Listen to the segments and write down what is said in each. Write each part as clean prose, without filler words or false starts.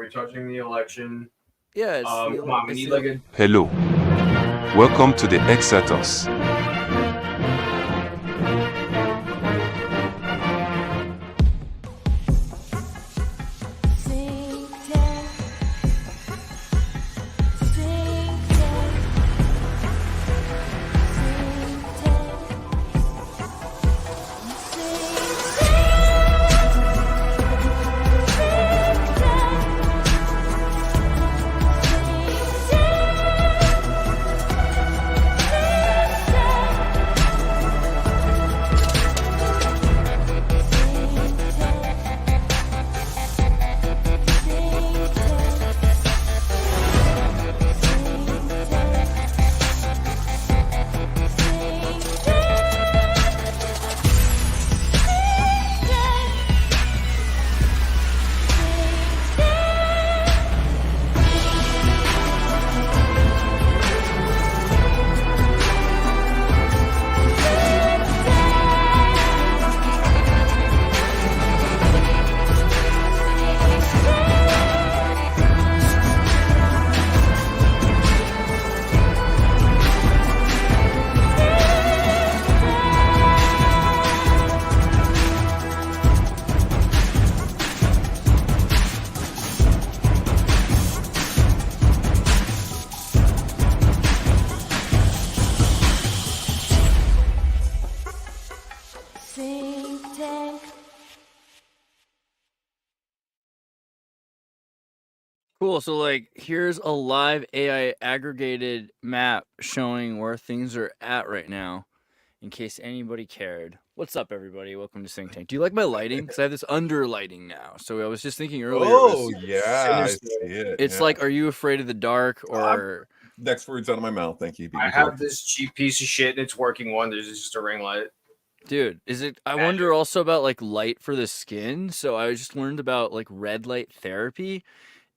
we touching the election? Yeah. Come on, we need like a. Hello. Welcome to the Xirtus. Synctank. Cool. So, like, here's a live AI aggregated map showing where things are at right now, in case anybody cared. What's up, everybody? Welcome to Synctank. Do you like my lighting? Because I have this under lighting now. So I was just thinking earlier. Oh yeah, I see it. It's like, are you afraid of the dark or? Next words out of my mouth. Thank you. I have this cheap piece of shit and it's working wonders. It's just a ring light. Dude, is it? I wonder also about like light for the skin. So I just learned about like red light therapy,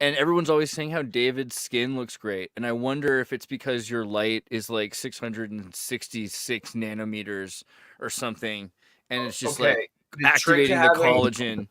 and everyone's always saying how David's skin looks great. And I wonder if it's because your light is like 666 nanometers or something, and it's just like activating the collagen.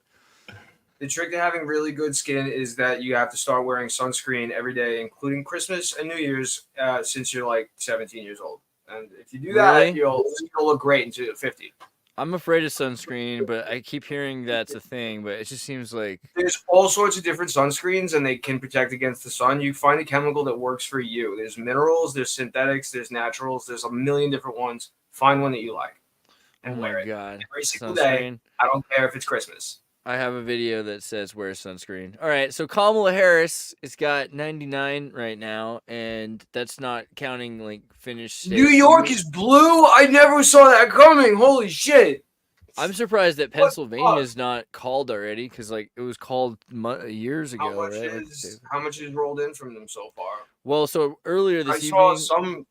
The trick to having really good skin is that you have to start wearing sunscreen every day, including Christmas and New Year's, since you're like 17 years old. And if you do that, Really? you'll look great until you're 50. I'm afraid of sunscreen, but I keep hearing that's a thing. But it just seems like There's all sorts of different sunscreens, and they can protect against the sun. You find a chemical that works for you. There's minerals, there's synthetics, there's naturals, there's a million different ones. Find one that you like and wear it God, every single day. sunscreen. I don't care if it's Christmas. I have a video that says wear sunscreen. All right, so Kamala Harris has got 99 right now, and that's not counting like finished states. New York is blue? I never saw that coming. Holy shit. I'm surprised that Pennsylvania is not called already, because like it was called years ago, How much is rolled in from them so far? Well, so earlier this I evening, saw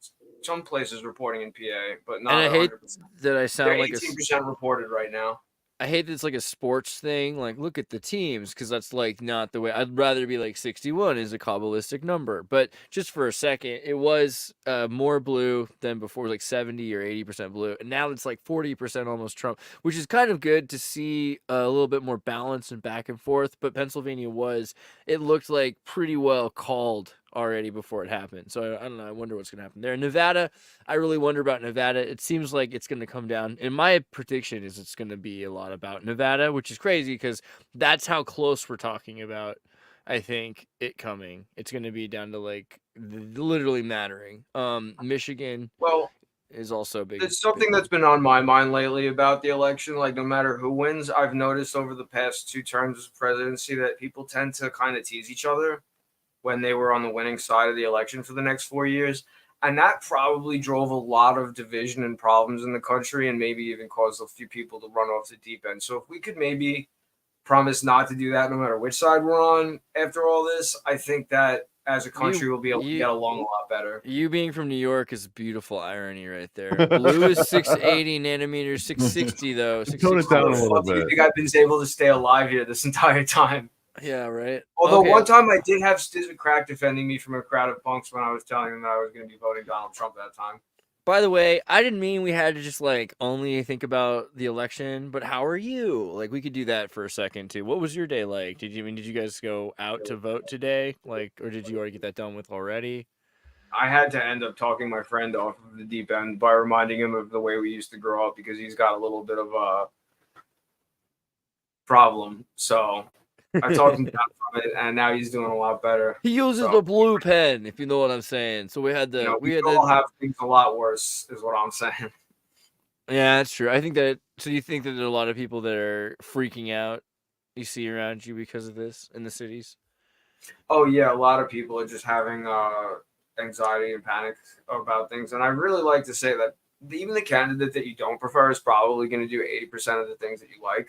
some places reporting in PA, but not. and I hate 100%. that I sound They're like 18% reported right now. I hate that it's like a sports thing. Like, look at the teams, because that's like not the way. I'd rather be like 61 is a Kabbalistic number. But just for a second, it was more blue than before, like 70 or 80% blue. And now it's like 40% almost Trump, which is kind of good to see a little bit more balance and back and forth. But Pennsylvania it looked like pretty well called already before it happened. So I don't know. I wonder what's going to happen there. Nevada, I really wonder about Nevada. It seems like it's going to come down. And my prediction is it's going to be a lot about Nevada, which is crazy because that's how close we're talking about. I think it coming. It's going to be down to like literally mattering. Michigan is also big. It's something that's been on my mind lately about the election. Like, no matter who wins, I've noticed over the past 2 terms of presidency that people tend to kind of tease each other when they were on the winning side of the election for the next 4 years. And that probably drove a lot of division and problems in the country, and maybe even caused a few people to run off the deep end. So if we could maybe promise not to do that no matter which side we're on after all this, I think that as a country we'll be able to get along a lot better. You being from New York is beautiful irony right there. Blue is 680 nanometers, 660 though. Tone it down a little bit. I think I've been able to stay alive here this entire time. Yeah, right. Although one time I did have Stiz Crack defending me from a crowd of punks when I was telling them that I was going to be voting Donald Trump at that time. By the way, I didn't mean we had to just like only think about the election, but how are you? Like we could do that for a second too. What was your day like? Did you guys go out to vote today? Like, or did you already get that done with already? I had to end up talking my friend off of the deep end by reminding him of the way we used to grow up because he's got a little bit of a problem. So I talked him down from it, and now he's doing a lot better. He uses So, a blue pen, if you know what I'm saying. So we had the you know, we we had all the have things a lot worse, is what I'm saying. yeah, that's true. I think that. So you think that there are a lot of people that are freaking out you see around you because of this in the cities? Oh yeah, a lot of people are just having anxiety and panic about things, and I really like to say that even the candidate that you don't prefer is probably going to do 80% of the things that you like.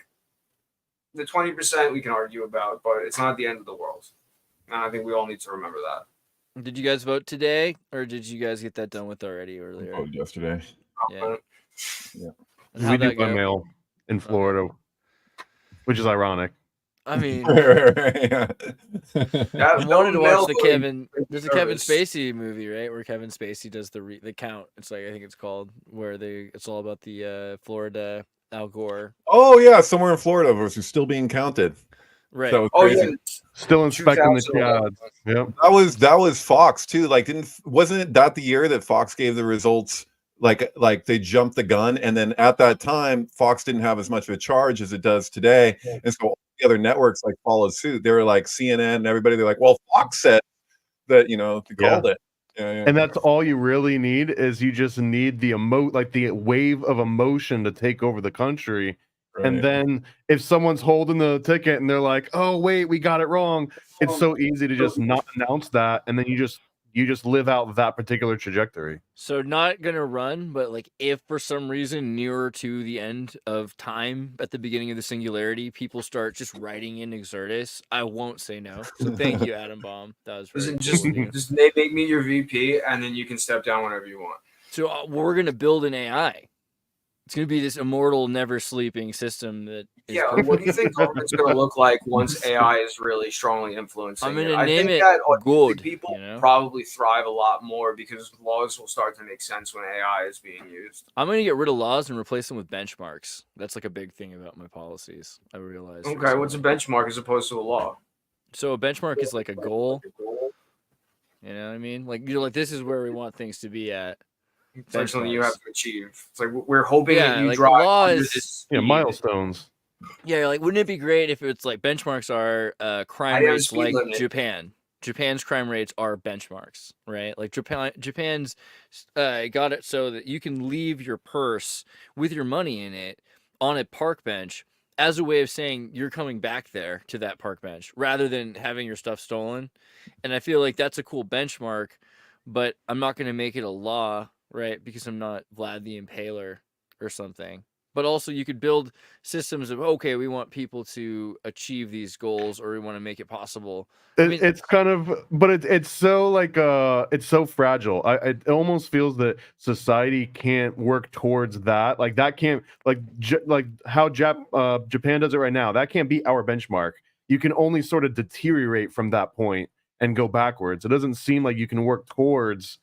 The 20% we can argue about, but it's not the end of the world, and I think we all need to remember that. Did you guys vote today, or did you guys get that done with already earlier? Voted yesterday. Yeah. Yeah. And We how'd do that by go? mail in Florida, which is ironic. I mean, Yeah. I wanted to watch the voting Kevin. makes me There's a Kevin nervous. Spacey movie, right, where Kevin Spacey does the count. It's like I think it's called where it's all about the Florida Al Gore. Oh yeah, somewhere in Florida versus still being counted. Right. That was Oh crazy. yeah, Still inspecting the 2011. chads. Yep. That was Fox too. Like, wasn't it that the year that Fox gave the results? Like they jumped the gun, and then at that time, Fox didn't have as much of a charge as it does today, and so all the other networks like followed suit. They were like CNN and everybody. They're like, well, Fox said that they called it. Yeah. And that's all you really need is you just need the the wave of emotion to take over the country. Right. And then if someone's holding the ticket and they're like, "Oh wait, we got it wrong," it's so easy to just not announce that, and then you just live out that particular trajectory. So not gonna run, but like if for some reason nearer to the end of time at the beginning of the singularity, people start just writing in Xirtus, I won't say no. So thank you, Adam Bomb. That was very Listen, cool of you. just make me your VP, and then you can step down whenever you want. So we're gonna build an AI. It's gonna be this immortal, never sleeping system that. Yeah, what do you think government's going to look like once AI is really strongly influencing I'm it? gonna I name think it that good, people you know? probably thrive a lot more because laws will start to make sense when AI is being used. I'm gonna get rid of laws and replace them with benchmarks. That's like a big thing about my policies. I realized. Okay, what's a benchmark as opposed to a law? So a benchmark is like a goal. You know what I mean? Like you're like, this is where we want things to be at. It's like something you have to achieve. It's like we're hoping Yeah, that you like drive laws- under this Yeah, speed. milestones. Yeah, like wouldn't it be great if it's like benchmarks are crime I have a rates speed like limit. Japan. Japan's crime rates are benchmarks, right? Like Japan's got it so that you can leave your purse with your money in it on a park bench as a way of saying you're coming back there to that park bench rather than having your stuff stolen. And I feel like that's a cool benchmark, but I'm not going to make it a law, right? Because I'm not Vlad the Impaler or something. But also you could build systems of, okay, we want people to achieve these goals or we want to make it possible. It's kind of, but it's so like it's so fragile. It almost feels that society can't work towards that. Like that can't like how Japan does it right now. That can't be our benchmark. You can only sort of deteriorate from that point and go backwards. It doesn't seem like you can work towards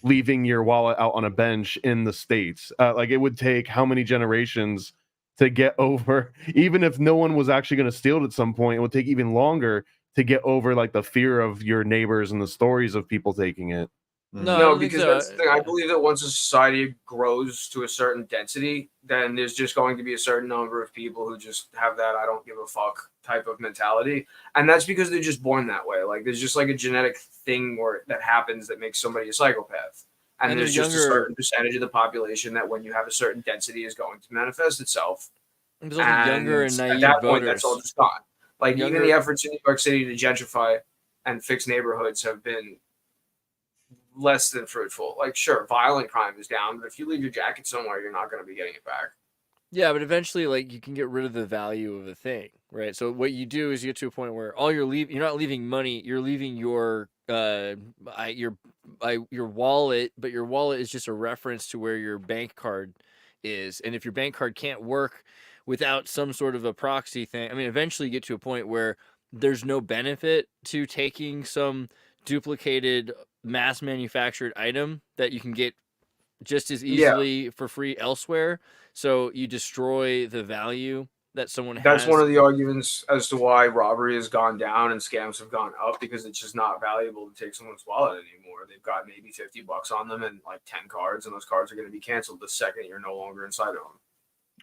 leaving your wallet out on a bench in the States. Like it would take how many generations to get over, even if no one was actually going to steal it at some point, it would take even longer to get over like the fear of your neighbors and the stories of people taking it. No, I No, don't think because so. that's the thing. I believe that once a society grows to a certain density, then there's just going to be a certain number of people who just have that I don't give a fuck type of mentality. And that's because they're just born that way. Like there's just like a genetic thing that happens that makes somebody a psychopath. And And there's they're just a younger- certain percentage of the population that when you have a certain density is going to manifest itself. There's also younger and naive at that point, voters. that's all just gone. Like even Younger- the efforts in New York City to gentrify and fix neighborhoods have been less than fruitful. Like, sure, violent crime is down, but if you leave your jacket somewhere, you're not going to be getting it back. Yeah, but eventually, like, you can get rid of the value of the thing, right? So what you do is you get to a point where you're not leaving money, you're leaving your wallet, but your wallet is just a reference to where your bank card is. And if your bank card can't work without some sort of a proxy thing, I mean, eventually you get to a point where there's no benefit to taking some duplicated mass manufactured item that you can get just as Yeah. easily for free elsewhere. So you destroy the value that someone That's has. one of the arguments as to why robbery has gone down and scams have gone up, because it's just not valuable to take someone's wallet anymore. They've got maybe $50 on them and like 10 cards, and those cards are going to be canceled the second you're no longer inside of them.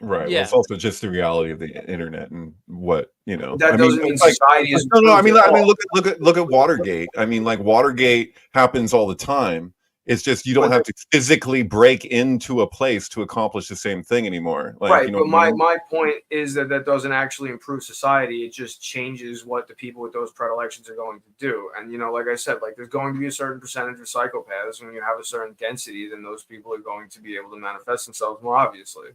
Right. Well, Yeah. it's also just the reality of the internet and what, you know. That doesn't mean it's like- society is No, I mean, improved at all. look at Watergate. I mean, like Watergate happens all the time. It's just you don't have to physically break into a place to accomplish the same thing anymore. Like, right, you know but what I mean? my point is that doesn't actually improve society. It just changes what the people with those predilections are going to do. And, you know, like I said, like there's going to be a certain percentage of psychopaths. When you have a certain density, then those people are going to be able to manifest themselves more obviously.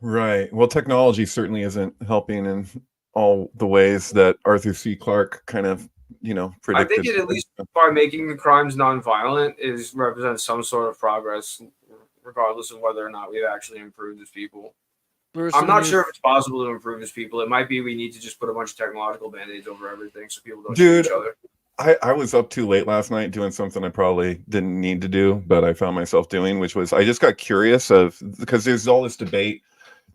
Right. Well, technology certainly isn't helping in all the ways that Arthur C. Clarke kind of, you know, predicted. I think it, at least by making the crimes nonviolent, represents some sort of progress, regardless of whether or not we've actually improved as people. I'm not sure if it's possible to improve as people. It might be we need to just put a bunch of technological band-aids over everything so people don't shoot each other. I was up too late last night doing something I probably didn't need to do, but I found myself doing, which was I just got curious because there's all this debate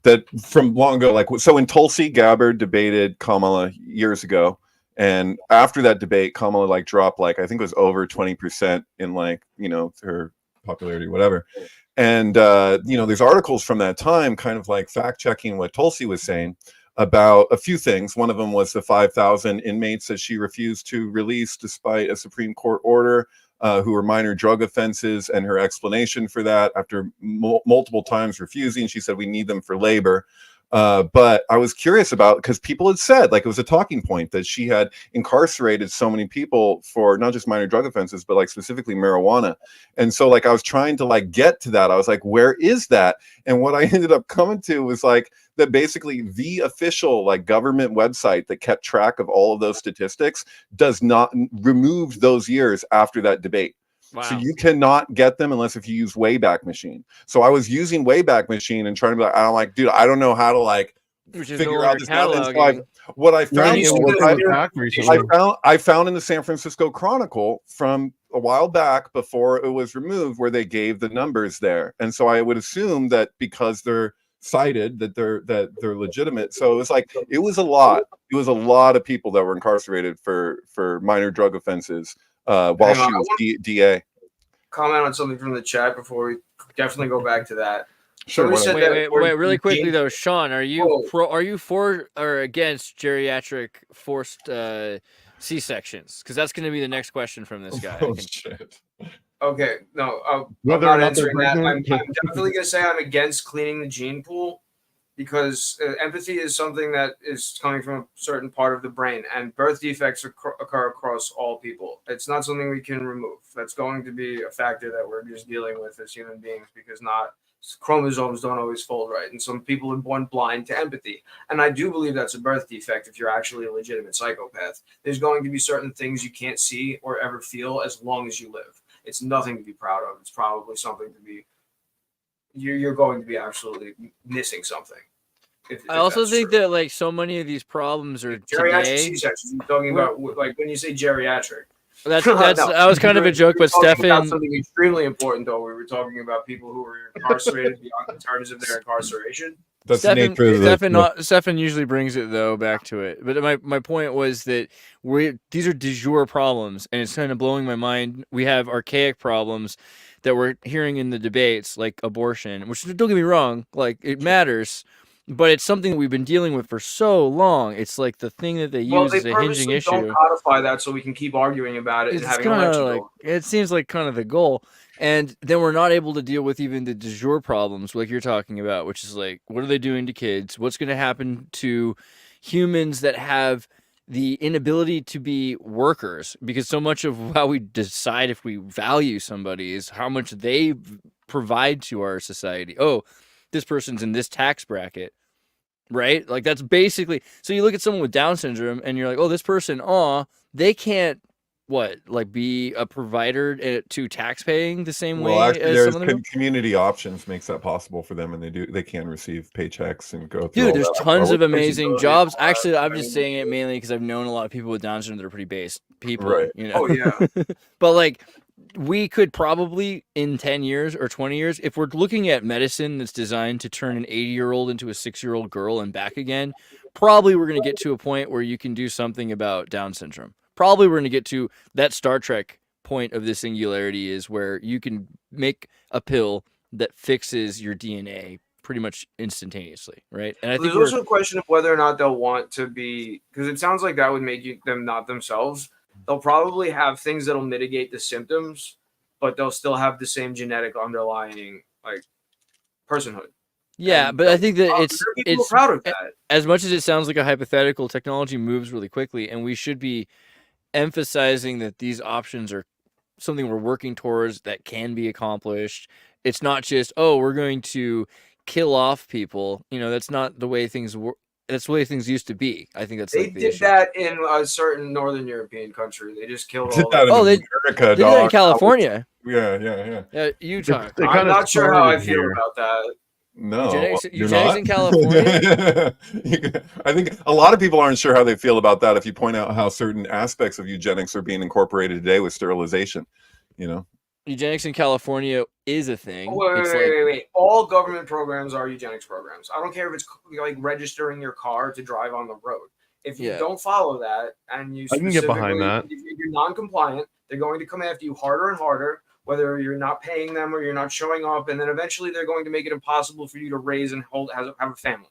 that from long ago, like, so when Tulsi Gabbard debated Kamala years ago, and after that debate, Kamala like dropped like, I think it was over 20% in like, you know, her popularity, whatever. And, you know, there's articles from that time kind of like fact checking what Tulsi was saying about a few things. One of them was the 5,000 inmates that she refused to release despite a Supreme Court order, who were minor drug offenses, and her explanation for that after multiple times refusing, she said, we need them for labor. But I was curious about, because people had said, like, it was a talking point that she had incarcerated so many people for not just minor drug offenses, but like specifically marijuana. And so like I was trying to like get to that. I was like, where is that? And what I ended up coming to was like that basically the official like government website that kept track of all of those statistics does not remove those years after that debate. Wow. So you cannot get them unless if you use Wayback Machine. So I was using Wayback Machine and trying to be like, I'm like, dude, I don't know how to like figure out this out. So what I found, I found in the San Francisco Chronicle from a while back before it was removed, where they gave the numbers there, and so I would assume that because they're cited that they're legitimate. So it was like it was a lot. It was a lot of people that were incarcerated for minor drug offenses. While she was DA. Comment on something from the chat before we definitely go back to that. Sure. Wait, really quickly though, Sean, are you for or against geriatric forced C-sections? Because that's going to be the next question from this guy. Oh shit. Okay, no, I'm not answering that. I'm definitely going to say I'm against cleaning the gene pool, because empathy is something that is coming from a certain part of the brain, and birth defects occur across all people. It's not something we can remove. That's going to be a factor that we're just dealing with as human beings, because chromosomes don't always fold right, and some people are born blind to empathy. And I do believe that's a birth defect if you're actually a legitimate psychopath. There's going to be certain things you can't see or ever feel as long as you live. It's nothing to be proud of. It's probably something to be... You're going to be absolutely missing something. I also think that like so many of these problems are geriatric today. C-sections. You're talking about like when you say geriatric. That's no. That was kind of a joke, but Stefan. Something extremely important though. We were talking about people who were incarcerated beyond the terms of their incarceration. That's the nature of Stefan usually brings it though back to it. But my point was that these are de jure problems, and it's kind of blowing my mind. We have archaic problems that we're hearing in the debates, like abortion, which don't get me wrong, like it matters. But it's something that we've been dealing with for so long. It's like the thing that they use as a hinging issue. Don't codify that so we can keep arguing about it and having election like it seems like kind of the goal. And then we're not able to deal with even the de jure problems like you're talking about, which is like, what are they doing to kids? What's going to happen to humans that have the inability to be workers? Because so much of how we decide if we value somebody is how much they provide to our society. Oh, this person's in this tax bracket. Right? Like that's basically, so you look at someone with Down syndrome and you're like, oh, this person, they can't be a provider to tax paying the same way actually, as some of them? Community options makes that possible for them, and they can receive paychecks and go through. Dude, there's tons of amazing jobs. Actually, I'm just saying it mainly because I've known a lot of people with Down syndrome that are pretty base people. Right. You know? Oh yeah. But like we could probably in 10 years or 20 years, if we're looking at medicine that's designed to turn an 80-year-old into a 6-year-old girl and back again, probably we're going to get to a point where you can do something about Down syndrome. Probably we're going to get to that Star Trek point of the singularity, is where you can make a pill that fixes your DNA pretty much instantaneously, right? And I think There's also a question of whether or not they'll want to be, because it sounds like that would make them not themselves. They'll probably have things that'll mitigate the symptoms, but they'll still have the same genetic underlying like personhood. yeah, And but I think that people are proud of that. as much as it sounds like a hypothetical, technology moves really quickly, and we should be emphasizing that these options are something we're working towards that can be accomplished. It's not just, oh, we're going to kill off people. That's not the way things work. That's the way things used to be. I think that's They like the did issue. that in a certain Northern European country. They just killed Did all that the. in they America, did that in dog. California. Yeah. Utah. It I'm kinda not sure how I started feel here. about that. No, you're Eugenics not in California? I think a lot of people aren't sure how they feel about that if you point out how certain aspects of eugenics are being incorporated today with sterilization. Eugenics in California is a thing. Wait. All government programs are eugenics programs. I don't care if it's like registering your car to drive on the road. If you Yeah. don't follow that and you I can get behind specifically, that. if you're non-compliant, they're going to come after you harder and harder, whether you're not paying them or you're not showing up, and then eventually they're going to make it impossible for you to raise and have a family.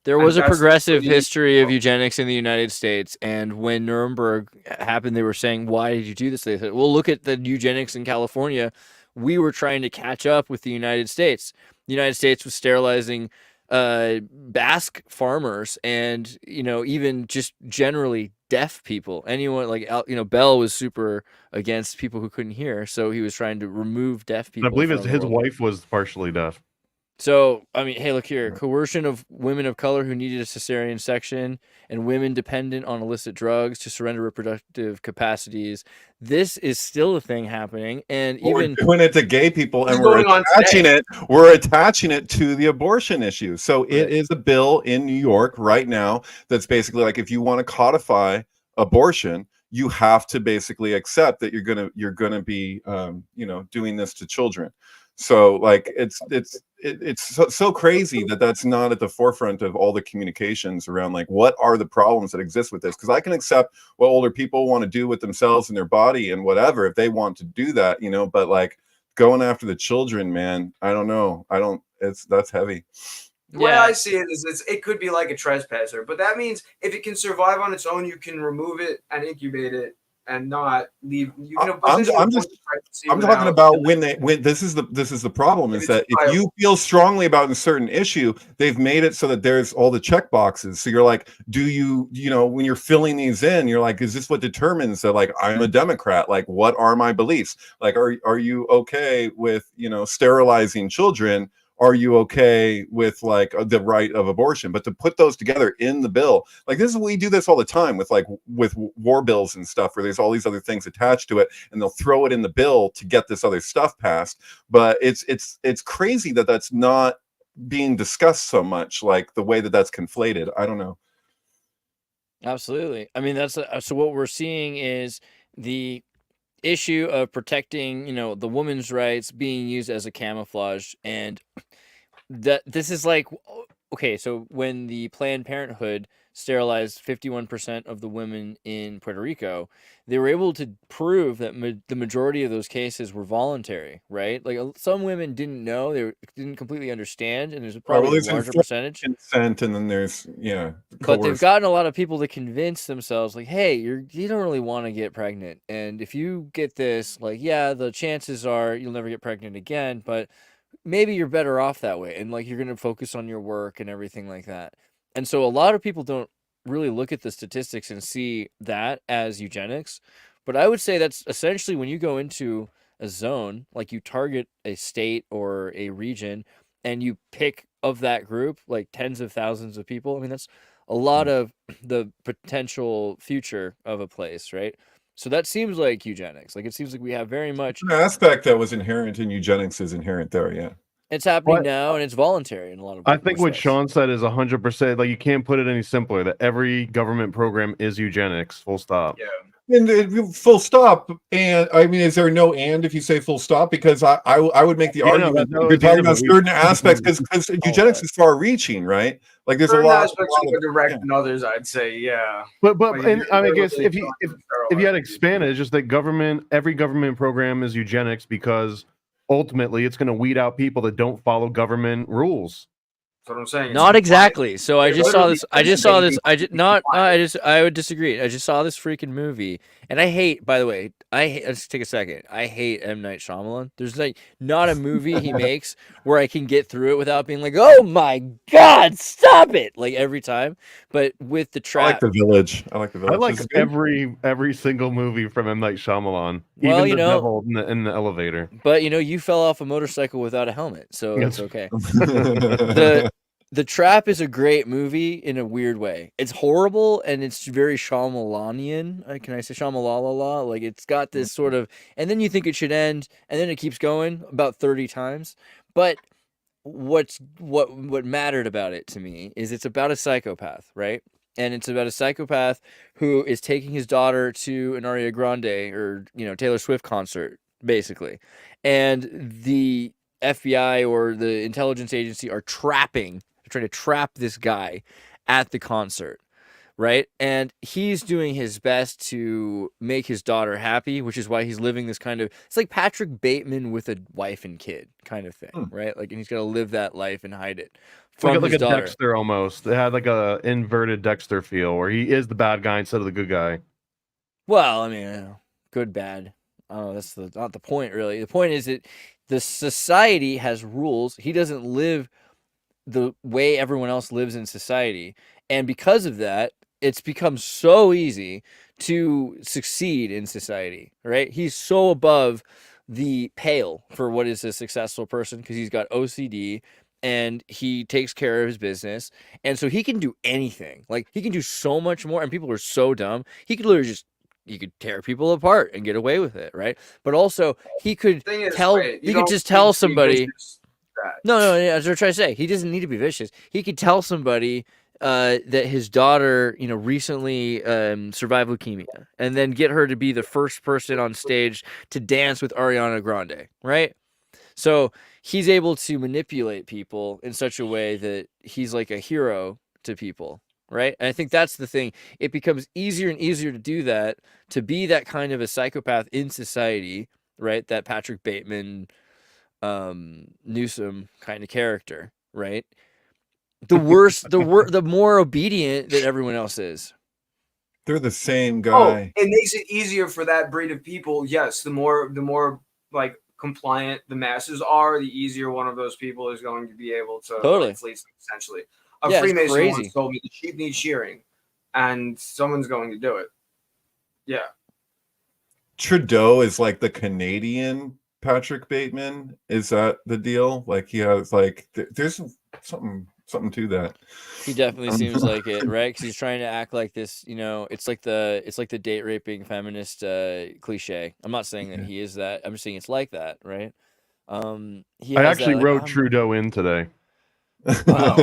There And was a that's progressive really- history of eugenics in the United States, and when Nuremberg happened, they were saying, "Why did you do this?" They said, "Well, look at the eugenics in California. We were trying to catch up with the United States. The United States was sterilizing Basque farmers, and even just generally deaf people. Anyone like Bell was super against people who couldn't hear, so he was trying to remove deaf people. I believe from the his world. wife was partially deaf. So, I mean, hey, look here. Coercion of women of color who needed a cesarean section and women dependent on illicit drugs to surrender reproductive capacities. This is still a thing happening. And We're even doing it to gay people, and What's we're going on attaching it to the abortion issue. So it is a bill in New York right now that's basically like, if you want to codify abortion, you have to basically accept that you're gonna be doing this to children. So like it's so crazy that that's not at the forefront of all the communications around like what are the problems that exist with this, because I can accept what older people want to do with themselves and their body and whatever if they want to do that, but like going after the children, man, I don't know, that's heavy. The way I see it is it could be like a trespasser, but that means if it can survive on its own, you can remove it and incubate it and not leave. You can I'm talking about when this is the problem, is that if you feel strongly about a certain issue, they've made it so that there's all the check boxes. So you're like, do you when you're filling these in, you're like, is this what determines that like I'm a Democrat? Like, what are my beliefs? Like, are you okay with sterilizing children? Are you okay with like the right of abortion? But to put those together in the bill, like we do this all the time with war bills and stuff, where there's all these other things attached to it, and they'll throw it in the bill to get this other stuff passed. But it's crazy that that's not being discussed so much, like the way that that's conflated. I don't know. Absolutely. I mean, that's so what we're seeing is the issue of protecting, the woman's rights being used as a camouflage, and that this is like, okay, so when the Planned Parenthood sterilized 51% of the women in Puerto Rico, they were able to prove that the majority of those cases were voluntary, right? Like some women didn't know, they didn't completely understand, and there's probably a larger percentage consent, and then there's but they've gotten a lot of people to convince themselves like, hey, you don't really want to get pregnant, and if you get this, like, yeah, the chances are you'll never get pregnant again, but maybe you're better off that way, and like you're going to focus on your work and everything like that. And so a lot of people don't really look at the statistics and see that as eugenics, but I would say that's essentially when you go into a zone, like you target a state or a region and you pick of that group like tens of thousands of people. I mean, that's a lot of the potential future of a place, right? So that seems like eugenics. Like it seems like we have very much an aspect that was inherent in eugenics is inherent there. Yeah. It's happening What? now, and it's voluntary in a lot of. I think what respects. Sean said is 100%. Like, you can't put it any simpler. That every government program is eugenics. Full stop. Yeah. And full stop. And I mean, is there no and if you say full stop? Because I would make the Yeah, no, argument that's no you're at the talking end of about the week. certain aspects because eugenics is far reaching, right? Like there's Certain a lot aspects are of more direct yeah. than others, I'd say. Yeah. But Like, if and you're I mean, I guess literally trying to if you had sterilize expanded, it's just that every government program is eugenics because ultimately it's going to weed out people that don't follow government rules. That's what I'm saying. It's Not compliant. exactly. So I They're just saw literally this. I just saw this. mandating I just people to be not. compliant. I would disagree. I just saw this freaking movie, and I hate. By the way, I hate. Let's take a second. I hate M. Night Shyamalan. There's like not a movie he makes where I can get through it without being like, oh my god, stop it! Like every time. But with the I like trap, the village. I like the I village. like Is it good? every single movie from M. Night Shyamalan, Well, even you the know- devil in the elevator. but you fell off a motorcycle without a helmet, so it's okay. the The Trap is a great movie in a weird way. It's horrible and it's very Shyamalanian. Can I say Shyamalala? Like it's got this sort of, and then you think it should end, and then it keeps going about 30 times. But what mattered about it to me is it's about a psychopath, right? And it's about a psychopath who is taking his daughter to an Ariana Grande or Taylor Swift concert, basically, and the FBI or the intelligence agency are trying to trap this guy at the concert, right? And he's doing his best to make his daughter happy, which is why he's living this kind of, it's like Patrick Bateman with a wife and kid kind of thing, right? Like, and he's got to live that life and hide it from like his a daughter. Dexter almost. It had like a inverted Dexter feel where he is the bad guy instead of the good guy. Well, I mean, good, bad. Oh, that's not the point, really. The point is that the society has rules. He doesn't live the way everyone else lives in society. And because of that, it's become so easy to succeed in society, right? He's so above the pale for what is a successful person because he's got OCD and he takes care of his business. And so he can do anything. Like, he can do so much more. And people are so dumb. He could literally just, you could tear people apart and get away with it, right? But also, he could Thing is, tell, wait, you he could don't just need tell to be somebody. vicious. That. No, yeah, as we're trying to say, he doesn't need to be vicious. He could tell somebody that his daughter, recently survived leukemia, and then get her to be the first person on stage to dance with Ariana Grande, right? So he's able to manipulate people in such a way that he's like a hero to people, right? And I think that's the thing. It becomes easier and easier to do that, to be that kind of a psychopath in society, right? That Patrick Bateman, Newsom kind of character, right? The worse, the more obedient that everyone else is. They're the same Oh, guy. it makes it easier for that breed of people. Yes, the more like compliant the masses are, the easier one of those people is going to be able to Totally. fleece them, essentially. A Yeah, it's Freemason crazy. once told me the sheep need shearing, and someone's going to do it. Yeah. Trudeau is like the Canadian Patrick Bateman. Is that the deal? Like he has like there's something to that. He definitely seems like it, right? Because he's trying to act like this. It's like the date raping feminist cliche. I'm not saying that he is that. I'm just saying it's like that, right? He I has actually that, like, wrote Trudeau in today. Wow.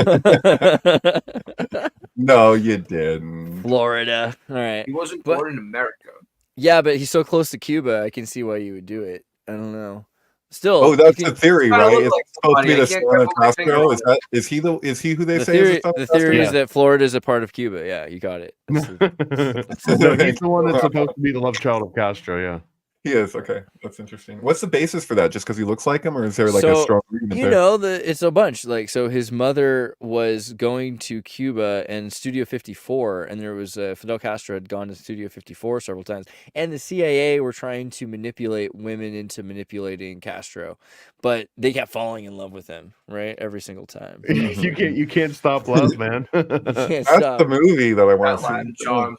No, you didn't. Florida. All right. He wasn't But- born in America. Yeah, but he's so close to Cuba. I can see why you would do it. I don't know. Still, Oh, that's you the can- theory, Kinda right? look It's like supposed to be somebody. the I can't son of put my finger Castro. on it. Is he who they the say is theory, son the of Castro? theory Yeah. is that Florida is a part of Cuba. Yeah, you got it. That's the- No, he's the one that's supposed to be the love child of Castro. Yeah. He is. Okay, that's interesting. What's the basis for that? Just because he looks like him, or is there like a So, strong argument there? it's a bunch. Like, so his mother was going to Cuba and Studio 54, and there was Fidel Castro had gone to Studio 54 several times, and the CIA were trying to manipulate women into manipulating Castro, but they kept falling in love with him, right, every single time. you can't stop love, man. You can't That's stop. the movie that I That want to Latin see. charm.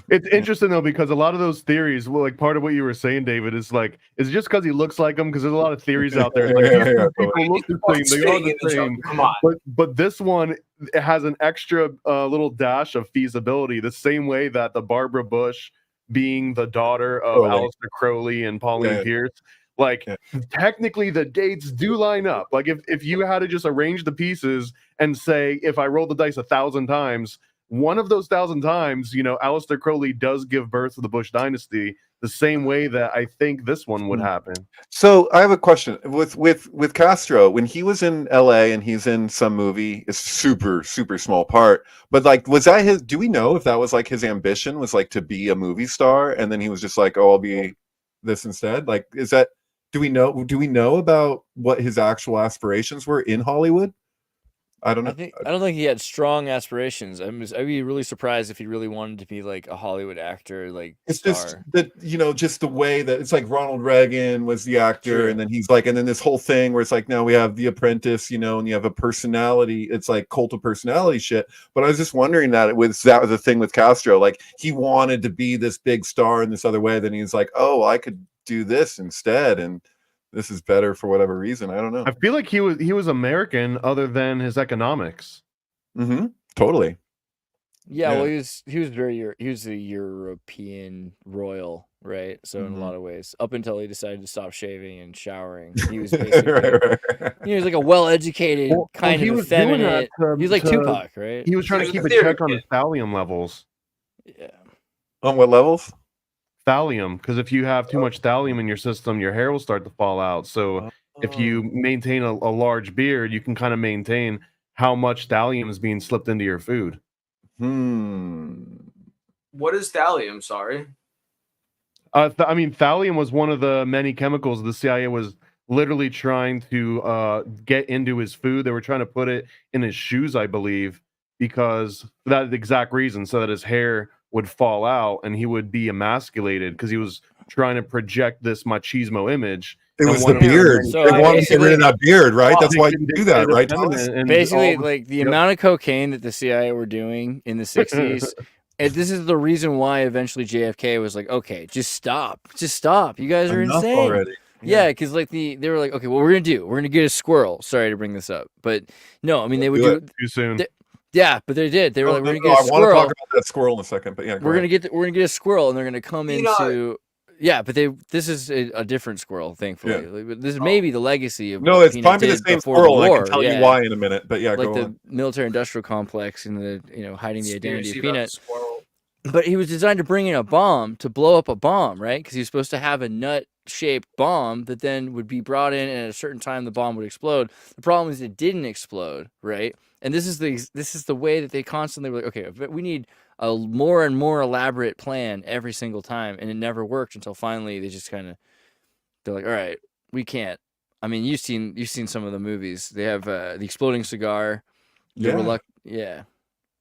It's interesting though because a lot of those theories, well, like part of what you were saying, David, is like, is it just because he looks like him? Because there's a lot of theories out there. Like, Yeah, these yeah, two people look the same. They are the same. Come on. But this one it has an extra little dash of feasibility, the same way that the Barbara Bush being the daughter of Crowley. Aleister Crowley and Pauline Yeah. Pierce, Like Yeah. technically the dates do line up. Like if you had to just arrange the pieces and say, if I roll the dice 1,000 times, one of those 1,000 times, Aleister Crowley does give birth to the Bush dynasty the same way that I think this one would happen. So I have a question with Castro. When he was in LA and he's in some movie, it's super small part, but like, was that his? Do we know if that was like his ambition was like to be a movie star, and then he was just like, oh, I'll be this instead? Like, is that? Do we know about what his actual aspirations were in Hollywood? I don't know. I don't think he had strong aspirations. I'd be really surprised if he really wanted to be like a Hollywood actor, like It's star. just that, just the way that it's like Ronald Reagan was the actor, Sure. and then he's like, and then this whole thing where it's like, now we have The Apprentice, and you have a personality. It's like cult of personality shit. But I was just wondering that was the thing with Castro. Like he wanted to be this big star in this other way. Then he's like, oh, I could do this instead, and this is better for whatever reason. I don't know. I feel like he was American other than his economics. Mm-hmm. Totally. Yeah, Yeah. well, he was a European royal, right? So in a lot of ways, up until he decided to stop shaving and showering, he was basically right. he was like a well-educated, kind he of was doing that effeminate. He was like Tupac, right? He was trying to He was keep a a theory check on his kid. thallium levels. Yeah. On what levels? Thallium, because if you have too much thallium in your system, your hair will start to fall out. So if you maintain a large beard, you can kind of maintain how much thallium is being slipped into your food. What is thallium? Sorry. Thallium was one of the many chemicals the CIA was literally trying to get into his food. They were trying to put it in his shoes, I believe, because for that exact reason, so that his hair would fall out and he would be emasculated, because he was trying to project this machismo image. It and was the wanted to beard. So They wanted to get rid of basically- that beard, right? That's why you They do that, did right, effeminate Thomas? and Basically, all- like the Yep. amount of cocaine that the CIA were doing in the 60s, and this is the reason why eventually JFK was like, okay, just stop. You guys are Enough insane. already. Yeah, because like they were like, okay, what we're gonna get a squirrel. Sorry to bring this up, but no, I mean they would Do do. too soon. Yeah, but they did. They were like, we're gonna I get a want to squirrel. talk about that squirrel in a second, but yeah, We're gonna get a squirrel, and they're gonna come You know- into. Yeah, but this is a different squirrel, thankfully. Yeah. Like, but this is maybe the legacy of No, what it's Peanut probably the did same before squirrel, the and I war. can tell yeah. you why in a minute. But yeah, Like go the on. military-industrial complex and the hiding the identity Conspiracy of about the Peanut. squirrel. But he was designed to bring in a bomb to blow up a bomb, right? Because he was supposed to have a nut-shaped bomb that then would be brought in, and at a certain time the bomb would explode. The problem is it didn't explode, right? And this is the way that they constantly were like, okay, we need a more and more elaborate plan every single time, and it never worked until finally they just kind of they're like, all right, we can't. I mean, you've seen some of the movies. They have the exploding cigar. Yeah. Yeah.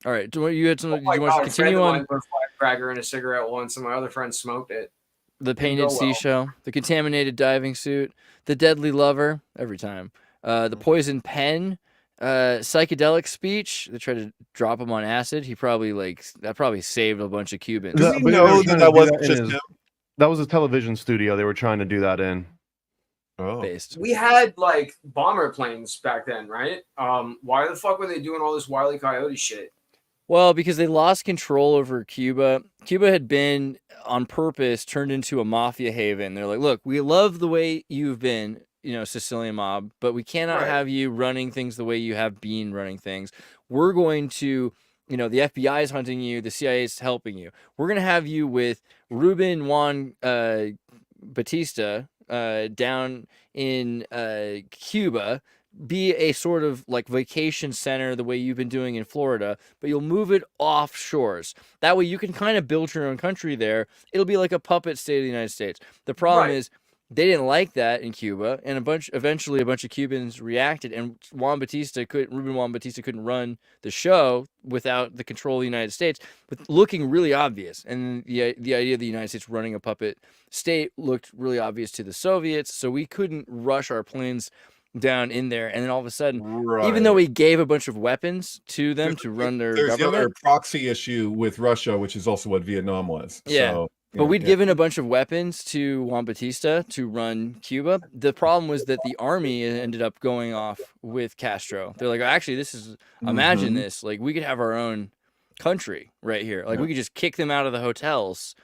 All right. You had some. Oh Did my you want God, to a friend continue of on? mine put a firecracker in a cigarette once, and my other friend smoked it. The Didn't painted go well. seashell, the contaminated diving suit, the deadly lover every time, the poison pen, psychedelic speech. They tried to drop him on acid. That probably saved a bunch of Cubans. Do But we they know were that trying that to do wasn't in just his- him? That was a television studio they were trying to do that in. Oh, Based. We had like bomber planes back then, right? Why the fuck were they doing all this Wile E. Coyote shit? Well, because they lost control over Cuba. Cuba had been on purpose turned into a mafia haven. They're like, look, we love the way you've been, Sicilian mob, but we cannot Right. have you running things the way you have been running things. We're going to, the FBI is hunting you, the CIA is helping you. We're going to have you with Ruben Juan Batista down in Cuba, be a sort of like vacation center the way you've been doing in Florida, but you'll move it offshores. That way you can kind of build your own country there. It'll be like a puppet state of the United States. The problem Right. is they didn't like that in Cuba, and eventually a bunch of Cubans reacted, and Ruben Juan Batista couldn't run the show without the control of the United States, but looking really obvious. And the idea of the United States running a puppet state looked really obvious to the Soviets, so we couldn't rush our planes down in there. And then all of a sudden, even though we gave a bunch of weapons to them to run their there's the government, other proxy issue with Russia, which is also what Vietnam was. Yeah. So, but we'd given a bunch of weapons to Juan Batista to run Cuba. The problem was that the army ended up going off with Castro. They're like, actually, imagine Mhm. this. Like, we could have our own country right here. Like, we could just kick them out of the hotels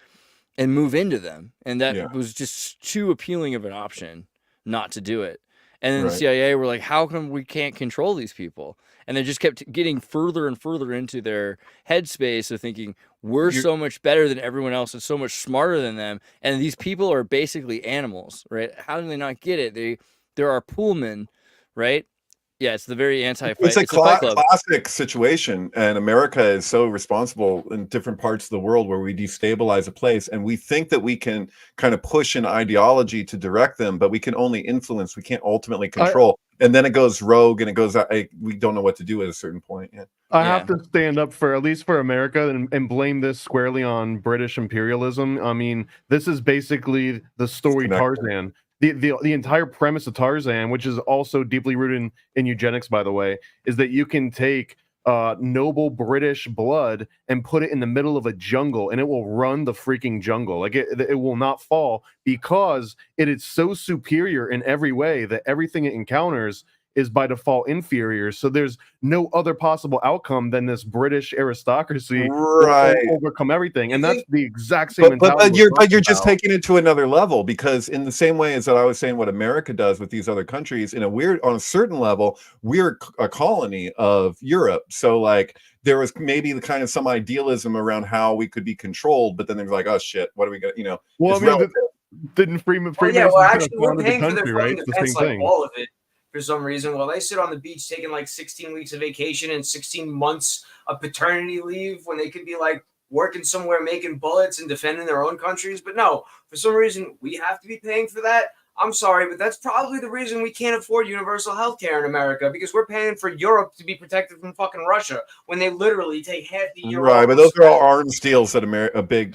and move into them. And that Yeah. was just too appealing of an option not to do it. And then Right. the CIA were like, how come we can't control these people? And they just kept getting further and further into their headspace of thinking, we're so much better than everyone else and so much smarter than them. And these people are basically animals, right? How do they not get it? There are Pullman, right? Yeah, it's the very anti-fight. It's a Fight Club. classic situation, and America is so responsible in different parts of the world where we destabilize a place, and we think that we can kind of push an ideology to direct them, but we can only influence. We can't ultimately control. And then it goes rogue, and it goes. We don't know what to do at a certain point. Yeah. I have to stand up for, at least for America, and blame this squarely on British imperialism. I mean, this is basically the story Tarzan. The entire premise of Tarzan, which is also deeply rooted in eugenics, by the way, is that you can take noble British blood and put it in the middle of a jungle, and it will run the freaking jungle. Like it will not fall, because it is so superior in every way that everything it encounters is by default inferior. So there's no other possible outcome than this British aristocracy right overcome everything, and that's the exact same mentality. But you're just taking it to another level, because in the same way as that I was saying what America does with these other countries, on a certain level, we're a colony of Europe. So like there was maybe the kind of some idealism around how we could be controlled, but then they're like, oh shit, what are we gonna, well, I mean, didn't Freemasons actually we're paying for their right? fucking defense, like all of it. For some reason, while they sit on the beach taking like 16 weeks of vacation and 16 months of paternity leave, when they could be like working somewhere making bullets and defending their own countries. But no, for some reason, we have to be paying for that. I'm sorry, but that's probably the reason we can't afford universal health care in America, because we're paying for Europe to be protected from fucking Russia when they literally take half the Europe. Right, but those are all arms deals that a big,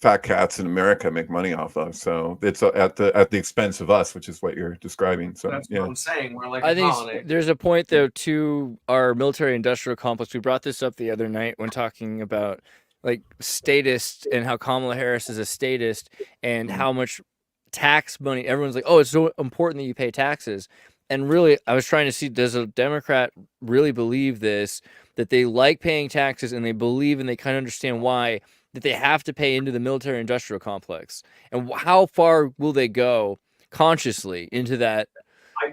fat cats in America make money off of. So it's at the expense of us, which is what you're describing. So that's what I'm saying. We're like I think there's a point though to our military-industrial complex. We brought this up the other night when talking about like statist and how Kamala Harris is a statist and how much tax money. Everyone's like, oh, it's so important that you pay taxes. And really, I was trying to see, does a Democrat really believe this, that they like paying taxes and they believe and they kind of understand why, that they have to pay into the military industrial complex? And how far will they go consciously into that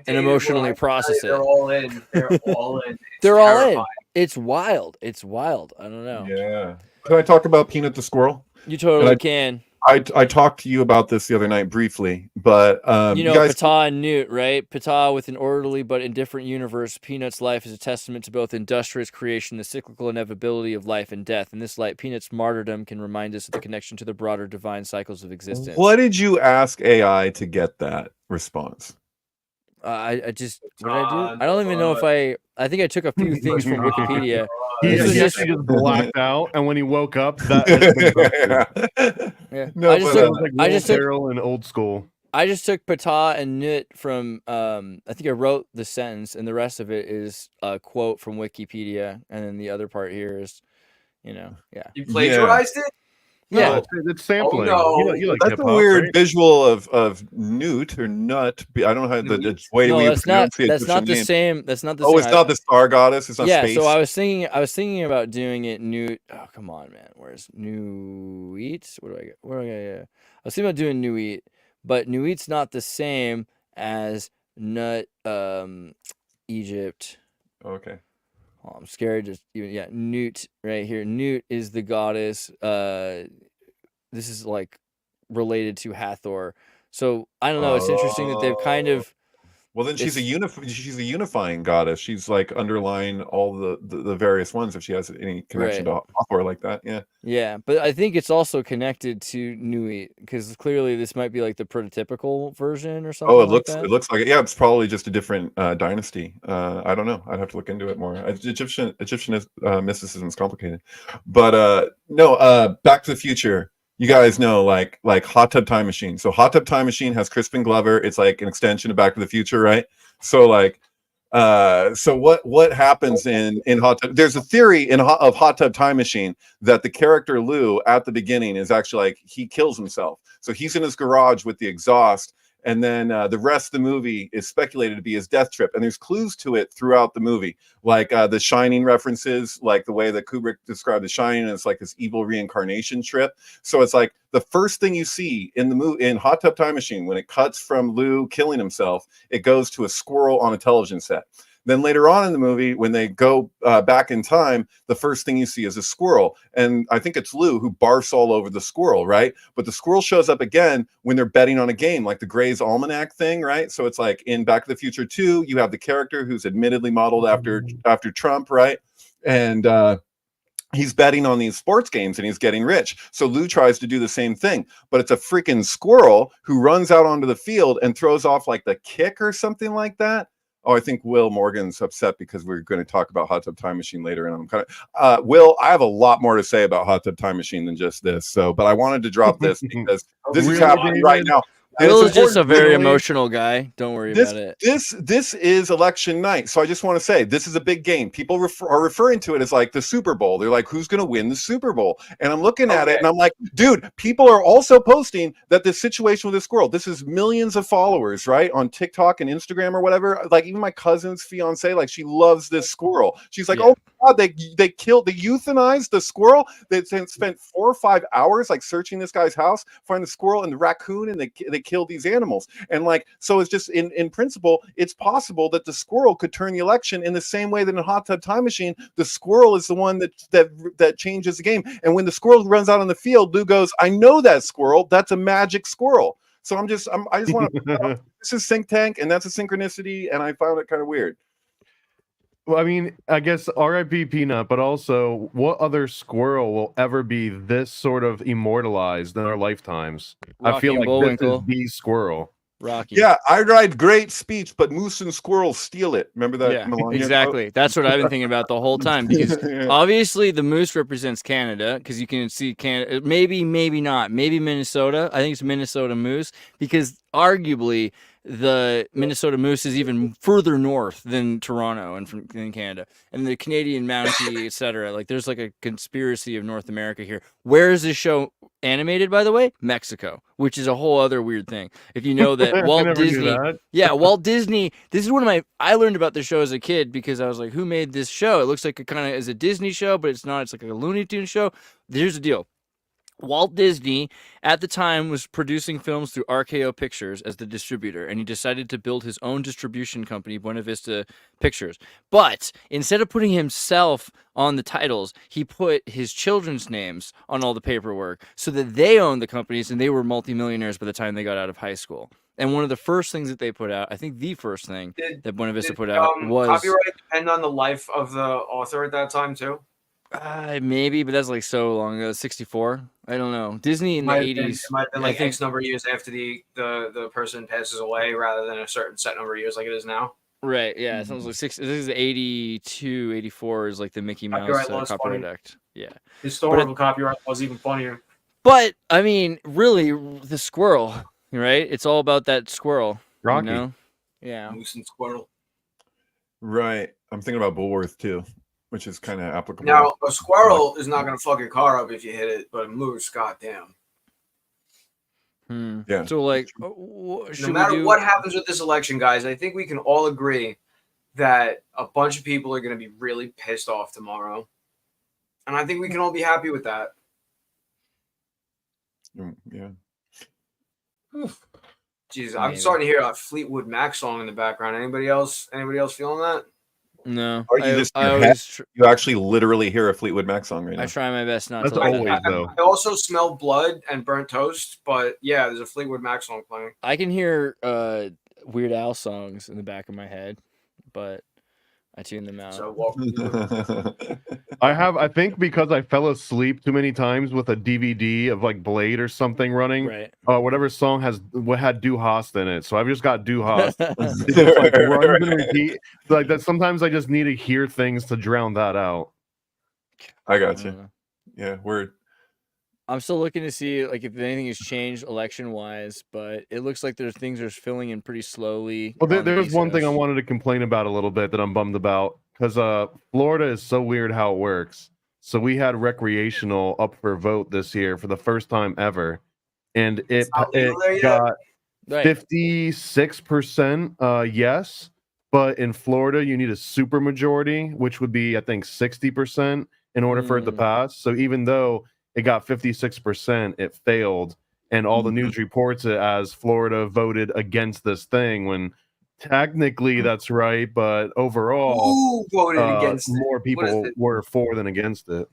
and emotionally process it? They're all in. They're all in. They're all in. It's wild. It's wild. I don't know. Yeah. Can I talk about Peanut the Squirrel? You totally can. I talked to you about this the other night briefly, but you know, Ptah and Newt, right? Ptah, with an orderly but indifferent universe, Peanut's life is a testament to both industrious creation, the cyclical inevitability of life and death. In this light, Peanut's martyrdom can remind us of the connection to the broader divine cycles of existence. What did you ask AI to get that response? I just, what did I do? I don't even know if I think I took a few things from Wikipedia. He just blacked out, and when he woke up, that yeah. No, I just took and old school. I just took Ptah and Nut from I think I wrote the sentence, and the rest of it is a quote from Wikipedia, and then the other part here is, yeah. You plagiarized it? Yeah, it's sampling. Oh, no. You like that's hip-hop, a weird right? visual of Newt or Nut. I don't know how the way no, we that's not. pronounce That's not the name. same. That's not the Oh, same. it's not the star goddess. It's not space. So I was thinking about doing it Newt. Oh, come on, man. Where's Nuit? What do I get? I was thinking about doing Nuit, but Nuit's not the same as Nut. Egypt. Okay. Oh, I'm scared. Newt right here. Newt is the goddess. This is like related to Hathor. So I don't know. It's interesting that they've kind of. Well, then she's a unifying goddess. She's like underlying all the various ones. If she has any connection to Hathor like that, yeah. Yeah, but I think it's also connected to Nui, because clearly this might be like the prototypical version or something. Oh, it looks like it. Yeah, it's probably just a different dynasty. I don't know. I'd have to look into it more. Egyptian mysticism is complicated, but no. Back to the Future. You guys know, like Hot Tub Time Machine. So Hot Tub Time Machine has Crispin Glover. It's like an extension of Back to the Future, right? So like, so what happens in Hot Tub? There's a theory of Hot Tub Time Machine that the character Lou at the beginning is actually like he kills himself. So he's in his garage with the exhaust, and then the rest of the movie is speculated to be his death trip. And there's clues to it throughout the movie, like the Shining references, like the way that Kubrick described The Shining, and it's like this evil reincarnation trip. So it's like the first thing you see in the movie in Hot Tub Time Machine, when it cuts from Lou killing himself, it goes to a squirrel on a television set. Then later on in the movie, when they go back in time, the first thing you see is a squirrel. And I think it's Lou who barfs all over the squirrel, right? But the squirrel shows up again when they're betting on a game, like the Gray's Almanac thing, right? So it's like in Back to the Future 2, you have the character who's admittedly modeled after Trump, right? And he's betting on these sports games and he's getting rich. So Lou tries to do the same thing, but it's a freaking squirrel who runs out onto the field and throws off like the kick or something like that. Oh, I think Will Morgan's upset because we're going to talk about Hot Tub Time Machine later. And I'm kind of, Will, I have a lot more to say about Hot Tub Time Machine than just this. So, but I wanted to drop this because this is happening right now. Will is just a very emotional guy. Don't worry about it. This is election night. So I just want to say, this is a big game. People are referring to it as like the Super Bowl. They're like, who's going to win the Super Bowl? And I'm looking at it and I'm like, dude, people are also posting that the situation with this squirrel, this is millions of followers, right? On TikTok and Instagram or whatever. Like even my cousin's fiance, like she loves this squirrel. She's like, oh God, they euthanized the squirrel. They spent 4 or 5 hours like searching this guy's house, find the squirrel and the raccoon, and they kill these animals. And like, so it's just in principle, it's possible that the squirrel could turn the election in the same way that in Hot Tub Time Machine, the squirrel is the one that changes the game. And when the squirrel runs out on the field, Lou goes, I know that squirrel. That's a magic squirrel. So I just want to, this is Synctank and that's a synchronicity. And I found it kind of weird. Well, I mean, I guess R.I.P. Peanut, but also, what other squirrel will ever be this sort of immortalized in our lifetimes? Rocky I feel like Bullwinkle. this is the squirrel. Rocky. Yeah, I write great speech, but moose and squirrels steal it. Remember that? Yeah, Melania exactly. quote? That's what I've been thinking about the whole time. Because Yeah. obviously the moose represents Canada, because you can see Canada. Maybe not. Maybe Minnesota. I think it's Minnesota moose, because arguably the Minnesota moose is even further north than Toronto and in Canada, and the Canadian Mountie, etc. Like there's like a conspiracy of North America here. Where is this show animated, by the way? Mexico, which is a whole other weird thing. If you know that Walt Disney, Walt Disney. This is one of I learned about the show as a kid because I was like, who made this show? It looks like it kind of is a Disney show, but it's not. It's like a Looney Tunes show. Here's the deal. Walt Disney, at the time, was producing films through RKO Pictures as the distributor, and he decided to build his own distribution company, Buena Vista Pictures. But instead of putting himself on the titles, he put his children's names on all the paperwork so that they owned the companies, and they were multimillionaires by the time they got out of high school. And one of the first things that they put out, I think the first thing that Buena Vista put out was... Copyright depend on the life of the author at that time, too? Maybe, but that's like so long ago. 64. I don't know. Disney in the 80s. It might have been like X number of years after the person passes away, rather than a certain set number of years like it is now. Right. Yeah. It sounds like 60. This is 82, 84 is like the Mickey Mouse Copyright Act. Yeah. Historical copyright was even funnier. But I mean, really, the squirrel, right? It's all about that squirrel. Rocky. You know? Yeah. Moose and squirrel. Right. I'm thinking about Bullworth too, which is kind of applicable. Now, a squirrel is not going to fuck your car up if you hit it, but a moose, goddamn. Yeah. So, like, no matter what happens with this election, guys, I think we can all agree that a bunch of people are going to be really pissed off tomorrow. And I think we can all be happy with that. Yeah. Jeez, I'm starting to hear a Fleetwood Mac song in the background. Anybody else feeling that? No. Or you you actually literally hear a Fleetwood Mac song right now. I try my best not That's to. always though. I also smell blood and burnt toast, but yeah, there's a Fleetwood Mac song playing. I can hear Weird Al songs in the back of my head, but I tune them out. So welcome to I think because I fell asleep too many times with a DVD of like Blade or something running. Right. Whatever song had Du Hast in it, so I've just got Du Hast. It just, like, runs and repeat. Like that. Sometimes I just need to hear things to drown that out. I got you. Yeah, word. I'm still looking to see like if anything has changed election wise, but it looks like things are filling in pretty slowly. Well, there's one thing I wanted to complain about a little bit that I'm bummed about, because Florida is so weird how it works. So we had recreational up for vote this year for the first time ever, and it got Right. 56% yes, but in Florida you need a super majority, which would be I think 60% in order for it to pass. So even though it got 56%, it failed, and all the news reports it as Florida voted against this thing when technically that's right, but overall Who voted against it? more What is people it? were for than against it.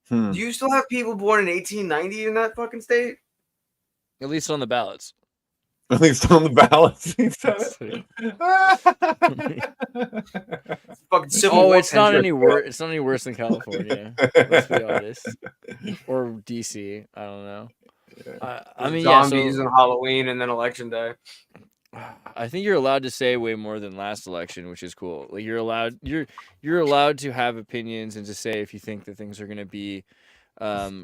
Hmm. Do you still have people born in 1890 in that fucking state? At least on the ballots. At least on the ballots. He said Fucking Civil Oh, War it's not tension. any worse. It's not any worse than California. Let's be honest. Or DC. I don't know. I mean, yeah. Zombies So and Halloween and then election day. I think you're allowed to say way more than last election, which is cool. Like you're allowed to have opinions and to say if you think that things are going to be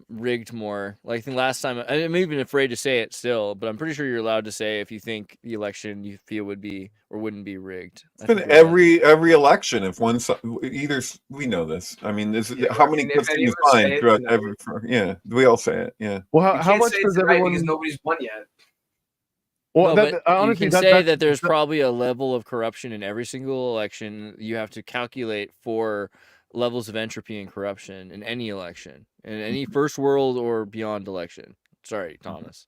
rigged more. Like I think last time I'm even afraid to say it still, but I'm pretty sure you're allowed to say if you think the election you feel would be or wouldn't be rigged. It's been every election. If one side, either we know this. I mean, this Yeah, how I many mean, clips if can any you of us say find it throughout tonight- every? Yeah, we all say it. Yeah. Well, You how can't much say does tonight everyone? because nobody's won yet. Well, No, that, but honestly, you can say that there's probably a level of corruption in every single election. You have to calculate for levels of entropy and corruption in any election, in any first world or beyond election. Sorry, Thomas.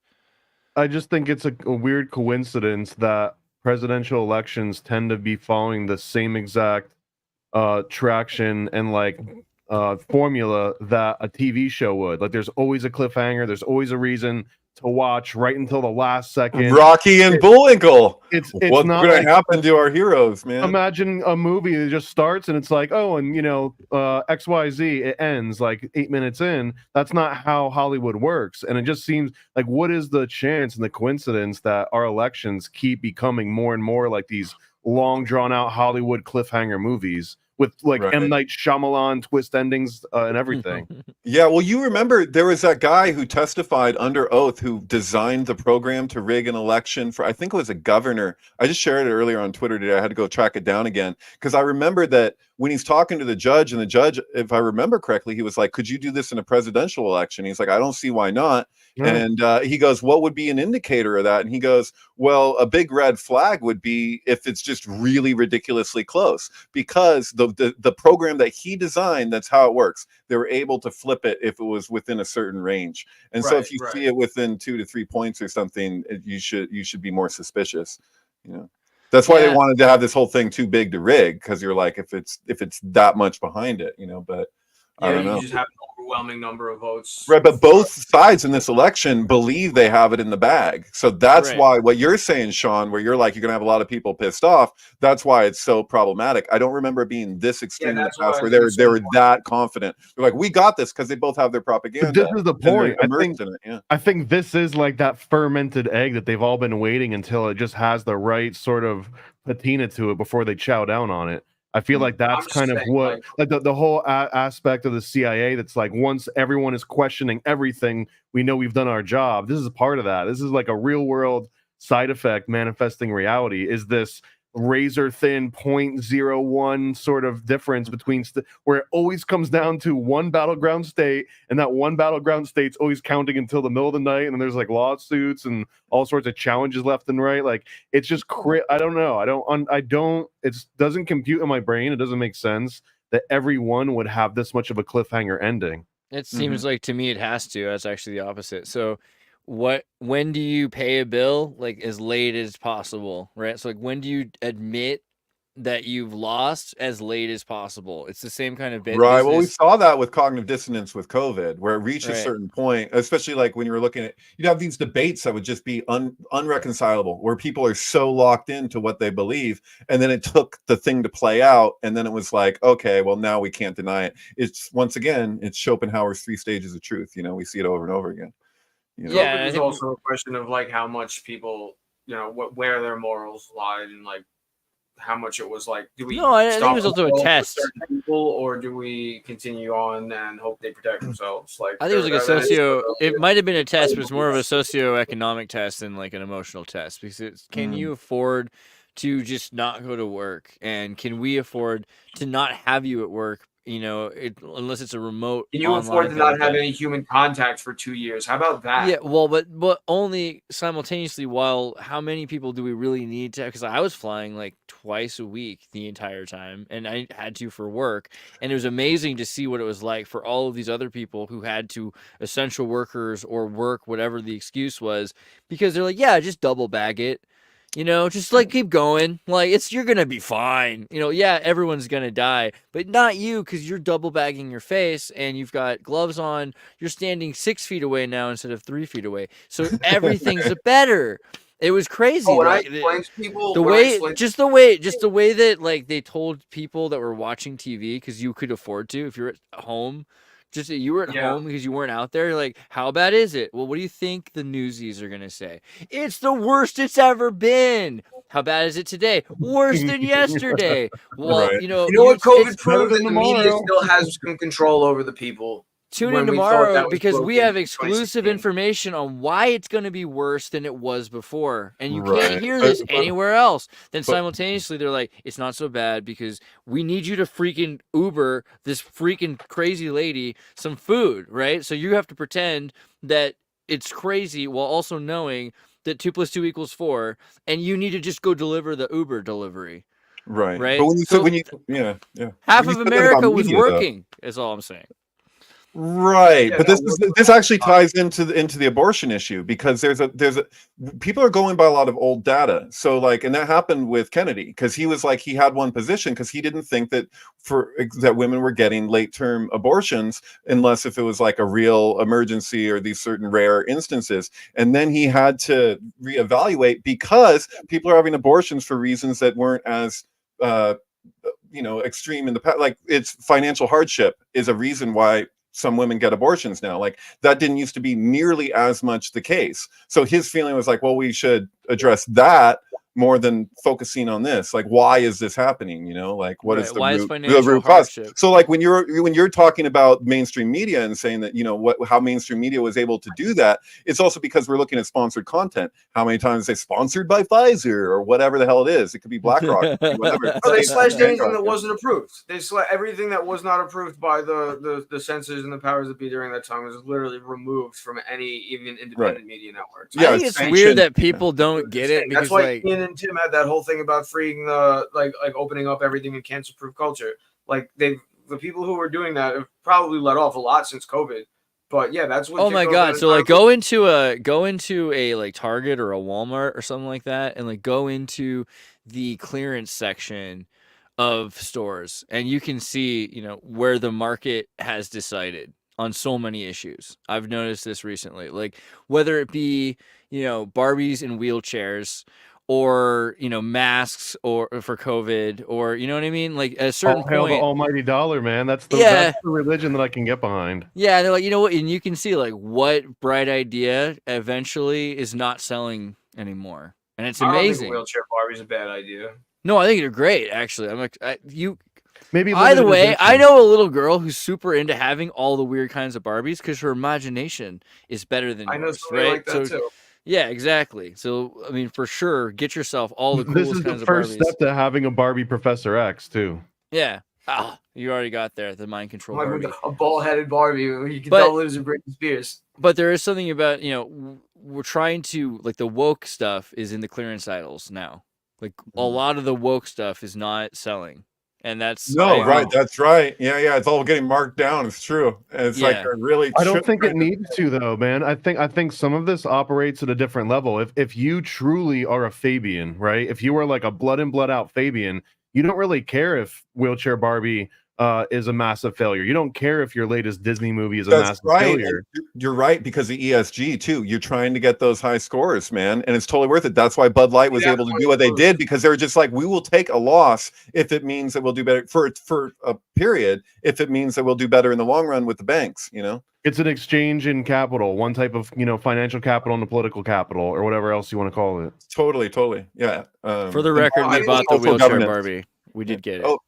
I just think it's a weird coincidence that presidential elections tend to be following the same exact traction and formula that a TV show would. Like, there's always a cliffhanger. There's always a reason to watch right until the last second. Rocky and Bullwinkle. It's What's not going like, to happen to our heroes, man? imagine a movie that just starts and it's like, oh, and XYZ, it ends like 8 minutes in. That's not how Hollywood works. And it just seems like, what is the chance and the coincidence that our elections keep becoming more and more like these long drawn out Hollywood cliffhanger movies with like Right. M. Night Shyamalan twist endings and everything? Yeah, well, you remember there was that guy who testified under oath who designed the program to rig an election for, I think it was a governor. I just shared it earlier on Twitter today. I had to go track it down again because I remember that when he's talking to the judge, and the judge, if I remember correctly, he was like, could you do this in a presidential election? He's like, I don't see why not. Yeah. And he goes, what would be an indicator of that? And he goes, well, a big red flag would be if it's just really ridiculously close, because the program that he designed, that's how it works. They were able to flip it if it was within a certain range. And so if you see it within 2 to 3 points or something, you should be more suspicious. You know, that's why they wanted to have this whole thing too big to rig, because you're like, if it's that much behind it, you know. But I don't know. You just have an overwhelming number of votes. Right, but both sides in this election believe they have it in the bag. So that's why what you're saying, Sean, where you're like, you're going to have a lot of people pissed off. That's why it's so problematic. I don't remember it being this extreme in the past where they were that confident. They're like, we got this, because they both have their propaganda. But this is the point. I think this is like that fermented egg that they've all been waiting until it just has the right sort of patina to it before they chow down on it. I feel like that's kind of what, like the whole aspect of the CIA. That's like, once everyone is questioning everything, we know we've done our job. This is part of that. This is like a real world side effect manifesting reality. Is this razor thin 0.01 sort of difference between where it always comes down to one battleground state, and that one battleground state's always counting until the middle of the night, and then there's like lawsuits and all sorts of challenges left and right. Like, it's just I don't know. It doesn't compute in my brain. It doesn't make sense that everyone would have this much of a cliffhanger ending. It seems like, to me, it has to. That's actually the opposite. So when do you pay a bill? Like, as late as possible, right? So like, when do you admit that you've lost? As late as possible. It's the same kind of right. business. Well, we saw that with cognitive dissonance with COVID, where it reached a certain point, especially like when you were looking at, you'd have these debates that would just be unreconcilable, where people are so locked into what they believe, and then it took the thing to play out, and then it was like, okay, well, now we can't deny it. It's, once again, it's Schopenhauer's 3 stages of truth. You know, we see it over and over again. You know? Yeah, there's also a question of like how much people, you know, where their morals lied, and like how much it was like, do we I think it was also a test, people, or do we continue on and hope they protect themselves? Like, I think it was like it might have been a test, but it's more of a socioeconomic test than like an emotional test, because can you afford to just not go to work, and can we afford to not have you at work unless it's a remote Can you online afford to thing not like have that. any human contact for 2 years? How about that? Yeah, well, but only simultaneously. While how many people do we really need to? Because I was flying like twice a week the entire time, and I had to for work, and it was amazing to see what it was like for all of these other people who had to essential workers or work whatever the excuse was, because they're like, yeah, just double bag it. Just like keep going. Like you're gonna be fine. Yeah, everyone's gonna die, but not you, because you're double bagging your face and you've got gloves on. You're standing 6 feet away now instead of 3 feet away, so everything's better. It was crazy. Oh, when I Like explain to people, the when I way, explain, just the way that like they told people that were watching TV, because you could afford to if you're at home. Just you were at Yeah. home because you weren't out there. Like, how bad is it? Well, what do you think the newsies are gonna say? It's the worst it's ever been. How bad is it today? Worse than yesterday. Well, Right. you know what COVID it's proved? than That the media tomorrow. still has some control over the people. tune when in we thought tomorrow that was because we broken have in exclusive 2016. information on why it's going to be worse than it was before. And you Right. can't hear But- this but- anywhere else. Then but- simultaneously, they're like, it's not so bad because we need you to freaking Uber this freaking crazy lady some food, right? So you have to pretend that it's crazy while also knowing that 2 + 2 = 4, and you need to just go deliver the Uber delivery. Right. Right? But when you So said, yeah. Half When you of said that about America was media, though- working, is all I'm saying. Right, Yeah, but no, this actually ties into the abortion issue, because there's a people are going by a lot of old data. So like, and that happened with Kennedy, because he was like, he had one position because he didn't think that that women were getting late term abortions unless if it was like a real emergency or these certain rare instances, and then he had to reevaluate because people are having abortions for reasons that weren't as extreme in the past. Like, it's financial hardship is a reason why some women get abortions now. Like, that didn't used to be nearly as much the case. So his feeling was like, well, we should address that more than focusing on this. Like, why is this happening? Like, what is Right, the why is root, financial root cause? hardship? So like, when you're talking about mainstream media and saying that, how mainstream media was able to do that, it's also because we're looking at sponsored content. How many times they sponsored by Pfizer or whatever the hell it is? It could be BlackRock, it could be whatever. Oh, they slashed anything that Vanguard. wasn't approved. They everything that was not approved by the censors and the powers that be during that time was literally removed from any even independent media networks. Yeah, I think it's it's sanctioned. weird that people don't get it because That's why like Ian and Tim had that whole thing about freeing the like opening up everything in cancer-proof culture. Like the people who were doing that have probably let off a lot since COVID. But yeah, that's what. oh my kicked off god! that So like entire go into a like Target or a Walmart or something like that, and like go into the clearance section of stores, and you can see where the market has decided on so many issues. I've noticed this recently, like whether it be Barbies in wheelchairs, or masks or for COVID, or you know what I mean, like at a certain All hail the point. almighty dollar, man. That's the religion that I can get behind. Yeah, they're like, you know what, and you can see like what bright idea eventually is not selling anymore, and it's I don't think amazing. wheelchair Barbie's a bad idea. No, I think they're great. Actually, I'm like, Maybe either limited way, edition. I know a little girl who's super into having all the weird kinds of Barbies because her imagination is better than I know yours, somebody right? like that too. Yeah, exactly. So I mean, for sure, get yourself all the This coolest is the kinds of first Barbies. step to having a Barbie Professor X too. Yeah. You already got there. The mind control Like Barbie. with a ball-headed Barbie, you can But- tell lives in Britney Spears. But there is something about we're trying to like the woke stuff is in the clearance aisles now. Like a lot of the woke stuff is not selling, and that's Right. That's right. Yeah. It's all getting marked down. It's true. It's like Yeah. they're really. I don't think it needs to though, man. I think some of this operates at a different level. If you truly are a Fabian, right? If you are like a blood in blood out Fabian, you don't really care if wheelchair Barbie is a massive failure. You don't care if your latest Disney movie is a That's massive right. failure. You're right, because the ESG too. You're trying to get those high scores, man, and it's totally worth it. That's why Bud Light was able to do what they did, because they were just like, we will take a loss if it means that we'll do better for a period. If it means that we'll do better in the long run with the banks, It's an exchange in capital, one type of financial capital and political capital, or whatever else you want to call it. Totally, yeah. For the record, we bought the also wheelchair governance. Barbie. We did get it. Oh,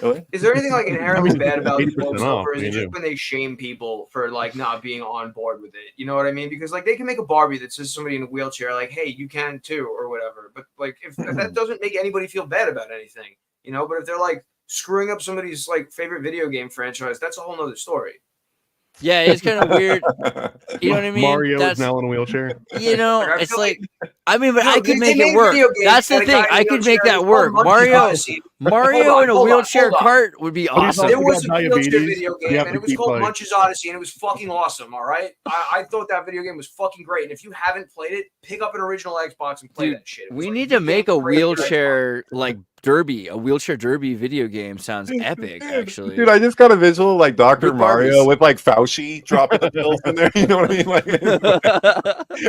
really? Is there anything like inherently bad about 80% woke stuff, off, or is it you just do. when they shame people for like not being on board with it? You know what I mean? Because like they can make a Barbie that says somebody in a wheelchair like, "Hey, you can too," or whatever. But like if that doesn't make anybody feel bad about anything, but if they're like, screwing up somebody's like favorite video game franchise, that's a whole nother story. Yeah, it's kind of weird. You know what I mean? Mario is now in a wheelchair. You know, Like, I it's feel like, I mean, but No, I could they make made it work. video games That's the that a thing. guy in a I could make wheelchair that is work. called Monkey Mario Odyssey. Mario in a wheelchair hold on. cart would be But he's awesome. There also was a got wheelchair diabetes. video You game, have and to it was keep, called like- Munch's Odyssey, and it was fucking awesome. All right, I thought that video game was fucking great. And if you haven't played it, pick up an original Xbox and play Dude, that shit. It was we like need the to make game a great for Xbox. wheelchair like derby. A wheelchair derby video game sounds epic, actually. Dude, I just got a visual like Dr. With Mario Barbies. with like Fauci dropping the pills in there. You know what I mean? Like,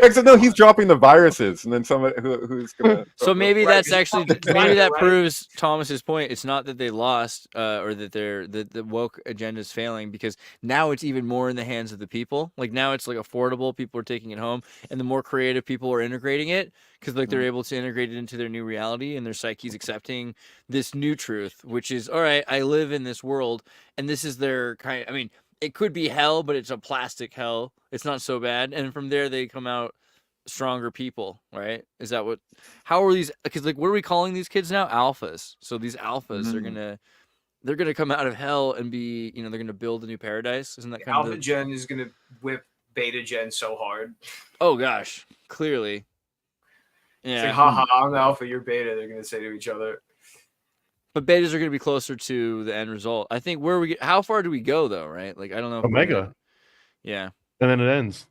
except no, he's dropping the viruses, and then somebody who's gonna. So maybe Right, that's 'cause actually it's maybe fucking that right. proves Thomas's point. It's not that they lost or that the woke agenda is failing, because now it's even more in the hands of the people. Like now it's like affordable. People are taking it home, and the more creative people are integrating it, because like they're able to integrate it into their new reality, and their psyche's accepting this new truth, which is, all right, I live in this world, and this is their kind. I mean, it could be hell, but it's a plastic hell. It's not so bad, and from there they come out stronger people, right? Is that what? How are these? Because like, what are we calling these kids now? Alphas. So these alphas are they're gonna come out of hell and be, you know, they're gonna build a new paradise. Isn't that kind Alpha of? Gen is gonna whip Beta Gen so hard. Oh gosh, clearly. It's Yeah, like, haha, I'm the Alpha, you're Beta. They're gonna say to each other. but betas are gonna be closer to the end result. I think how far do we go though? Right? Like I don't know. If we're Omega, gonna- Yeah. and then it ends.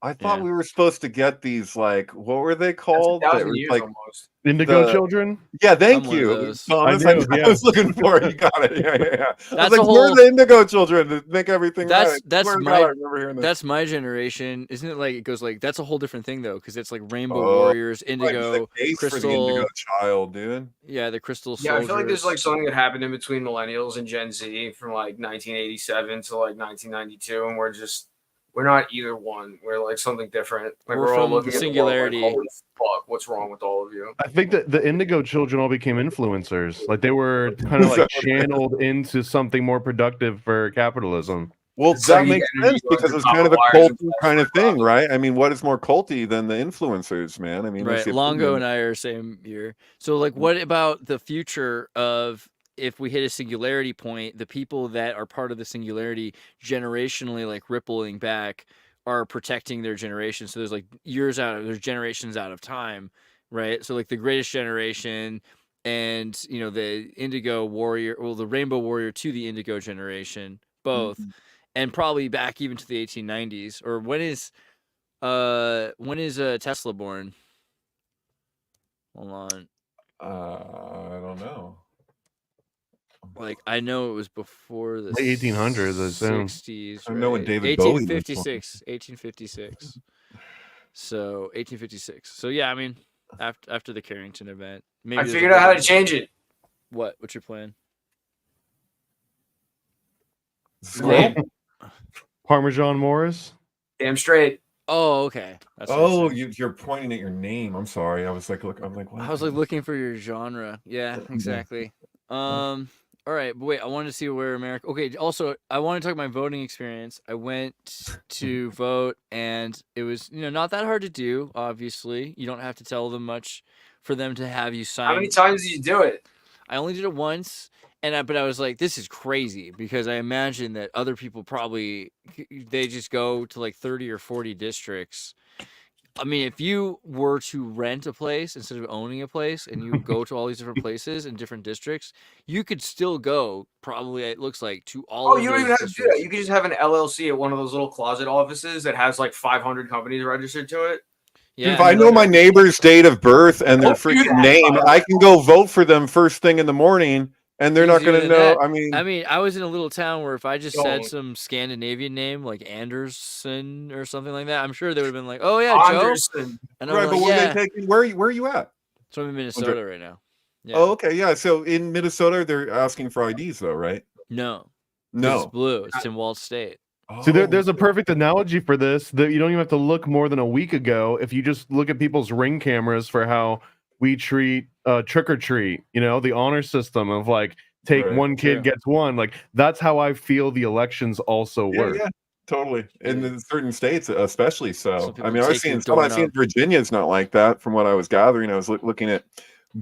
I thought Yeah. we were supposed to get these like what were they That's called? That 1,000 were, years like, almost. Indigo The- children. yeah, thank I'm one of you, those. Thomas. I I, knew, I yeah. was looking for it. You got it. Yeah. I was That's like, a where are whole- the Indigo children to make everything That's- right? that's Swear to my- God, I remember hearing this. That's my generation, isn't it? Like it goes like that's a whole different thing though, because it's like Rainbow Oh, Warriors, Right, Indigo, the case for the Indigo Crystal. child, dude. Yeah, the Crystal Yeah, I feel like there's Soldiers. like something that happened in between millennials and Gen Z from like 1987 to like 1992, and we're not either one. We're like something different. Like We're all from looking the at the world like, singularity. holy fuck, what's wrong with all of you? I think that the Indigo children all became influencers. Like they were kind of like channeled into something more productive for capitalism. Well, So that you makes get sense energy because going it's through kind of a copper wires and culty kind of plastic thing, right? I mean, what is more culty than the influencers, man? I mean, that's Right, the Longo opinion. and I are same year. So, like, what about the future of if we hit a singularity point? The people that are part of the singularity, generationally, like rippling back, are protecting their generation. So there's like there's generations out of time, right? So like the greatest generation, and you know the Indigo Warrior, well, the Rainbow Warrior to the Indigo generation, both, and probably back even to the 1890s. Or when is Tesla born? Hold on. I don't know. Like I know it was before the Late 1800s, I assume. 60s. I know when right? David Bowie was born. 1856. So 1856. So yeah, I mean, after the Carrington event, maybe I there's a figured out how little to bit- change it. What's your plan? Name. Parmesan Morris. Damn straight. Oh, okay. That's what it Oh, says. you're pointing at your name. I'm sorry. I was like, look, I'm like, what? I was like looking for your genre. Yeah, exactly. All right, but wait, I wanted to see where America. Okay, also, I want to talk about my voting experience. I went to vote, and it was, not that hard to do. Obviously, you don't have to tell them much for them to have you sign. How many times did you do it? I only did it once, but I was like, this is crazy, because I imagine that other people probably they just go to like 30 or 40 districts. I mean, if you were to rent a place instead of owning a place, and you go to all these different places in different districts, you could still go. Probably, it looks like, to all. Oh, of you don't those even have to do districts. that. You could just have an LLC at one of those little closet offices that has like 500 companies registered to it. Yeah, If I know my neighbor's date of birth and their Don't do freaking that, name, by the I way. can go vote for them first thing in the morning, and they're not Easier going to than know. that. I mean, I was in a little town where if I just said Don't. some Scandinavian name like Anderson or something like that, I'm sure they would have been like, "Oh yeah, Joe." Anderson. And I'm right? like, But were "Yeah." they taking? Where are you at? So I'm in Minnesota right now. Yeah. Oh, okay, yeah. So in Minnesota, they're asking for IDs, though, right? No. 'Cause No. It's blue. It's Tim Walz State. See, Oh, there's a perfect analogy for this that you don't even have to look more than a week ago. If you just look at people's Ring cameras for how we treat trick or treat, the honor system of like take Right, one kid true. gets one. Like that's how I feel the elections also Yeah, work. yeah, totally. In certain states, especially so. Some I people mean, I was take seeing your some. I've seen doorknob. Virginia's not like that, from what I was gathering. I was looking at.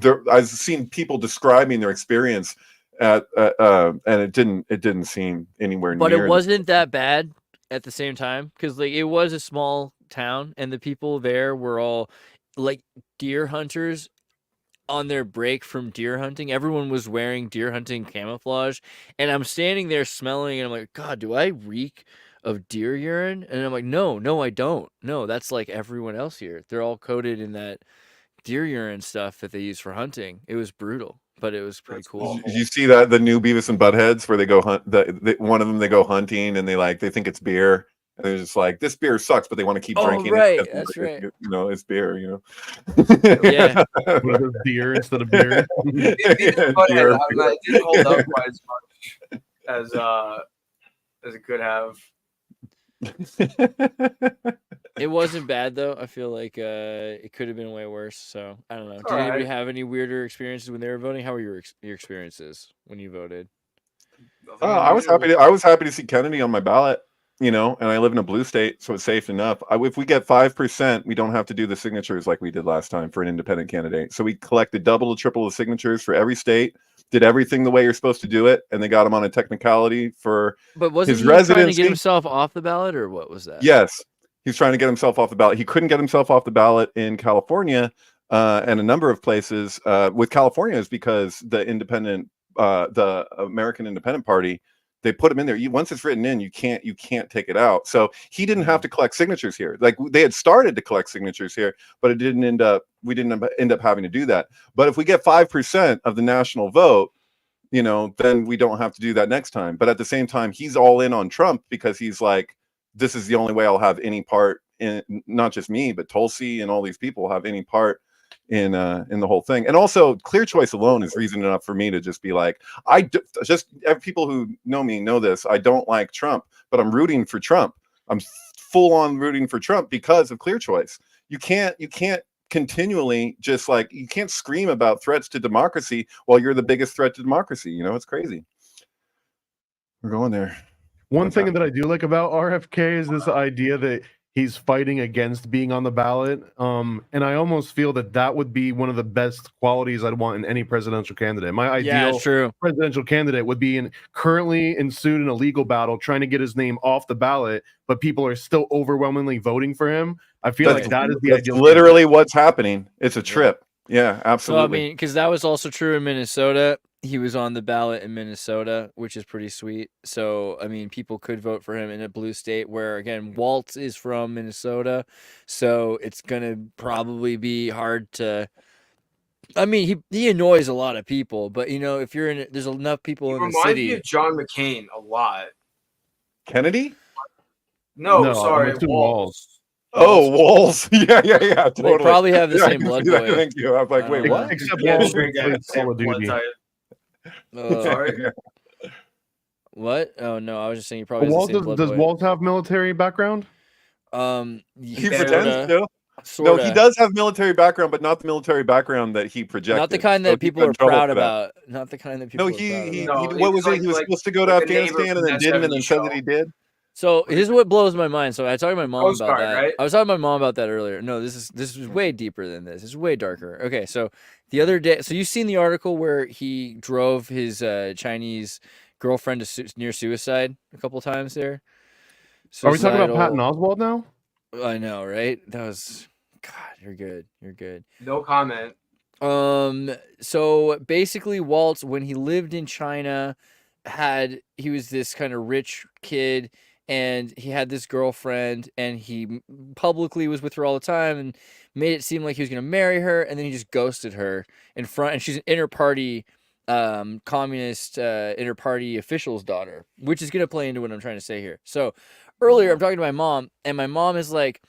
I was seeing people describing their experience, and it didn't seem anywhere But near. it wasn't that bad at the same time, because like it was a small town and the people there were all like deer hunters on their break from deer hunting. Everyone was wearing deer hunting camouflage, and I'm standing there smelling, and I'm like, God, do I reek of deer urine? And I'm like, no, I don't. No, that's like everyone else here. They're all coated in that deer urine stuff that they use for hunting. It was brutal, but it was pretty That's cool. Did you see that the new Beavis and Buttheads where they go hunt? One of them they go hunting and they think it's beer. And they're just like, this beer sucks, but they want to keep Oh, drinking right, it. that's right. You know, it's beer. You know. Yeah. What are those, deer instead of beer? But Deer. it didn't hold up quite as much as it could have. It wasn't bad though. I feel like it could have been way worse. So I don't know. Did All anybody right. have any weirder experiences when they were voting? How were your experiences when you voted? I was happy to see Kennedy on my ballot, you know, and I live in a blue state, so it's safe enough. If we get 5%, we don't have to do the signatures like we did last time for an independent candidate. So we collected double to triple the signatures for every state, did everything the way you're supposed to do it, and they got him on a technicality for But wasn't his he trying to residency. get himself off the ballot, or what was that? Yes, he's trying to get himself off the ballot. He couldn't get himself off the ballot in California and a number of places. With California is because the American Independent Party, they put him in there. Once it's written in, you can't take it out. So he didn't have to collect signatures here. Like they had started to collect signatures here, but it didn't end up. We didn't end up having to do that. But if we get 5% of the national vote, you know, then we don't have to do that next time. But at the same time, he's all in on Trump because he's like, this is the only way I'll have any part in, not just me, but Tulsi and all these people have any part in the whole thing. And also clear choice alone is reason enough for me to just be like, people who know me know this. I don't like Trump, but I'm rooting for Trump. I'm full on rooting for Trump because of clear choice. You can't continually just like, you can't scream about threats to democracy while you're the biggest threat to democracy. You know, it's crazy. We're going there. One thing that I do like about RFK is this idea that he's fighting against being on the ballot. And I almost feel that would be one of the best qualities I'd want in any presidential candidate. My ideal presidential candidate would be currently ensued in a legal battle trying to get his name off the ballot, but people are still overwhelmingly voting for him. I feel like that is the ideal. Literally what's happening. It's a trip. Yeah, absolutely. So, I mean, because that was also true in Minnesota. He was on the ballot in Minnesota, which is pretty sweet. So, I mean, people could vote for him in a blue state where, again, Waltz is from Minnesota. So it's going to probably be hard to... I mean, he annoys a lot of people, but, you know, if you're in... There's enough people in the city... Reminds me of John McCain a lot. Kennedy? No, sorry, Waltz. Oh, Walls. Yeah, totally. They probably have the same blood boy. Thank you. I'm like, wait, what? Except Waltz Waltz Call of Duty. Sorry. What? Oh no, I was just saying he probably has the same blood does boy. Waltz have military background? He pretends to. No, he does have military background, but not the military background that he projected. Not the kind that people are proud about. Not the kind that people. What was it? He was supposed to go to Afghanistan and then didn't, and then said that he did. So here's what blows my mind. So I talked to my mom about that. Right? I was talking to my mom about that earlier. No, this is way deeper than this. It's way darker. Okay, so the other day, so you've seen the article where he drove his Chinese girlfriend to near suicide a couple times there. Are we talking about Patton Oswalt now? I know, right? That was God. You're good. You're good. No comment. So basically, Waltz, when he lived in China, he was this kind of rich kid. And he had this girlfriend, and he publicly was with her all the time and made it seem like he was going to marry her, and then he just ghosted her in front. And she's an inter-party, communist inter-party official's daughter, which is going to play into what I'm trying to say here. So earlier, I'm talking to my mom, and my mom is like,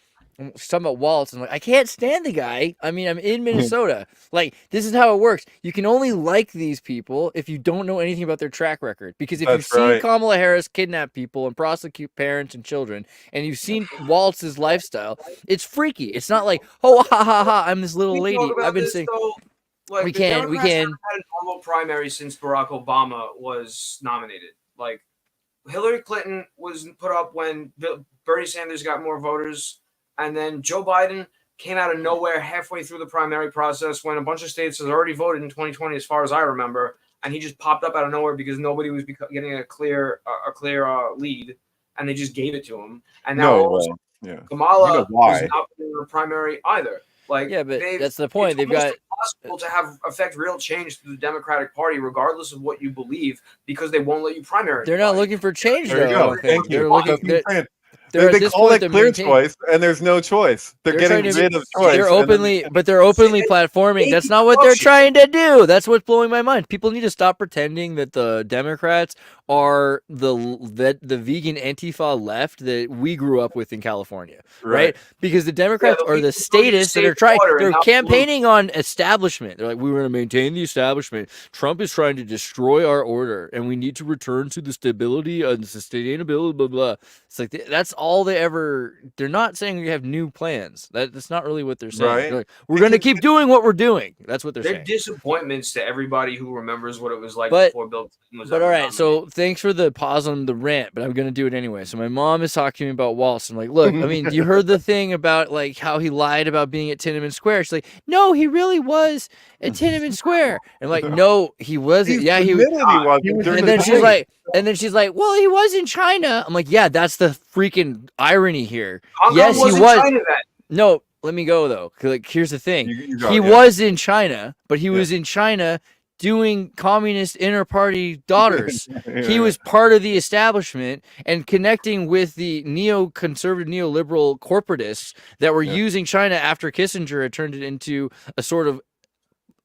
she's talking about Waltz, and I'm like, I can't stand the guy. I mean, I'm in Minnesota. Like, this is how it works. You can only like these people if you don't know anything about their track record. Because if you've seen Kamala Harris kidnap people and prosecute parents and children, and you've seen Waltz's lifestyle, it's freaky. It's not like, oh, ha, ha, ha, I'm this little lady. I've been saying, like, we can. Haven't had a normal primary since Barack Obama was nominated. Like, Hillary Clinton was put up when Bernie Sanders got more voters. And then Joe Biden came out of nowhere halfway through the primary process when a bunch of states had already voted in 2020, as far as I remember. and he just popped up out of nowhere because nobody was getting a clear lead, and they just gave it to him. And now Kamala You know why. was not in the primary either. Like, Yeah, but that's the point. It's They've got impossible to affect real change to the Democratic Party, regardless of what you believe, because they won't let you primary. They're not looking for change. There you though, I go. don't think. Thank you. They're looking. They call it clear choice, and there's no choice. They're getting rid of choice. They're openly platforming. That's not what they're trying to do. That's what's blowing my mind. People need to stop pretending that the Democrats are the vegan Antifa left that we grew up with in California, right? Because the Democrats are the statists that are trying. They're campaigning on establishment. They're like, we want to maintain the establishment. Trump is trying to destroy our order, and we need to return to the stability and sustainability. Blah blah. It's like that's all they ever. They're not saying we have new plans. That's not really what they're saying. Right. They're like, we're going to keep doing what we're doing. That's what they're saying. Disappointments to everybody who remembers what it was like But- before Bill Clinton was But ever all right, nominated. so thanks for the pause on the rant, but I'm gonna do it anyway. So my mom is talking to me about Walsh. I'm like, look, I mean, you heard the thing about like how he lied about being at Tiananmen Square. She's like, no, he really was at Tiananmen Square. And I'm like, no, he wasn't. Yeah, he was. And then she's like, well, he was in China. I'm like, yeah, that's the freaking irony here. Hong Kong Yes, he in was. China then. No, let me go though. 'Cause, like, here's the thing. He Was in China, but he was in China doing communist inter-party daughters. He was part of the establishment and connecting with the neoconservative, neoliberal corporatists that were using China after Kissinger had turned it into a sort of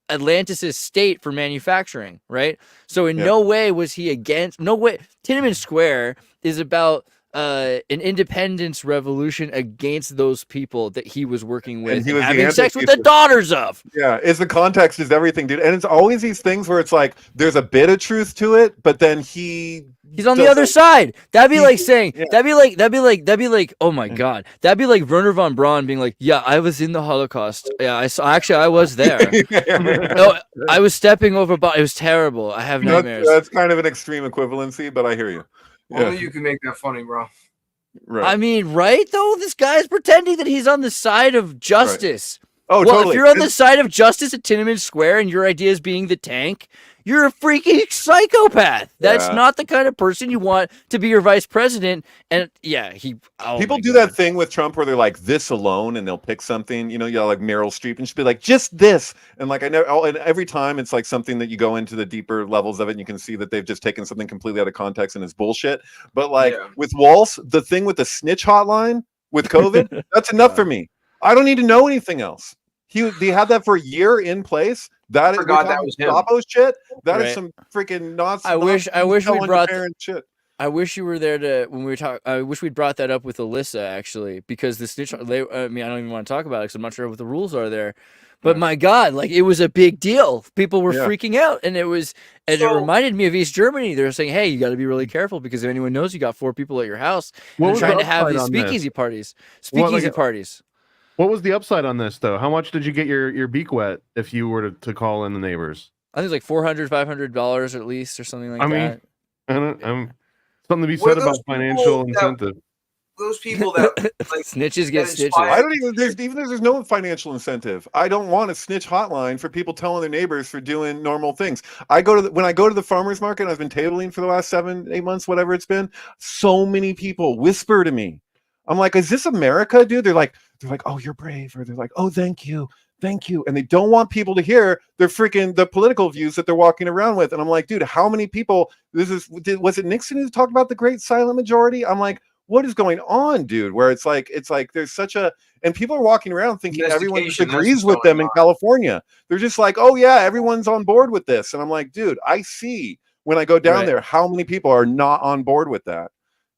Atlanticist state for manufacturing, right? So in no way was he against. No way. Tiananmen Square is about an independence revolution against those people that he was working with, and having sex with the daughters of. Yeah, it's the context is everything, dude. And it's always these things where it's like there's a bit of truth to it, but then he's on the other side. That'd be like saying that'd be like oh my god. That'd be like Werner von Braun being like, yeah, I was in the Holocaust. Yeah, I was there. No, I was stepping over it was terrible. I have nightmares. That's kind of an extreme equivalency, but I hear you. Only you can make that funny, bro. Right. I mean, right though? This guy's pretending that he's on the side of justice. Oh, well, totally. If you're on the side of justice at Tiananmen Square and your idea is being the tank, you're a freaking psychopath. That's not the kind of person you want to be your vice president. And people do that thing with Trump where they're like this alone, and they'll pick something, like Meryl Streep, and she'll be like just this, and like and every time it's like something that you go into the deeper levels of it, and you can see that they've just taken something completely out of context and it's bullshit. But with Walsh, the thing with the snitch hotline with COVID, that's enough for me. I don't need to know anything else. He had that for a year in place. That was him. Shit. That is some freaking nonsense. I wish we brought shit. I wish you were there when we were talking. I wish we'd brought that up with Alyssa actually, because the snitch. I don't even want to talk about it because I'm not sure what the rules are there. But my God, like it was a big deal. People were freaking out, and it reminded me of East Germany. They were saying, "Hey, you got to be really careful because if anyone knows you got 4 people at your house, they're trying to have these speakeasy parties." What was the upside on this, though? How much did you get your beak wet if you were to call in the neighbors? I think it's like $400, $500 at least, or something like that. I mean, something to be said about financial incentive. Those people that like snitches get stitches. I don't even. There's no financial incentive. I don't want a snitch hotline for people telling their neighbors for doing normal things. When I go to the farmers market, I've been tabling for the last 7-8 months, whatever it's been. So many people whisper to me. I'm like, is this America, dude? They're like, oh, you're brave, or they're like, oh, thank you, and they don't want people to hear the political views that they're walking around with. And I'm like, dude, how many people? Was it Nixon who talked about the great silent majority? I'm like, what is going on, dude? Where it's like there's such a, and people are walking around thinking everyone disagrees with them in California. They're just like, oh yeah, everyone's on board with this, and I'm like, dude, I see when I go down there how many people are not on board with that.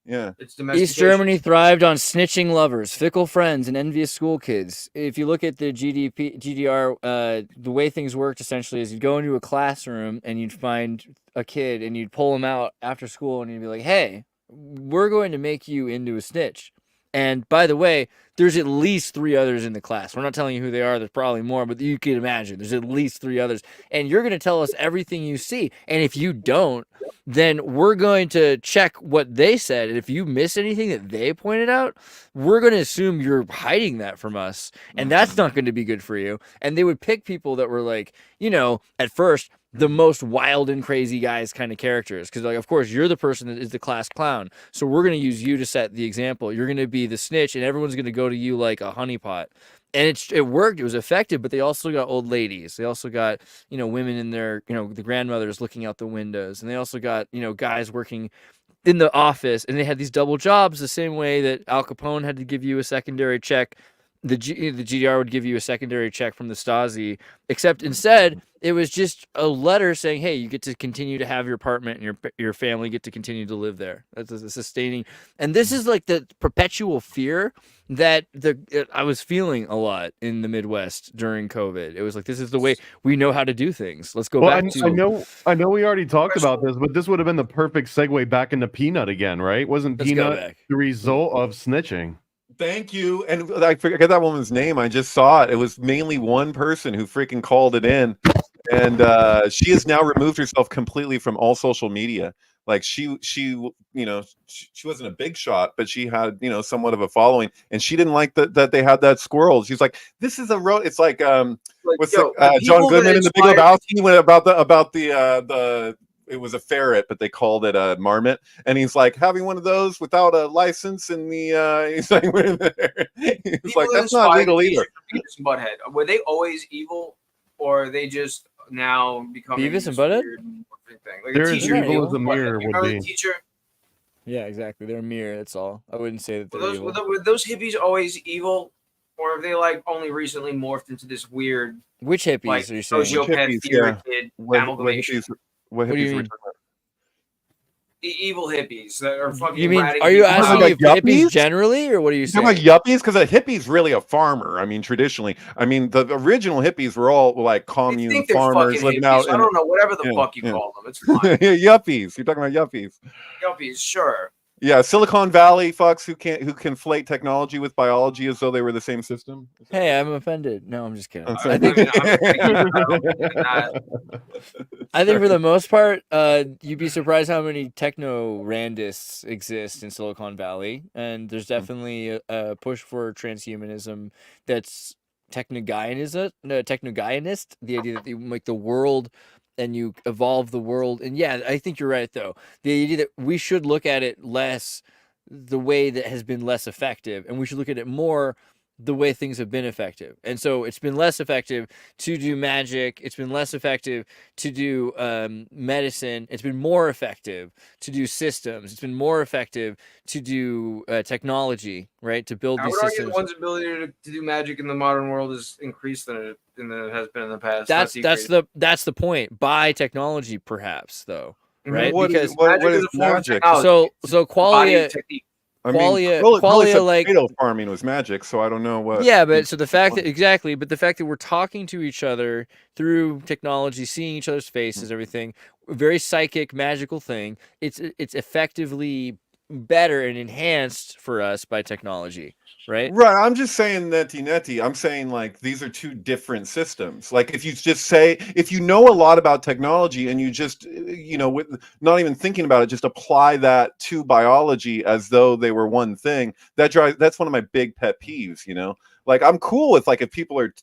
Yeah. East Germany thrived on snitching lovers, fickle friends, and envious school kids. If you look at the GDR, the way things worked essentially is you'd go into a classroom and you'd find a kid and you'd pull him out after school and you'd be like, hey, we're going to make you into a snitch. And by the way, there's at least 3 others in the class. We're not telling you who they are. There's probably more, but you can imagine there's at least 3 others. And you're going to tell us everything you see. And if you don't, then we're going to check what they said. And if you miss anything that they pointed out, we're going to assume you're hiding that from us. And that's not going to be good for you. And they would pick people that were like, at first, the most wild and crazy guys kind of characters, because like of course you're the person that is the class clown, so we're going to use you to set the example. You're going to be the snitch and everyone's going to go to you like a honeypot. And it worked, it was effective, but they also got old ladies, they also got, you know, women in their, you know, the grandmothers looking out the windows, and they also got, you know, guys working in the office, and they had these double jobs the same way that Al Capone had to give you a secondary check. The GDR would give you a secondary check from the Stasi, except instead it was just a letter saying, "Hey, you get to continue to have your apartment, and your family get to continue to live there." That's a sustaining, and this is like the perpetual fear that I was feeling a lot in the Midwest during COVID. It was like, this is the way we know how to do things. Let's go back to. I know we already talked about this, but this would have been the perfect segue back into Peanut again, right? Wasn't Peanut the result of snitching? Thank you. And I forget that woman's name. I just saw it. It was mainly one person who freaking called it in. And she has now removed herself completely from all social media. Like she wasn't a big shot, but she had, you know, somewhat of a following, and she didn't like that they had that squirrel. She's like, this is a road. It's like John Goodman in The Big Lebowski when about the it was a ferret, but they called it a marmot, and he's like having one of those without a license, and he's like, he's like, that's not legal either. Butthead, were they always evil, or are they just now becoming Beavis and Butthead? Like they're as evil as a mirror would be. Teacher? Yeah, exactly. They're a mirror. That's all. I wouldn't say that they're evil. Were those hippies always evil, or have they like only recently morphed into this weird? Which hippies like, are you saying? Sociopath theory kid amalgamation. What do you hippies were mean? talking about? Evil hippies that are fucking. You mean? ratting Are you people out. asking if Like hippies yuppies? generally, or what are you saying? Talking about yuppies, because a hippie's really a farmer. I mean, traditionally, I mean, the original hippies were all like They commune think they're farmers fucking living hippies. out. I don't know, whatever the fuck you call them. It's fine. Yuppies. You're talking about yuppies. Yuppies, sure. Yeah, Silicon Valley fucks who conflate technology with biology as though they were the same system. Hey, I'm offended. No, I'm just kidding. Okay. I think for the most part, you'd be surprised how many techno-randists exist in Silicon Valley, and there's definitely a push for transhumanism that's techno-Gaianist, the idea that you make the world and you evolve the world. And yeah, I think you're right, though. The idea that we should look at it less the way that has been less effective, and we should look at it more the way things have been effective. And so it's been less effective to do magic. It's been less effective to do medicine. It's been more effective to do systems. It's been more effective to do technology, right? To build I these would argue systems. one's ability to do magic in the modern world is increased than it has been in the past. That's the point. By technology, perhaps, though, right? What because is, what magic is is a form of magic? technology. so Body qualia. technique. I mean, Qualia, Qualia said like potato farming was magic, so I don't know what. Yeah, but so the fact that but the fact that we're talking to each other through technology, seeing each other's faces, everything, very psychic, magical thing. It's effectively better and enhanced for us by technology, right? Right. I'm just saying neti. I'm saying like these are two different systems. Like if you know a lot about technology and you just, with not even thinking about it, just apply that to biology as though they were one thing. That's one of my big pet peeves, Like I'm cool with like if people are,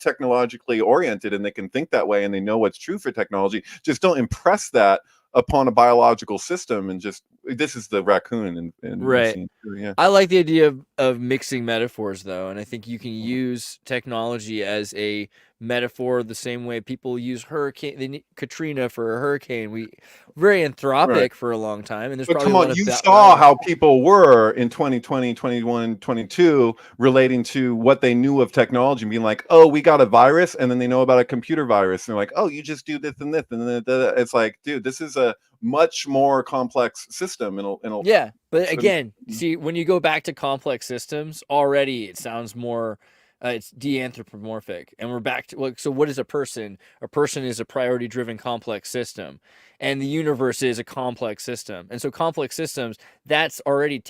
technologically oriented and they can think that way and they know what's true for technology, just don't impress that upon a biological system and just this is the raccoon and right. Yeah. I like the idea of mixing metaphors though, and I think you can use technology as a metaphor the same way people use Katrina for a hurricane. We very anthropic for a long time, and there's but probably come a lot on, of you saw how people were in 2020, 21, 22 relating to what they knew of technology and being like, oh, we got a virus, and then they know about a computer virus, and they're like, oh, you just do this and this, and then it's like, dude, this is a much more complex system. Yeah, but again, see, when you go back to complex systems, already it sounds more. It's de-anthropomorphic, and we're back to so what is a person? A person is a priority-driven complex system, and the universe is a complex system. And so complex systems, that's already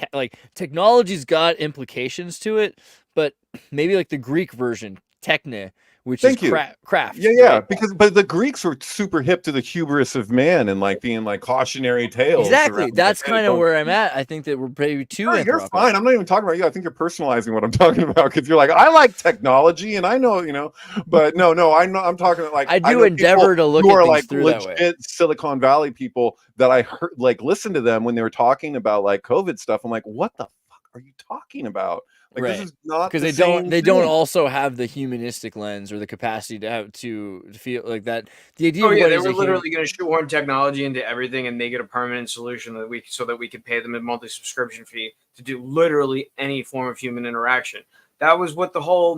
technology's got implications to it, but maybe like the Greek version, techne, which Thank is you. craft. Yeah, right? but the Greeks were super hip to the hubris of man and like being like cautionary tales. Exactly. Around, That's like, hey, kind of don't. where I'm at. I think that we're maybe too You're anthropic. fine. I'm not even talking about you. I think you're personalizing what I'm talking about because you're like, I like technology and I know, but no, I'm talking like I do know endeavor to look who at are things like through that way. legit Silicon Valley people that I heard like listen to them when they were talking about like COVID stuff. I'm like, what the fuck are you talking about? Like this is not because the they same don't thing. also have the humanistic lens or the capacity to have to feel like that. The idea Oh of yeah, what they is were a human, literally going to shoehorn technology into everything and make it a permanent solution so that we could pay them a monthly subscription fee to do literally any form of human interaction. That was what the whole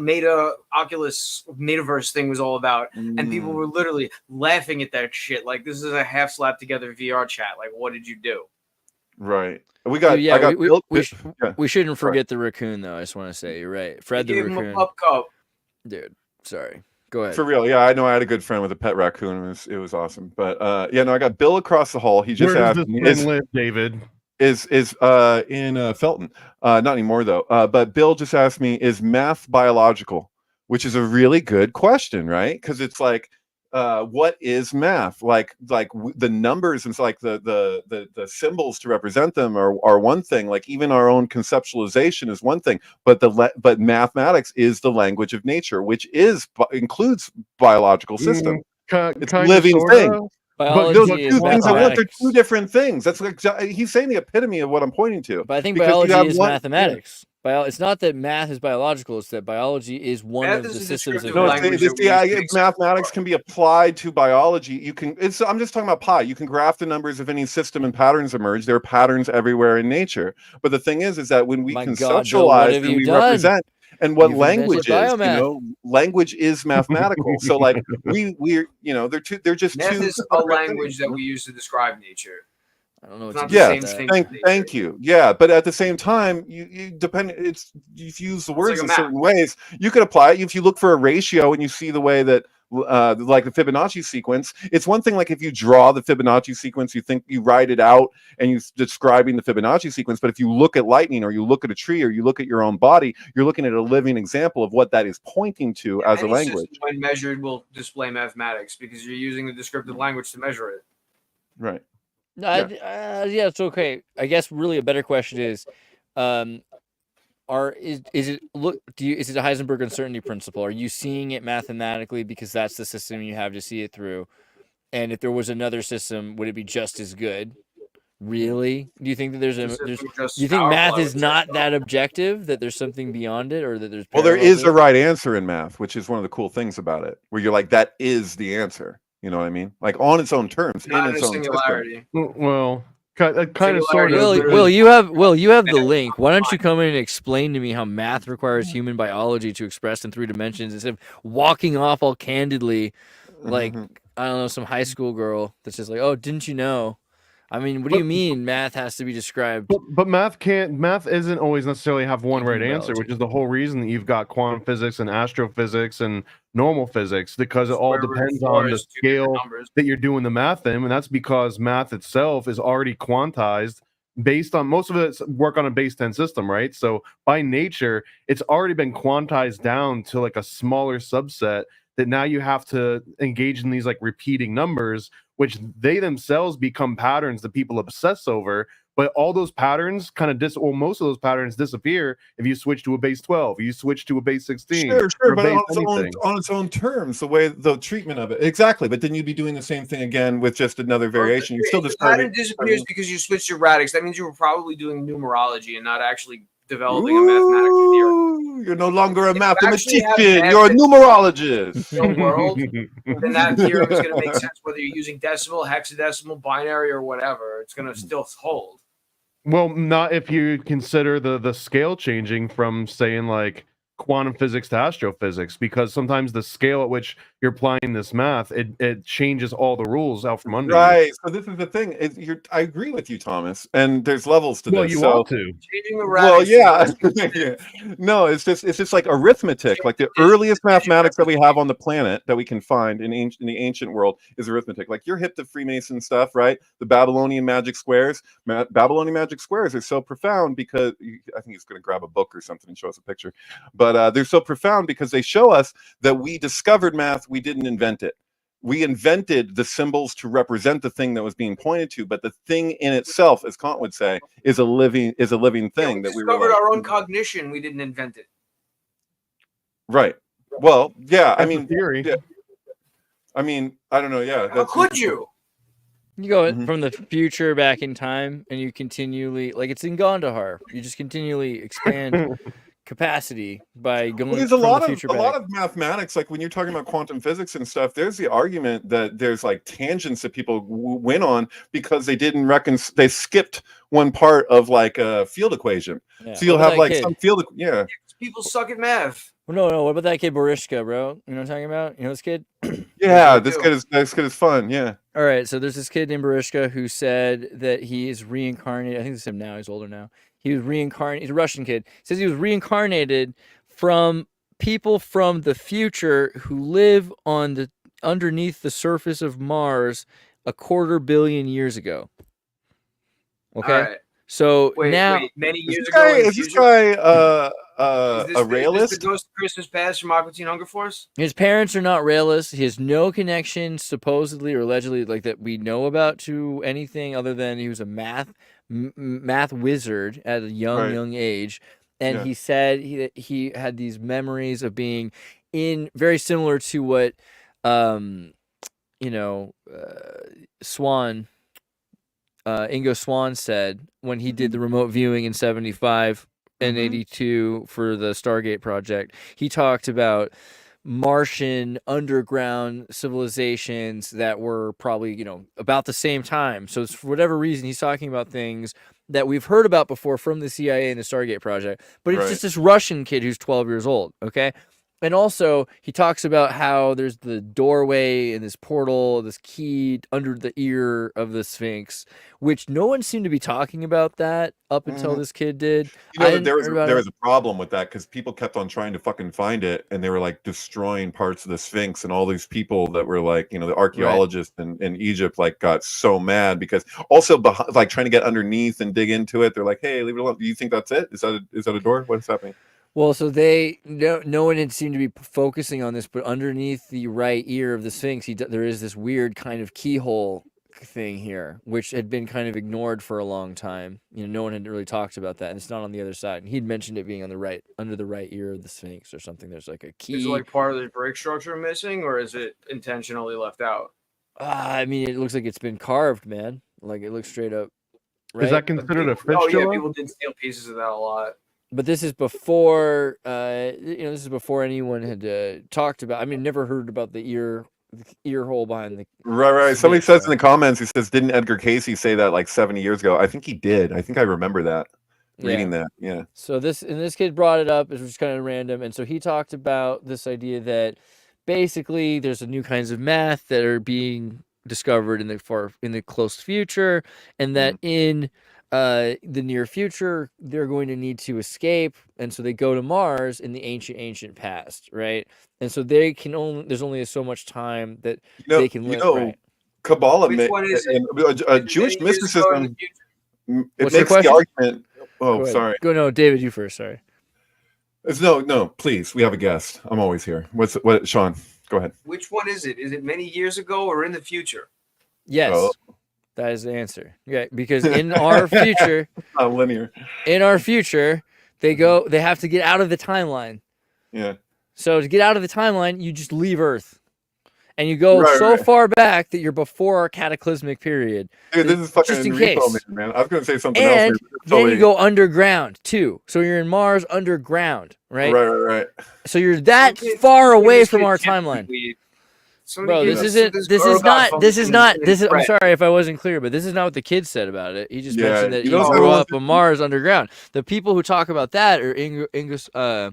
Oculus metaverse thing was all about, and people were literally laughing at that shit. Like this is a half slapped together VR chat. Like what did you do? Right. We Dude, got. I got. we shouldn't forget the raccoon though. I just want to say you're right, Fred They the gave him a raccoon. pup cup. Dude, sorry. Go ahead. For real, yeah, I know. I had a good friend with a pet raccoon. It was awesome. But yeah, no, I got Bill across the hall. He just Where does asked this me, man live, David? is in Felton, not anymore though. But Bill just asked me, is math biological? Which is a really good question, right? Because it's like, what is math? The numbers and like the symbols to represent them are one thing. Like even our own conceptualization is one thing, but but mathematics is the language of nature, which includes biological system. It's a living thing. Biology is Those things are they're mathematics. two different things. That's like he's saying the epitome of what I'm pointing to. But I think because you biology have is one, mathematics. It's not that math is biological; it's that biology is one Math of is the a systems of descriptive no, language that we use to mathematics can be applied to biology. You can. I'm just talking about pi. You can graph the numbers of any system and patterns emerge. There are patterns everywhere in nature. But the thing is that when we My God, Bill, what conceptualize have and you we done? represent, and what You've language invented is, biomath. language is mathematical. So like we're they're just Math two is a separate language things, that we use to describe nature. I don't know It's what not to the do same with that. thing. as nature. Thank you. Yeah, but at the same time, you depend. You use the words like a in map. certain ways. You could apply it if you look for a ratio and you see the way that, like the Fibonacci sequence. It's one thing like if you draw the Fibonacci sequence, you think you write it out and you're describing the Fibonacci sequence. But if you look at lightning, or you look at a tree, or you look at your own body, you're looking at a living example of what that is pointing to as a Any language. system, when measured, will display mathematics because you're using the descriptive language to measure it. Right. Yeah, it's okay. I guess really a better question is, is it a Heisenberg uncertainty principle? Are you seeing it mathematically because that's the system you have to see it through? And if there was another system, would it be just as good? Really? Do you think that do you think math is not that objective, that there's something beyond it, or that there's Well, there parallels is to a it? right answer in math, which is one of the cool things about it, where you're like, that is the answer. You know what I mean? Like on its own terms, Not in in its a own system. singularity. Well, kind of, sort Singularity of. is literally Will, you have the link. Why don't you come in and explain to me how math requires human biology to express in 3 dimensions instead of walking off all candidly like I don't know, some high school girl that's just like, oh, didn't you know? I mean, what do you mean math has to be described? But math isn't always necessarily have one in right human answer, which biology? is the whole reason that you've got quantum physics and astrophysics and normal physics, because it all Square root of depends 4 on the is 2 different scale numbers. that you're doing the math in, and that's because math itself is already quantized based on most of it's work on a base 10 system, right? So by nature, it's already been quantized down to like a smaller subset that now you have to engage in these like repeating numbers, which they themselves become patterns that people obsess over. But all those patterns kind of most of those patterns disappear if you switch to a base 12, you switch to a base 16, Sure, or a but base on its own terms, the way the treatment of it, exactly. But then you'd be doing the same thing again with just another variation. You're still If the describing. pattern disappears because you switched to radix, that means you were probably doing numerology and not actually developing a mathematical theory. Ooh, you're no longer a If you actually have mathematician. math You're a in numerologist. the real world, then that theorem is going to make sense whether you're using decimal, hexadecimal, binary, or whatever. It's going to still hold. Well, not if you consider the scale changing from saying like quantum physics to astrophysics, because sometimes the scale at which you're applying this math, it changes all the rules out from under you. Right. So this is the thing. I agree with you, Thomas. And there's levels to Well, this. you So ought to. Changing the well, radix. yeah. No, it's just like arithmetic. Like the earliest mathematics that we have on the planet that we can find in the ancient world is arithmetic. Like you're hip to Freemason stuff, right? The Babylonian magic squares. Babylonian magic squares are so profound because I think he's going to grab a book or something and show us a picture. But but they're so profound because they show us that we discovered math, we didn't invent it. We invented the symbols to represent the thing that was being pointed to, but the thing in itself, as Kant would say, is a living thing we that we were discovered like, our own cognition. We didn't invent it. right. Well, yeah, That's a theory. yeah, I mean, I don't know, yeah. How could you? You go Mhm. from the future back in time, and you continually, like it's in Gandhar, you just continually expand capacity by going Well, there's from a lot the of future back. mathematics, like when you're talking about quantum physics and stuff. There's the argument that there's like tangents that people win on because they didn't they skipped one part of like a field equation. Yeah. So you'll What about have that like kid? some field, yeah. People suck at math. Well, no. What about that kid Barishka, bro? You know what I'm talking about? You know this kid? Yeah, I this do. kid is fun. Yeah. All right, so there's this kid named Barishka who said that he is reincarnated. I think this is him now. He's older now. He was reincarnated. He's a Russian kid. He says he was reincarnated from people from the future who live on the underneath the surface of Mars 250 million years ago. Okay, All right. so now Wait, many Is years this ago guy, in the is this future? guy Is a this the realist? Ghost of Christmas Past from Aqua Teen Hunger Force? his parents are not realists. He has no connection, supposedly or allegedly, like that we know about to anything other than he was a math wizard at a Right. young age, and Yeah. he said he had these memories of being in very similar to what, Swan, Ingo Swan said when he did the remote viewing in 75 and Mhm. 82 for the Stargate project. He talked about Martian underground civilizations that were probably, about the same time. So it's, for whatever reason, he's talking about things that we've heard about before from the CIA and the Stargate project, but it's Right. just this Russian kid who's 12 years old. Okay. And also, he talks about how there's the doorway and this portal, this key under the ear of the Sphinx, which no one seemed to be talking about that up until Mhm. this kid did. You know I that didn't there was heard about there it. was a problem with that because people kept on trying to fucking find it, and they were like destroying parts of the Sphinx, and all these people that were like, the archaeologists in Egypt like got so mad because also like trying to get underneath and dig into it. They're like, hey, leave it alone. Do you think that's it? Is that a door? What's happening? Well, so no one had seemed to be focusing on this, but underneath the right ear of the Sphinx, there is this weird kind of keyhole thing here, which had been kind of ignored for a long time. No one had really talked about that, and it's not on the other side. And he'd mentioned it being on the right, under the right ear of the Sphinx or something. There's like a key. Is it like part of the break structure missing, or is it intentionally left out? I mean, it looks like it's been carved, man. Like it looks straight up. Right? Is that considered a Oh yeah, fistula? people did steal pieces of that a lot. But this is before, this is before anyone had talked about. I mean, never heard about the ear hole behind the. Right. Somebody Sphinx, says in the comments, he says, didn't Edgar Casey say that like 70 years ago? I think he did. I think I remember that. Reading that, yeah. So this kid brought it up. It was kind of random, and so he talked about this idea that basically there's a new kinds of math that are being discovered in the close future, and that in the near future they're going to need to escape, and so they go to Mars in the ancient past, right? And so they can there's only so much time that they can live. Right? Kabbalah Which one is it? and Jewish Many years ago in the mysticism. future? It What's your makes the question? argument. Oh, Go ahead. sorry. Go, no, David, you first. Sorry. No, please. We have a guest. I'm always here. What, Sean? Go ahead. Which one is it? Is it many years ago or in the future? Yes. Oh. That is the answer. Yeah, because in our future, Not linear. they have to get out of the timeline. Yeah. So to get out of the timeline, you just leave Earth. And you go so far back that you're before our cataclysmic period. Dude, this is fucking just in repo, case. man. I was going to say something And else. then you go underground too. So you're in Mars underground, right? Right. So you're that far away from our timeline. Bro, I'm sorry if I wasn't clear, but this is not what the kid said about it. He just mentioned that he grew up on Mars underground. The people who talk about that are Ingo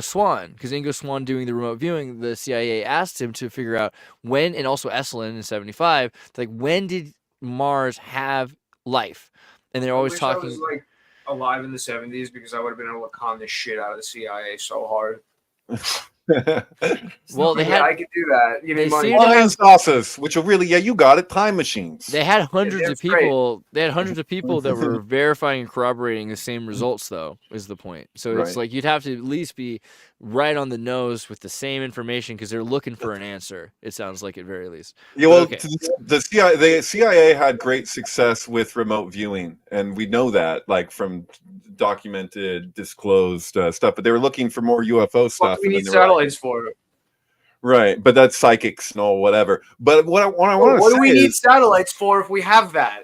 Swan, because Ingo Swan doing the remote viewing, the CIA asked him to figure out when, and also Esalen in 75, like when did Mars have life? And they're always talking. I was like alive in the 70s because I would have been able to con this shit out of the CIA so hard. Well, they Yeah, had I could do that. Give me they money. seem to Flying have saucers, which are really, yeah, you got it, time machines. they had hundreds of that's great. people. They had hundreds of people that were verifying and corroborating the same results, though, is the point. So it's Right. like you'd have to at least be right on the nose with the same information because they're looking for an answer. It sounds like at very least. Yeah, But well, okay. the CIA had great success with remote viewing, and we know that, like from documented, disclosed stuff. But they were looking for more UFO What stuff, do we and then need they were like, satellites for? right. But that's psychics and all, whatever. But what I want to What say do we need is, satellites for if we have that?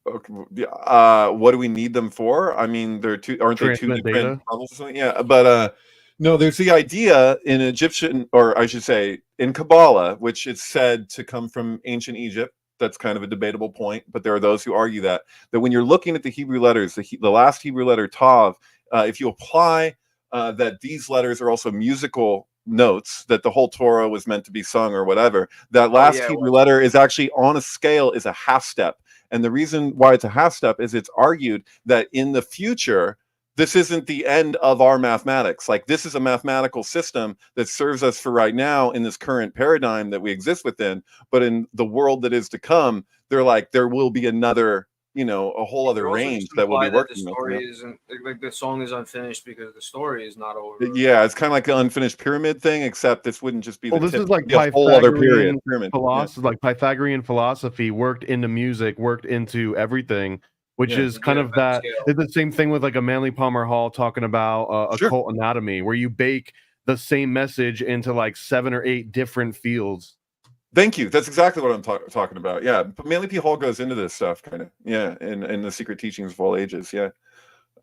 what do we need them for? I mean, aren't they two Transmit different data. levels or something? Yeah, but no, there's the idea in Egyptian, or I should say in Kabbalah, which is said to come from ancient Egypt. That's kind of a debatable point, but there are those who argue that when you're looking at the Hebrew letters, the last Hebrew letter Tav, if you apply that these letters are also musical notes, that the whole Torah was meant to be sung or whatever, that last yeah, Hebrew letter is actually on a scale, is a half step. And the reason why it's a half step is it's argued that in the future, this isn't the end of our mathematics. Like, this is a mathematical system that serves us for right now in this current paradigm that we exist within. But in the world that is to come, they're like, there will be another, a whole other You're also range just that we'll be imply that the working with. story isn't like the song is unfinished because the story is not over. Yeah, it's kind of like an unfinished pyramid thing, except this wouldn't just be Well, the this tip, is like it'd be a whole other Pythagorean pyramid. philosophy. Like Pythagorean philosophy worked into music, worked into everything, which Yeah. is kind of that. It's the same thing with like a Manly Palmer Hall talking about Sure. occult anatomy, where you bake the same message into like 7 or 8 different fields. Thank you. That's exactly what I'm talking about. Yeah, but Manly P. Hall goes into this stuff, kind of. Yeah, in the secret teachings of all ages. Yeah,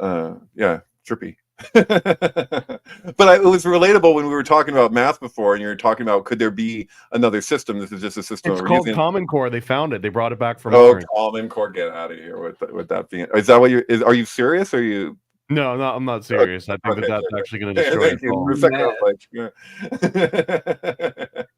yeah, trippy. But it was relatable when we were talking about math before, and you were talking about could there be another system? This is just a system. It's we're called using. Common Core. They found it. They brought it back from Oh, Mars. Common Core, get out of here with that being. Is that what are you serious? Or are you? No, I'm not serious. I think Okay, that's good. actually going to destroy Thank us you. all. For a second, I was like, yeah.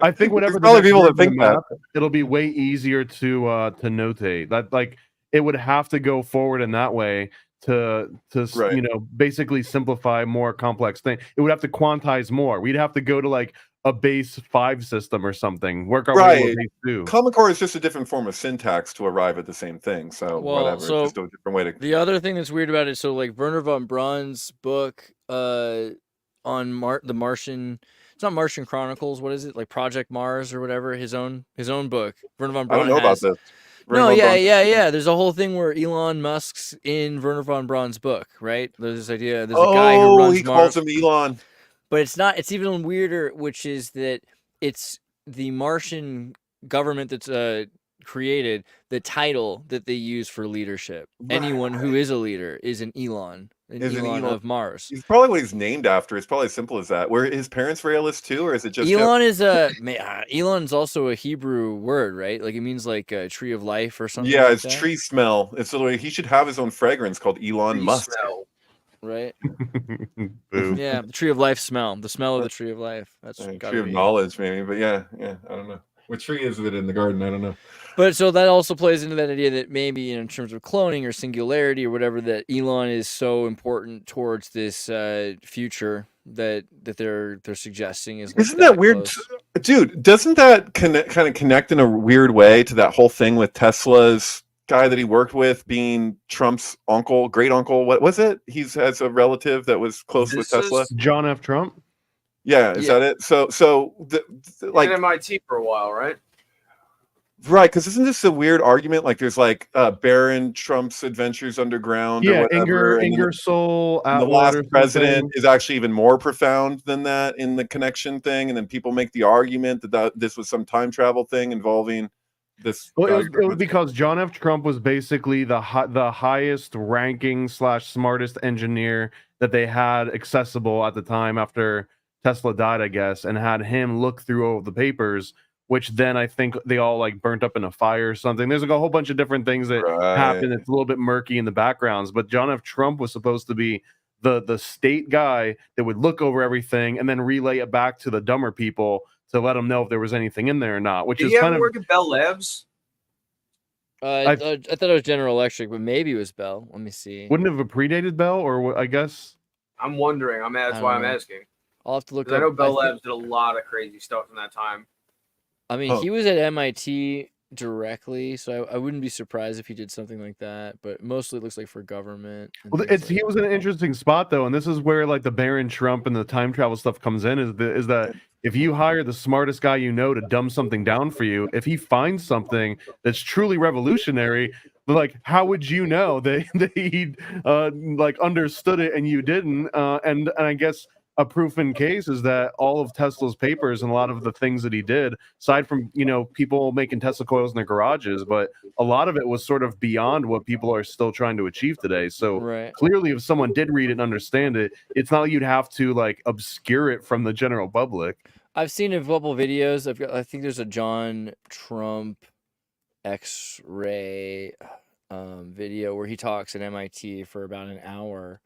I think whenever There's the probably next people that version of think that. map, it'll be way easier to notate. That like it would have to go forward in that way to Right. basically simplify more complex things. It would have to quantize more. We'd have to go to like a base 5 system or something. Work our way to a Right. base 2. Common Core is just a different form of syntax to arrive at the same thing. So Well, whatever, so it's just a different way to. the other thing that's weird about it, so like Werner von Braun's book on the Martian, it's not Martian Chronicles, what is it? Like Project Mars or whatever, his own book. Werner von I Braun don't know about has. this. No, Werner von Braun- yeah. There's a whole thing where Elon Musk's in Werner von Braun's book, right? There's this idea. There's a guy who runs he Mars, calls him Elon. but it's not. It's even weirder, which is that it's the Martian government that's created the title that they use for leadership. Anyone who is a leader is an Elon, Elon of Mars. He's probably what he's named after. It's probably as simple as that. Were his parents realists too, or is it just Elon is Elon's also a Hebrew word, right? Like it means like a tree of life or something. Yeah, like it's that. tree smell. It's literally he should have his own fragrance called Elon Musk. Smell. Right? Boo. Yeah, the tree of life smell. The smell of the tree of life. That's Tree of knowledge, maybe. But yeah, I don't know. What tree is it in the garden? I don't know. But so that also plays into that idea that maybe in terms of cloning or singularity or whatever, that Elon is so important towards this future that they're suggesting is. Isn't that weird, dude? Doesn't that kind of connect in a weird way to that whole thing with Tesla's guy that he worked with being Trump's uncle, great uncle? What was it? He has a relative that was close with Tesla. John F. Trump. Yeah, is that it? So like at MIT for a while, right? Right, because isn't this a weird argument? Like, there's like Baron Trump's Adventures Underground, or whatever. Ingersoll. The last president is actually even more profound than that in the connection thing, and then people make the argument that this was some time travel thing involving this. Well, it was because John F. Trump was basically the highest ranking / smartest engineer that they had accessible at the time after Tesla died, I guess, and had him look through all the papers, which then I think they all like burnt up in a fire or something. There's like a whole bunch of different things that happen. It's a little bit murky in the backgrounds, but John F. Trump was supposed to be the state guy that would look over everything and then relay it back to the dumber people to let them know if there was anything in there or not. Which is kind of work at Bell Labs. I thought it was General Electric, but maybe it was Bell. Let me see. Wouldn't have predated Bell, or I guess. I'm wondering. That's why I'm asking. I'll have to look 'Cause I know up. Bell Labs did a lot of crazy stuff in that time. I mean, he was at MIT directly, so I wouldn't be surprised if he did something like that. But mostly it looks like for government. Well, he was in an interesting spot though, and this is where like the Baron Trump and the time travel stuff comes in. Is that if you hire the smartest guy you know to dumb something down for you, if he finds something that's truly revolutionary, like how would you know that he like understood it and you didn't? And I guess a proof in case is that all of Tesla's papers and a lot of the things that he did, aside from people making Tesla coils in their garages, but a lot of it was sort of beyond what people are still trying to achieve today. So clearly, if someone did read it and understand it, it's not like you'd have to like obscure it from the general public. I've seen a couple videos. I think there's a John Trump X-ray video where he talks at MIT for about an hour.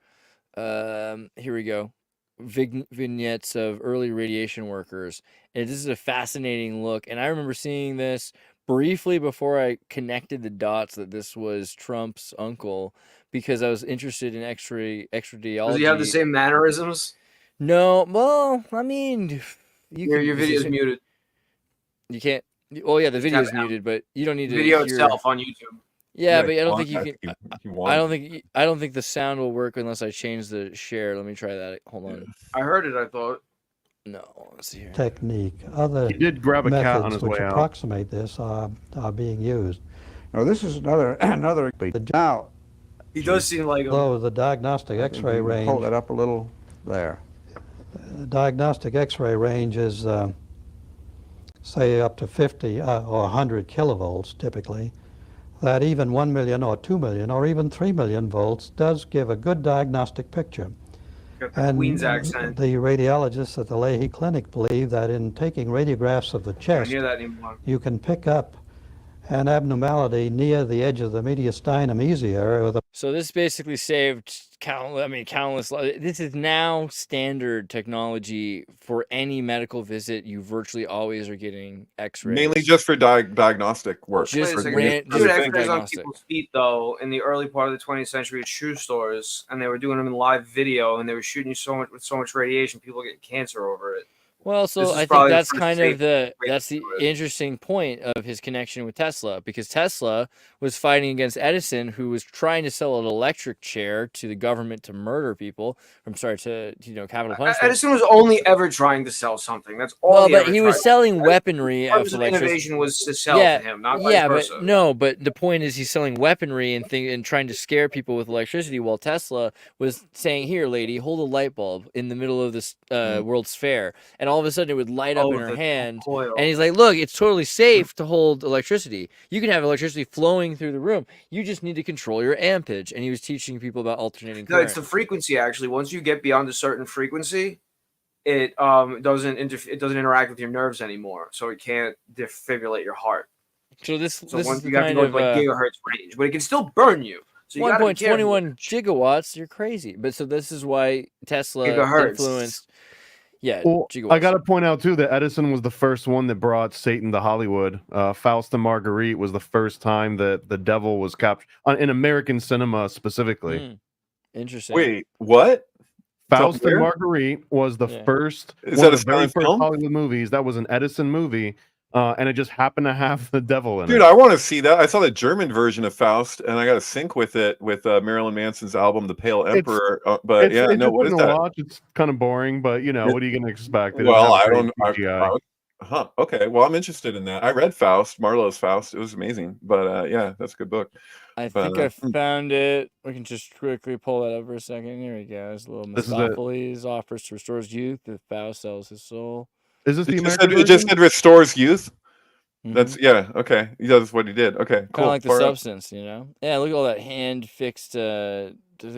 Here we go. Vignettes of early radiation workers, and this is a fascinating look. And I remember seeing this briefly before I connected the dots that this was Trump's uncle, because I was interested in extradiology. Does he have the same mannerisms? No, well, I mean, your video's muted. You can't. Oh yeah, the video's muted, but you don't need to video hear itself on YouTube. Yeah, but I don't think you can. I don't think the sound will work unless I change the share. Let me try that. Hold on. I heard it. I thought. No, let's see here. Technique. Other he did grab a cat on his way out. Approximate this are being used. Now this is another now. He does seem like Although the diagnostic X-ray range. Hold it up a little there. The diagnostic X-ray range is say up to 50 or 100 kilovolts typically. That even 1 million or 2 million or even 3 million volts does give a good diagnostic picture. And Queen's accent. The radiologists at the Leahy Clinic believe that in taking radiographs of the chest, you can pick up an abnormality near the edge of the mediastinum easier. So this basically saved countless. This is now standard technology for any medical visit. You virtually always are getting X-rays. Mainly just for diagnostic work. Just X-rays on people's feet, though, in the early part of the 20th century at shoe stores, and they were doing them in live video, and they were shooting you with so much radiation, people get cancer over it. Well, so I think that's kind of the interesting point of his connection with Tesla, because Tesla was fighting against Edison, who was trying to sell an electric chair to the government to murder people. I'm sorry, to capital punishment. Edison was only ever trying to sell something. That's all. Well, but he was selling weaponry. Part of his innovation was to sell to him, not vice versa. But the point is he's selling weaponry and trying to scare people with electricity, while Tesla was saying, "Here, lady, hold a light bulb in the middle of this World's Fair," and all of a sudden it would light up in her hand, and he's like, "Look, it's totally safe to hold electricity. You can have electricity flowing through the room. You just need to control your ampage." And he was teaching people about alternating current. No, it's the frequency. Actually, once you get beyond a certain frequency, it doesn't interact with your nerves anymore, so it can't defibrillate your heart. So once you got to go to like gigahertz range, but it can still burn you. So 1.21 gigawatts. You're crazy. But so this is why Tesla influenced. Yeah, well, I got to point out too that Edison was the first one that brought Satan to Hollywood. Faust and Marguerite was the first time that the devil was captured in American cinema specifically. Interesting. Wait, what? Faust and Marguerite was the first. Is that a very first film? Hollywood movies? That was an Edison movie. And it just happened to have the devil in it. Dude, I want to see that. I saw the German version of Faust, and I got to sync with it with Marilyn Manson's album, The Pale Emperor. What is that? Watch. It's kind of boring, but what are you going to expect? Well, I don't know. Okay. Well, I'm interested in that. I read Faust, Marlowe's Faust. It was amazing. But yeah, that's a good book. I think I found it. We can just quickly pull that up for a second. Here we go. It's a little Mephistopheles offers to restore his youth. The Faust sells his soul. Is this the American version? It just said restores youth. That's okay. That's what he did. Okay, cool. Kind of like the substance, Yeah, look at all that hand fixed. They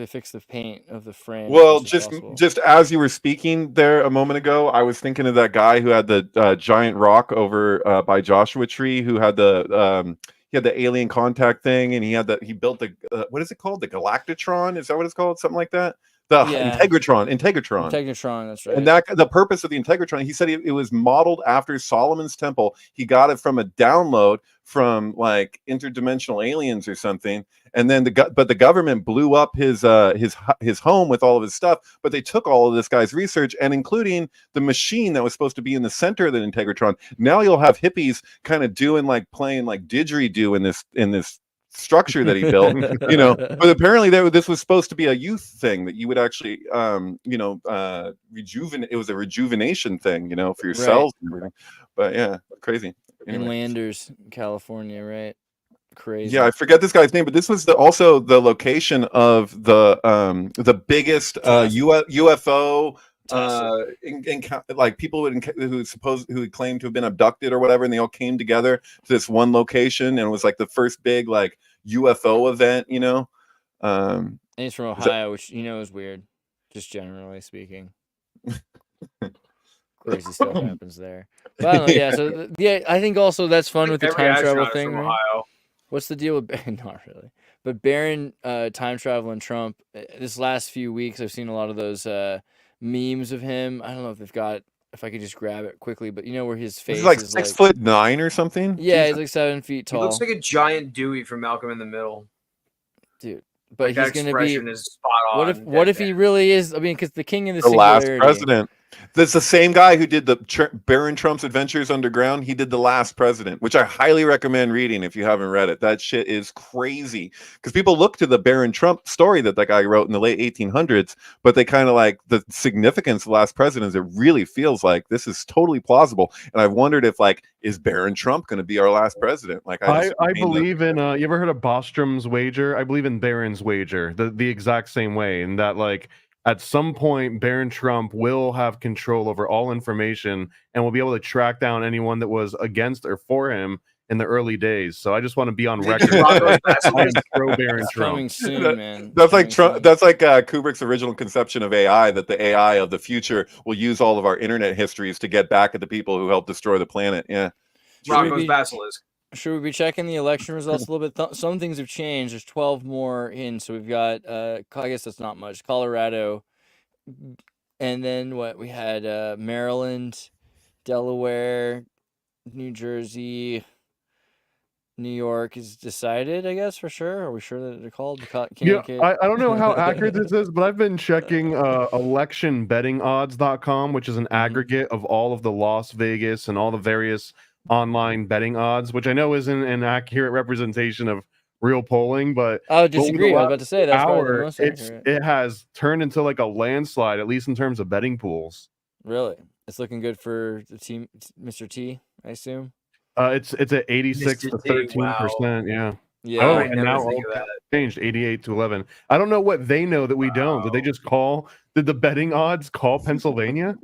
fix the paint of the frame. Well, just as you were speaking there a moment ago, I was thinking of that guy who had the giant rock over by Joshua Tree, who had the alien contact thing, and he built the what is it called? The Galactitron? Is that what it's called? Something like that. Yeah. Integratron. Technotron, that's right. And that the purpose of the Integratron, he said it was modeled after Solomon's Temple. He got it from a download from like interdimensional aliens or something. And then the government blew up his home with all of his stuff. But they took all of this guy's research, and including the machine that was supposed to be in the center of the Integratron. Now you'll have hippies kind of playing like didgeridoo in this structure that he built, but apparently this was supposed to be a youth thing that you would actually rejuvenate. It was a rejuvenation thing, for your cells and everything. But yeah, crazy. In Landers, California, right? Crazy. Yeah, I forget this guy's name, but this was also the location of the biggest UFO like people who claimed to have been abducted or whatever, and they all came together to this one location, and it was like the first big like UFO event, and he's from Ohio, which is weird, just generally speaking. Crazy stuff happens there. But I don't know, yeah, so I think also that's fun with the time travel thing, right? Ohio. What's the deal with not really, but Barron time travel and Trump? This last few weeks, I've seen a lot of those memes of him. I don't know if I could just grab it quickly, but where his face is like is 6'9" or something. Yeah, he's like 7 feet tall. He looks like a giant Dewey from Malcolm in the Middle, dude. But like he's gonna be. Is spot on. What if he really is? I mean, because the king of the last singularity. president. That's the same guy who did the Baron Trump's Adventures Underground. He did The Last President, which I highly recommend reading if you haven't read it. That shit is crazy because people look to the Baron Trump story that guy wrote in the late 1800s, but they kind of like the significance of The Last President. It really feels like this is totally plausible. And I've wondered if is Baron Trump going to be our last president? Like I believe in. You ever heard of Bostrom's wager? I believe in Barron's wager, the exact same way, in that at some point, Baron Trump will have control over all information and will be able to track down anyone that was against or for him in the early days. So I just want to be on record. I am pro Baron Trump. Coming soon, man. That's like Trump. That's like Kubrick's original conception of AI. That the AI of the future will use all of our internet histories to get back at the people who helped destroy the planet. Yeah. Rocco's Basilisk. Should we be checking the election results a little bit? Some things have changed. There's 12 more in, so we've got. I guess that's not much. Colorado, and then what we had: Maryland, Delaware, New Jersey, New York is decided. I guess for sure. Are we sure that they're called? Yeah, I don't know how accurate this is, but I've been checking electionbettingodds.com, which is an aggregate of all of the Las Vegas and all the various online betting odds, which I know isn't an accurate representation of real polling, but I would disagree. I was about to say that's probably the most accurate. It has turned into like a landslide, at least in terms of betting pools. Really, it's looking good for the team, Mr. T. I assume. It's at 86 to 13%. Yeah. Yeah. Oh, and now changed 88 to 11. I don't know what they know that we don't. Did they just did the betting odds call Pennsylvania?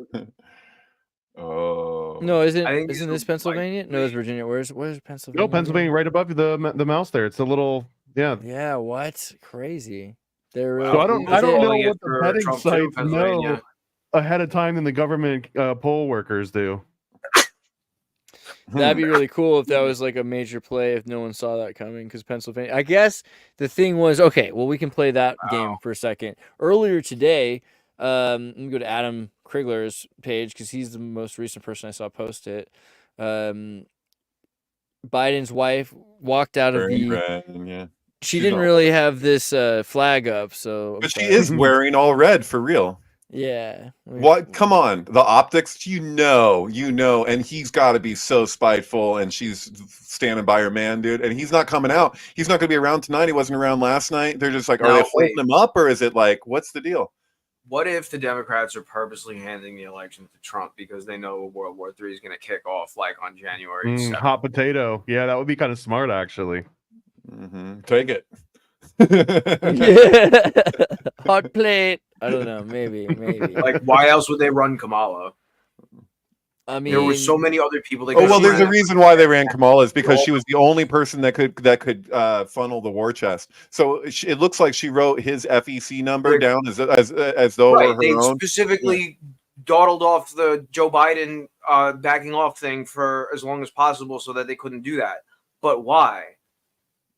Oh no! Isn't this Pennsylvania? No, it's Virginia. Where's Pennsylvania? No, Pennsylvania, right above the mouse there. It's a little Yeah, what? Crazy. They're so I don't know what the betting sites know ahead of time than the government poll workers do. That'd be really cool if that was like a major play if no one saw that coming, because Pennsylvania. I guess the thing was, okay, well, we can play that game for a second. Earlier today, let me go to Adam Krigler's page because he's the most recent person I saw post it. Biden's wife walked out of the. She didn't really have this flag up, so. But she is wearing all red for real. Yeah. What? Come on, the optics. You know, and he's got to be so spiteful, and she's standing by her man, dude. And he's not coming out. He's not going to be around tonight. He wasn't around last night. They're just like, are they holding him up, or is it like, what's the deal? What if the Democrats are purposely handing the election to Trump because they know World War III is going to kick off like on January 7th? Hot potato. Yeah, that would be kind of smart, actually. Take it. Yeah. Hot plate. I don't know. Maybe. Like, why else would they run Kamala? I mean, there were so many other people. There's a reason why they ran Kamala is because she was the only person that could funnel the war chest. So it looks like she wrote his FEC number down as though it were her own. Specifically dawdled off the Joe Biden backing off thing for as long as possible so that they couldn't do that. But why?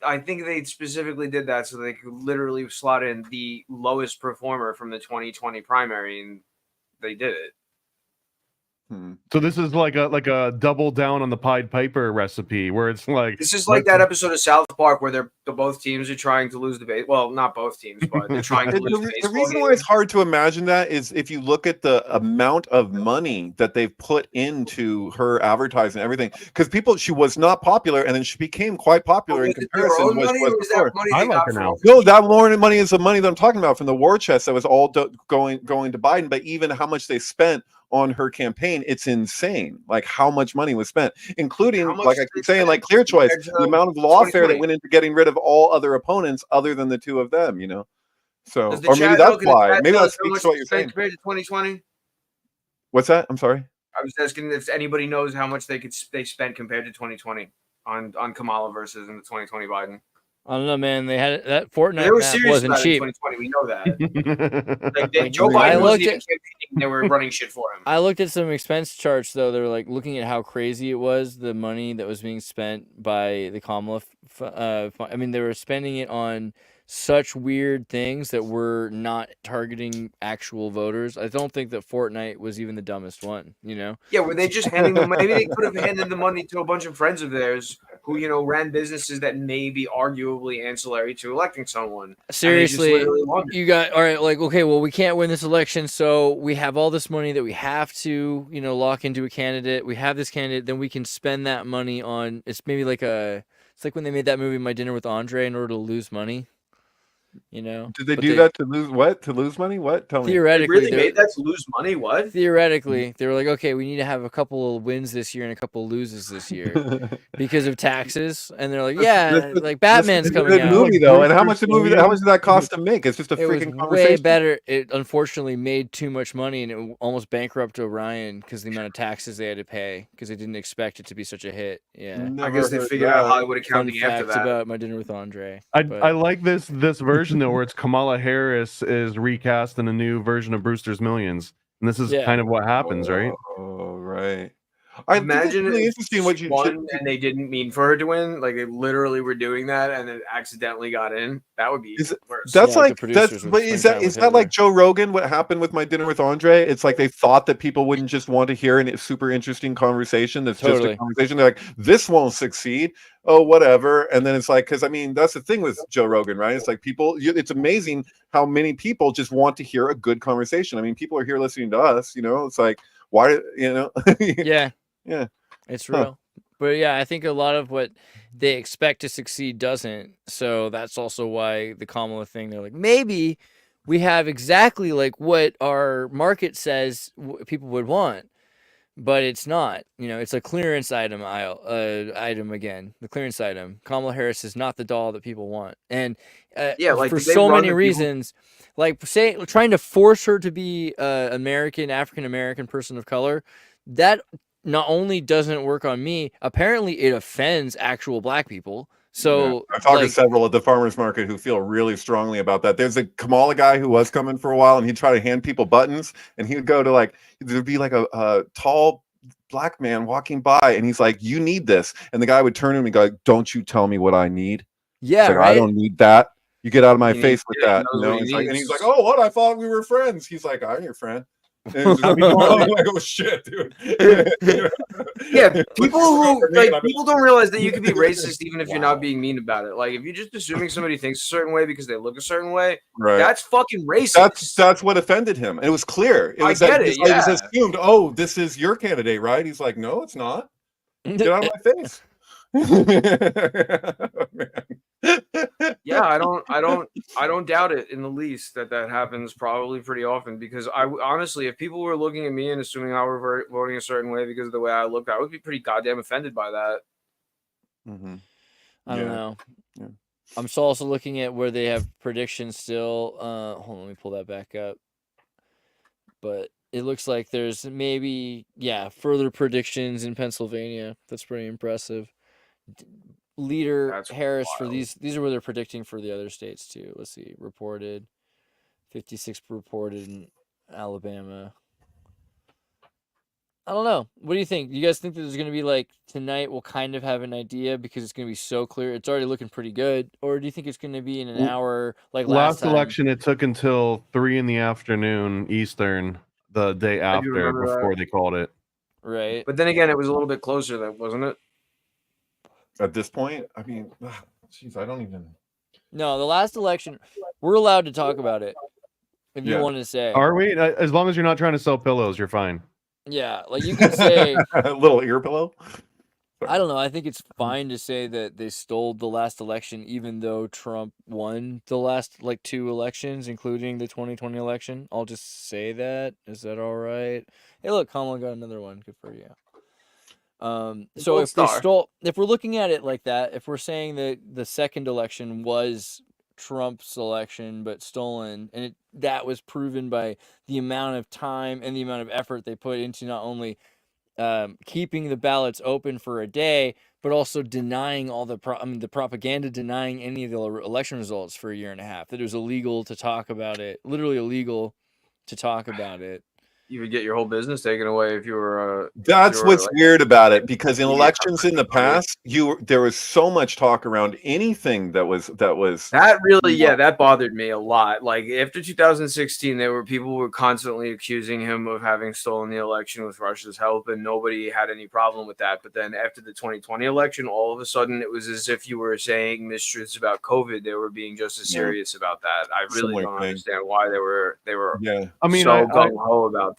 I think they specifically did that so they could literally slot in the lowest performer from the 2020 primary, and they did it. So this is like a double down on the Pied Piper recipe, where it's like This is like that episode of South Park where the both teams are trying to lose the base. Well, not both teams, but they're trying to lose the The baseball reason game. why it's hard to imagine that is if you look at the amount of money that they've put into her advertising and everything, because she was not popular, and then she became quite popular in Was it their comparison to own what money, she or was was before. that money I they like got her from now. No, that more money is the money that I'm talking about from the war chest that was all going to Biden. But even how much they spent on her campaign, it's insane. Like how much money was spent, including, How much like I did they keep saying, spend like Clear Choice, compared to the amount of lawfare that 2020? went into getting rid of all other opponents other than the two of them. So, Does the or maybe chat that's know? Can the why. chat Maybe tell that us how speaks much to what they you're spent saying. compared to 2020? What's that? I'm sorry. I was asking if anybody knows how much they spent compared to 2020 on Kamala versus in the 2020 Biden. I don't know, man. They had that They Fortnite were map serious wasn't about it in cheap. 2020. We know that. Like Like, Joe I Biden wasn't looked even at- campaigning; they were running shit for him. I looked at some expense charts though. They were like looking at how crazy it was, the money that was being spent by the Kamala. I mean, they were spending it on such weird things that were not targeting actual voters. I don't think that Fortnite was even the dumbest one. Yeah, were they just handing them? Maybe they could have handed the money to a bunch of friends of theirs who ran businesses that may be arguably ancillary to electing someone. Seriously, literally wanted you got all right. Like, okay, well, we can't win this election, so we have all this money that we have to, lock into a candidate. We have this candidate, then we can spend that money on. It's maybe like it's like when they made that movie My Dinner with Andre in order to lose money. Did they But do that to lose what? To lose money? What? Tell me. They Theoretically, really made that to lose money? What? Theoretically, they were like, okay, we need to have a couple of wins this year and a couple of loses this year because of taxes. And they're like, yeah, like Batman's It's a coming good out. movie though, and how much Bruce did that cost to make? It's just a It was freaking way conversation. better. It unfortunately made too much money, and it almost bankrupted Orion because the amount of taxes they had to pay because they didn't expect it to be such a hit. Yeah. I guess they figured out Hollywood Fun accounting after facts that. about My Dinner with Andre. I like this version though, where it's Kamala Harris is recast in a new version of Brewster's Millions, and this is kind of what happens, right? Oh, right. Imagine really if interesting what you won and they didn't mean for her to win. Like they literally were doing that and it accidentally got in. That would be worse. That's Yeah, like like the producers would but spend is time that with is that like Hitler. Joe Rogan? What happened with My Dinner with Andre? It's like they thought that people wouldn't just want to hear a super interesting conversation. That's just Totally. a conversation. They're like, this won't succeed. Oh, whatever. And then it's like, because I mean, that's the thing with Joe Rogan, right? It's like it's amazing how many people just want to hear a good conversation. I mean, people are here listening to us. It's like, why? Yeah. Yeah. It's real. But yeah, I think a lot of what they expect to succeed doesn't. So that's also why the Kamala thing, they're like, maybe we have exactly like what our market says people would want, but it's not. It's a clearance item item again, the clearance item. Kamala Harris is not the doll that people want. And like for did they so run many the people- reasons, like trying to force her to be African American person of color, that not only doesn't work on me, apparently it offends actual black people. So I talked to several at the farmers market who feel really strongly about that. There's a Kamala guy who was coming for a while, and he'd try to hand people buttons, and he would go to there'd be like a tall black man walking by, and he's like, "You need this," and the guy would turn to him and go, "Don't you tell me what I need." Yeah, like, right. I don't need that. You get out of my face with that. knows what he It's like, and he's needs. like, "Oh, what? I thought we were friends." He's like, "I'm your friend." And it's just like, I'm like, "Oh shit, dude." Yeah, people don't realize that you can be racist even if you're not being mean about it. Like if you're just assuming somebody thinks a certain way because they look a certain way, Right. that's fucking racist. That's what offended him. And it was clear. It was get it, it was yeah. assumed, oh, this is your candidate, right? He's like, no, it's not. Get out of my face. Yeah, I don't doubt it in the least that happens probably pretty often because honestly, if people were looking at me and assuming I were voting a certain way because of the way I looked, I would be pretty goddamn offended by that. Mm-hmm. I don't know. Yeah. I'm also looking at where they have predictions still. Hold on, let me pull that back up. But it looks like there's maybe, further predictions in Pennsylvania. That's pretty impressive. Leader That's Harris wild. for these are where they're predicting for the other states too. Let's see, reported 56 reported in Alabama. I don't know. What do you think? Do you guys think that there's going to be like tonight we'll kind of have an idea because it's going to be so clear? It's already looking pretty good. Or do you think it's going to be in an hour like last Last time? election, it took until 3 p.m. Eastern the day I do after remember before that. they called it. Right. But then again, it was a little bit closer, then, wasn't it? At this point, I mean, jeez, I don't even. No, the last election, we're allowed to talk about it if you Yeah. want to say. Are we? As long as you're not trying to sell pillows, you're fine. Yeah, like you can say, a little ear pillow. I don't know. I think it's fine to say that they stole the last election, even though Trump won the last like 2 elections, including the 2020 election. I'll just say that. Is that all right? Hey, look, Kamala got another one. Good for you. So Gold if they star. stole, if we're looking at it like that, if we're saying that the second election was Trump's election but stolen, and that was proven by the amount of time and the amount of effort they put into not only keeping the ballots open for a day, but also denying all the propaganda, denying any of the election results for a year and a half. That it was illegal to talk about it, literally illegal to talk about it. You would get your whole business taken away if you were. That's what's like, weird about it, because in media elections in the coverage of it. past, there was so much talk around anything that was That really, yeah, that bothered me a lot. Like after 2016, people were constantly accusing him of having stolen the election with Russia's help, and nobody had any problem with that. But then after the 2020 election, all of a sudden it was as if you were saying mistruths about COVID. They were being just as serious about that. I really Similar don't thing. understand why they were Yeah. I mean, so gung ho about that.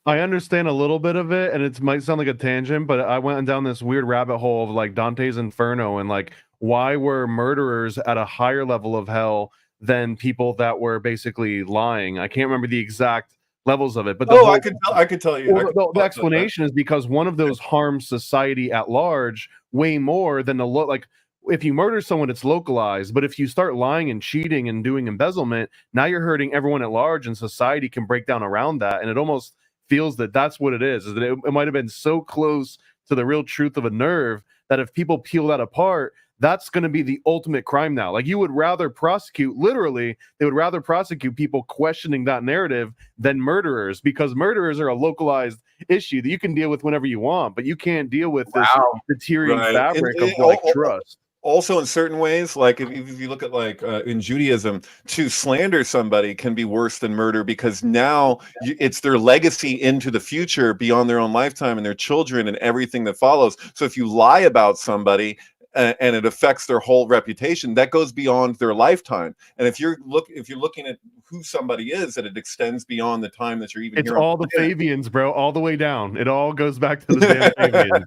I understand a little bit of it, and it might sound like a tangent, but I went down this weird rabbit hole of like Dante's Inferno and like why were murderers at a higher level of hell than people that were basically lying. I can't remember the exact levels of it, but I could tell you. Well, the explanation is because one of those harms society at large way more than like if you murder someone, it's localized, but if you start lying and cheating and doing embezzlement, now you're hurting everyone at large, and society can break down around that. And it almost feels that that's what it is that it might have been so close to the real truth of a nerve that if people peel that apart, that's going to be the ultimate crime now. Like you would rather prosecute, literally, they would rather prosecute people questioning that narrative than murderers, because murderers are a localized issue that you can deal with whenever you want, but you can't deal with this deteriorating fabric of like trust. Also, in certain ways, like if you look at like in Judaism, to slander somebody can be worse than murder, because now it's their legacy into the future beyond their own lifetime and their children and everything that follows. So if you lie about somebody and it affects their whole reputation, that goes beyond their lifetime. And if you're looking at who somebody is, that it extends beyond the time that you're even. It's all the Fabians, bro, all the way down. It all goes back to the damn Fabians.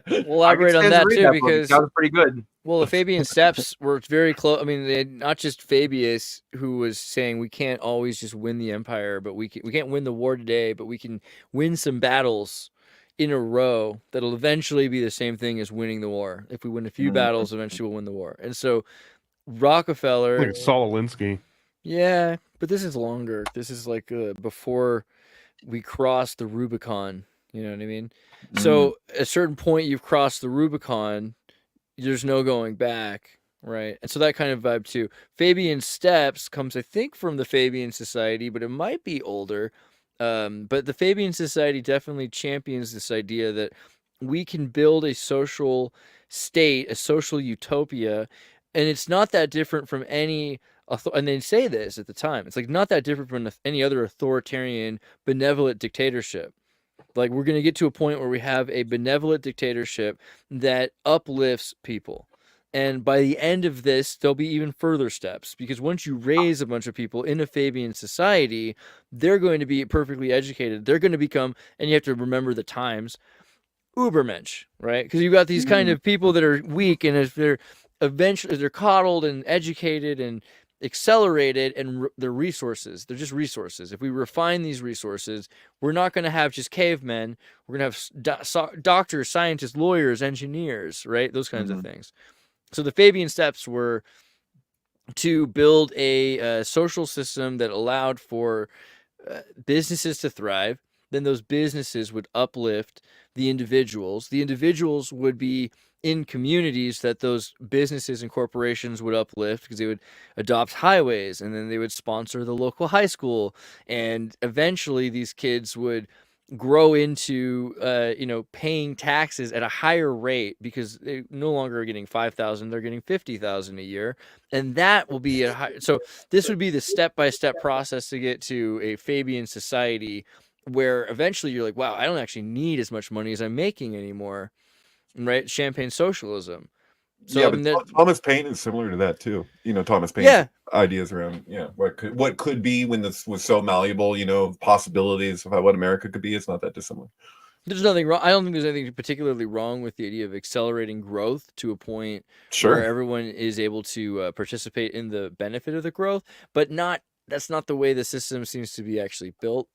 We'll elaborate on that too, because that was pretty good. Well, the Fabian steps were very close. I mean, they had not just Fabius, who was saying we can't always just win the empire, but we can't win the war today, but we can win some battles in a row that'll eventually be the same thing as winning the war. If we win a few battles, eventually we'll win the war. And so Rockefeller, like Saul Alinsky. Yeah, but this is longer. This is like before we cross the Rubicon. You know what I mean? So at a certain point, you've crossed the Rubicon. There's no going back, right? And so that kind of vibe too. Fabian Steps comes, I think, from the Fabian Society, but it might be older. But the Fabian Society definitely champions this idea that we can build a social state, a social utopia, and it's not that different from any. And they say this at the time. It's like not that different from any other authoritarian, benevolent dictatorship. Like we're going to get to a point where we have a benevolent dictatorship that uplifts people. And by the end of this, there'll be even further steps, because once you raise a bunch of people in a Fabian society, they're going to be perfectly educated. They're going to become, and you have to remember the times, Ubermensch, right? Because you've got these kind of people that are weak, and if they're eventually they're coddled and educated and accelerated, and they're resources. They're just resources. If we refine these resources, we're not going to have just cavemen. We're going to have doctors, scientists, lawyers, engineers, right? Those kinds of things. So the Fabian steps were to build a social system that allowed for businesses to thrive. Then those businesses would uplift the individuals. The individuals would be in communities that those businesses and corporations would uplift, because they would adopt highways, and then they would sponsor the local high school. And eventually these kids would grow into paying taxes at a higher rate because they no longer are getting 5,000, they're getting 50,000 a year, and that will be so this would be the step-by-step process to get to a Fabian society where eventually you're like, wow, I don't actually need as much money as I'm making anymore, right? Champagne socialism. So yeah, I but mean, Thomas Paine is similar to that too. Thomas Paine's yeah, ideas around what could be when this was so malleable. Possibilities of what America could be. It's not that dissimilar. there's nothing wrong. I don't think there's anything particularly wrong with the idea of accelerating growth to a point Sure. where everyone is able to participate in the benefit of the growth, but that's not the way the system seems to be actually built.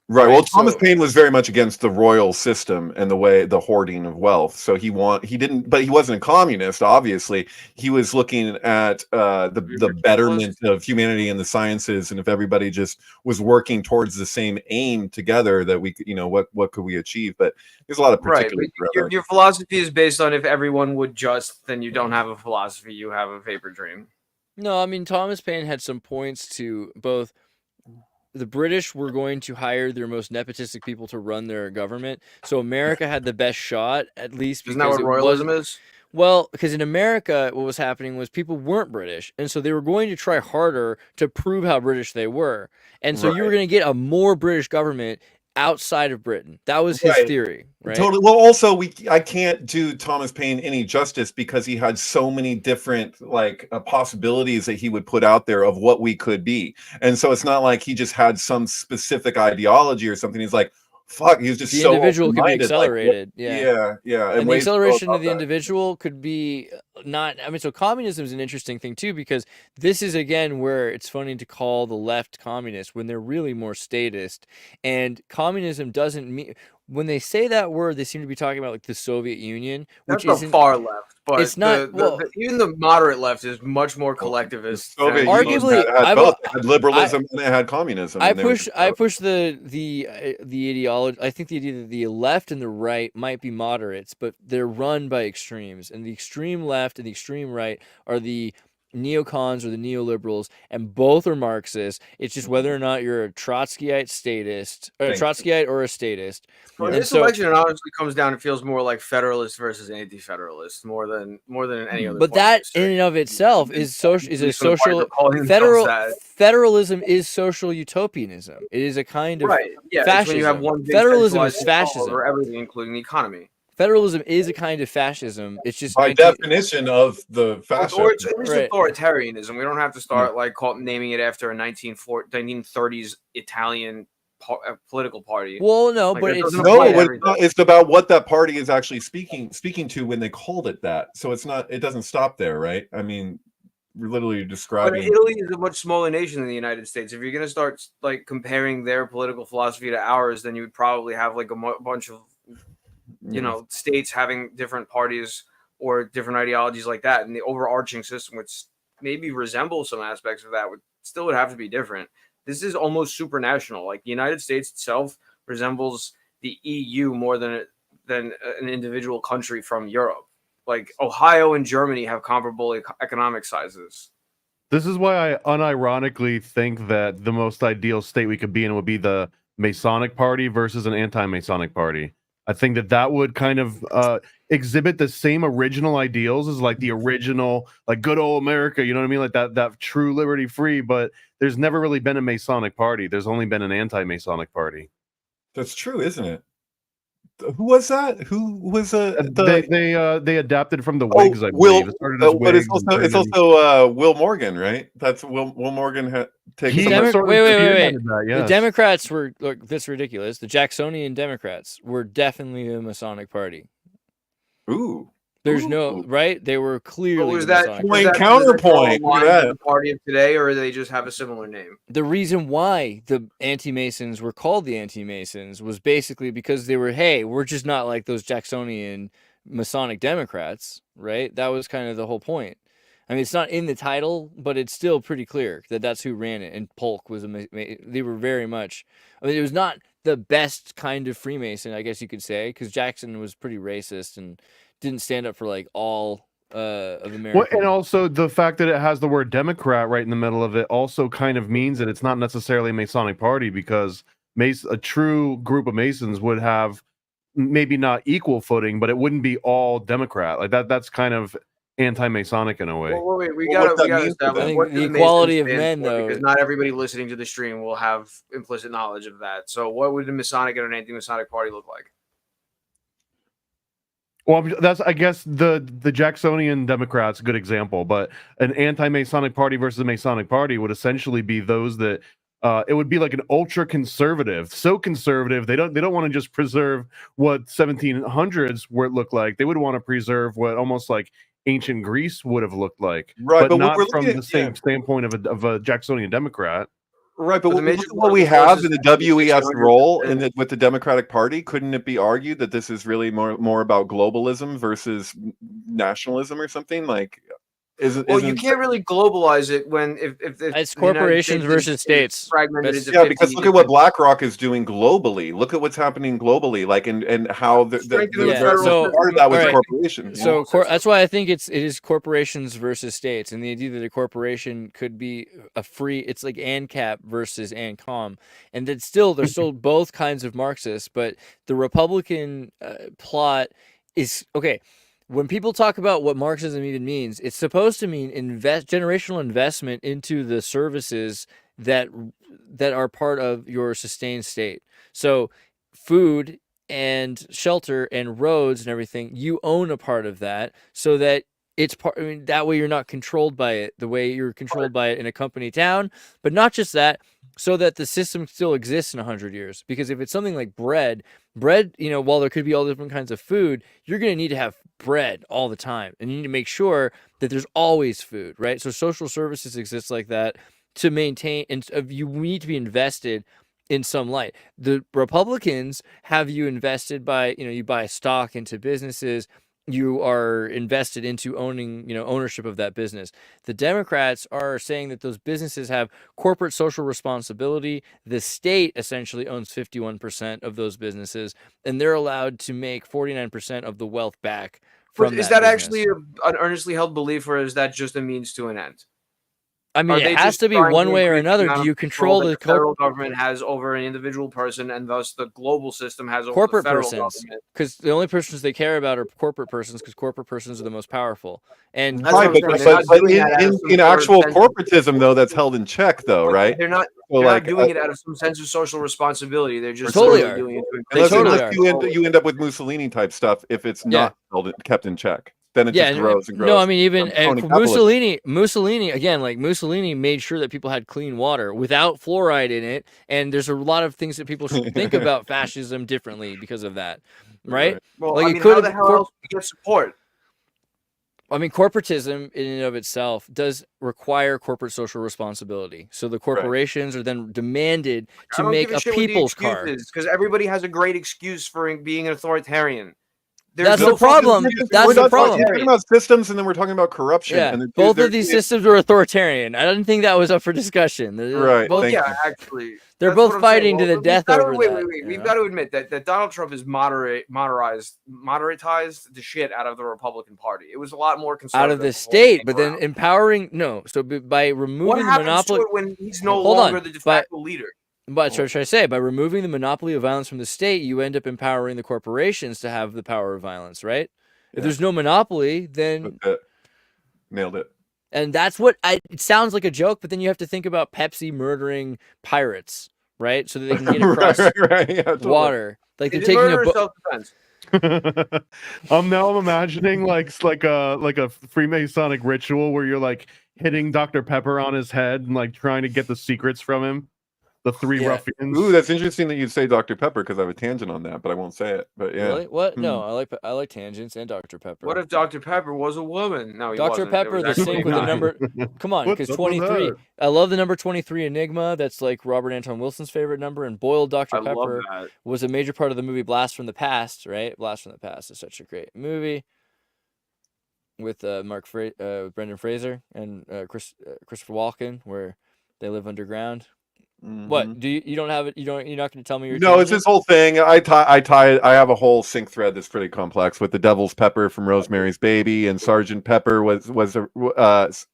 Right. Well, Thomas So- Paine was very much against the royal system and the hoarding of wealth. So he didn't, but he wasn't a communist. Obviously, he was looking at the betterment of humanity and the sciences, and if everybody just was working towards the same aim together, that we could, what could we achieve? But there's a lot of Right. particulars. But your philosophy is based on if everyone would just, then you don't have a philosophy, you have a vapor dream. No, I mean, Thomas Paine had some points to both. The British were going to hire their most nepotistic people to run their government, so America had the best shot, at least because Isn't that what royalism is? Well, because in America, what was happening was people weren't British, and so they were going to try harder to prove how British they were, and so you were going to get a more British government outside of Britain. That was his theory, right? Totally. Well, also I can't do Thomas Paine any justice because he had so many different possibilities that he would put out there of what we could be, and so it's not like he just had some specific ideology or something. He's like, fuck, he was just the so individual could be open-minded, accelerated. yeah. And the ways to go acceleration about of the that. individual could be not. I mean, so communism is an interesting thing too, because this is again where it's funny to call the left communist when they're really more statist. And communism doesn't mean, when they say that word, they seem to be talking about like the Soviet Union, which That's isn't the far left, but it's not. even the moderate left is much more collectivist. Soviet than Union arguably, had both. It had liberalism and it had communism. I and they were push the ideology. I think the idea that the left and the right might be moderates, but they're run by extremes, and the extreme left and the extreme right are the neocons or the neoliberals, and both are Marxists. It's just whether or not you're a Trotskyite statist, or a Trotskyite or a statist. For this election, it honestly comes down. It feels more like federalist versus anti-federalist, more than any other. But that in and of itself is social. Is a social federalism is social utopianism. It is a kind of fascism. When you have one federalism is fascism over everything, including the economy. Federalism is a kind of fascism. It's just by definition of the fascism. It's authoritarianism. We don't have to start naming it after a 1930s Italian political party. Well, no, but it's about what that party is actually speaking to when they called it that. So it's not. It doesn't stop there, right? I mean, we're literally describing. But Italy is a much smaller nation than the United States. If you're going to start comparing their political philosophy to ours, then you would probably have a bunch of states having different parties or different ideologies like that, and the overarching system, which maybe resembles some aspects of that, would have to be different. This is almost supranational. Like the United States itself resembles the EU more than an individual country from Europe. Like Ohio and Germany have comparable economic sizes. This is why I unironically think that the most ideal state we could be in would be the Masonic Party versus an anti-Masonic party. I think that would kind of exhibit the same original ideals as like the original, like good old America, you know what I mean? Like that true liberty free, but there's never really been a Masonic party. There's only been an anti-Masonic party. That's true, isn't it? Who was that? Who was they adapted from the Whigs, I believe. It started as but it's also Will Morgan, right? That's Will Morgan had taken. Wait. The Democrats were that's ridiculous. The Jacksonian Democrats were definitely a Masonic party. Ooh. There's no right. They were clearly. Was that counterpoint? The party of today, or they just have a similar name? The reason why the anti-Masons were called the anti-Masons was basically because they were, hey, we're just not like those Jacksonian Masonic Democrats, right? That was kind of the whole point. I mean, it's not in the title, but it's still pretty clear that that's who ran it. And Polk was they were very much. I mean, it was not the best kind of Freemason, I guess you could say, because Jackson was pretty racist and didn't stand up for like all of America. Well, and also the fact that it has the word Democrat right in the middle of it also kind of means that it's not necessarily a Masonic party, because a true group of Masons would have maybe not equal footing, but it wouldn't be all Democrat. Like that's kind of anti-Masonic in a way. Well, wait, we Well, what's gotta that mean for establish them? I think what the do equality Masons of stand men, for, though. because not everybody listening to the stream will have implicit knowledge of that. So, what would the Masonic and an anti-Masonic party look like? Well, that's I guess the Jacksonian Democrats a good example, but an anti-Masonic party versus a Masonic party would essentially be those that it would be like an ultra conservative, so conservative they don't want to just preserve what 1700s where it looked like. They would want to preserve what almost like ancient Greece would have looked like, Right, but not we're from looking the at same standpoint of a Jacksonian Democrat. right, but But the look major at what we political have forces in the in the WES 1600s role in and- with the Democratic Party. Couldn't it be argued that this is really more about globalism versus nationalism or something? Like, Well, you can't really globalize it when if It's the United corporations States versus is states. fragmented That's- into Yeah, 50 because look at what different- BlackRock is doing globally. Look at what's happening globally, like and how the Strengthening the federal part system. of that was Alright. corporations. So that's why I think it is corporations versus states, and the idea that a corporation could be a free. It's like ANCAP versus ANCOM, and that they're still both kinds of Marxists, but the Republican plot is okay. When people talk about what Marxism even means, it's supposed to mean generational investment into the services that are part of your sustained state. So food and shelter and roads and everything, you own a part of that, so that it's part. I mean, that way you're not controlled by it the way you're controlled by it in a company town. But not just that, so that the system still exists in 100 years. Because if it's something like bread, while there could be all different kinds of food, you're going to need to have bread all the time, and you need to make sure that there's always food, right? So social services exist like that to maintain, and you need to be invested in some light. The Republicans have you invested by, you buy stock into businesses, you are invested into owning, ownership of that business. The Democrats are saying that those businesses have corporate social responsibility. The state essentially owns 51% of those businesses, and they're allowed to make 49% of the wealth back from Is that that business. actually an earnestly held belief, or is that just a means to an end? I mean, Are they it has just to be trying one to way or increase the another. amount Do of you control that the federal government has over an individual person, and thus the global system has over corporate the federal persons? government? Because the only persons they care about are corporate persons, because corporate persons are the most powerful. And That's what Right, I'm but, saying. They're but, not but doing in, that out of in, some in sort of actual sense of- corporatism, though, that's held in check, though, right? They're not. So, They're like, not doing it out of some sense of social responsibility. They're just Totally literally are. doing it. unless, totally unless are. you end up with Mussolini type stuff, if it's not kept in check, then it just grows and grows. No, I mean, even Crony capitalism. Mussolini again, like Mussolini made sure that people had clean water without fluoride in it, and there's a lot of things that people should think about fascism differently because of that, right? Well, Like, I it mean, could how have the hell else do you get support? I mean, corporatism in and of itself does require corporate social responsibility. So the corporations are then demanded I to don't make give a shit what the people's excuse car. is, because everybody has a great excuse for being an authoritarian. That's no the problem. fucking That's we're the not problem. We're talking about systems, and then we're talking about corruption. Yeah, And both of these systems are authoritarian. I didn't think that was up for discussion. Right, Both, thank Yeah, you. actually, they're that's both what I'm fighting saying. to the We've death gotta- over wait, that. Wait, wait, you We've know? got to admit that Donald Trump has moderatized the shit out of the Republican Party. It was a lot more conservative Out of the before he state, came but then around. empowering by What removing the happens monopoly. to it when he's no Hold on, longer the de but- facto leader? But should I say, by removing the monopoly of violence from the state, you end up empowering the corporations to have the power of violence, right? If there's no monopoly, then That's it. Nailed it. and that's what it sounds like a joke, but then you have to think about Pepsi murdering pirates, right? So that they can get across right, yeah, totally. water. Like They they're did taking murder a or boat. self-defense. I'm imagining like a Freemasonic ritual where you're like hitting Dr. Pepper on his head and like trying to get the secrets from him. The three Yeah. ruffians. Ooh, that's interesting that you say Dr. Pepper, because I have a tangent on that, but I won't say it. But yeah, Really? What? No, I like tangents and Dr. Pepper. What if Dr. Pepper was a woman? No, he Dr. wasn't. It Pepper, was the actually sync a with the guy. number. Come on, What's because up with 23. that? I love the number 23 Enigma. That's like Robert Anton Wilson's favorite number. And boiled Dr. I love Pepper that. was a major part of the movie Blast from the Past, right? Blast from the Past is such a great movie with Brendan Fraser and Christopher Walken, where they live underground. What do you don't have it? You're not going to tell me your No, it's tangent? this whole thing. I have a whole sync thread that's pretty complex with the Devil's Pepper from Rosemary's Baby, and Sergeant Pepper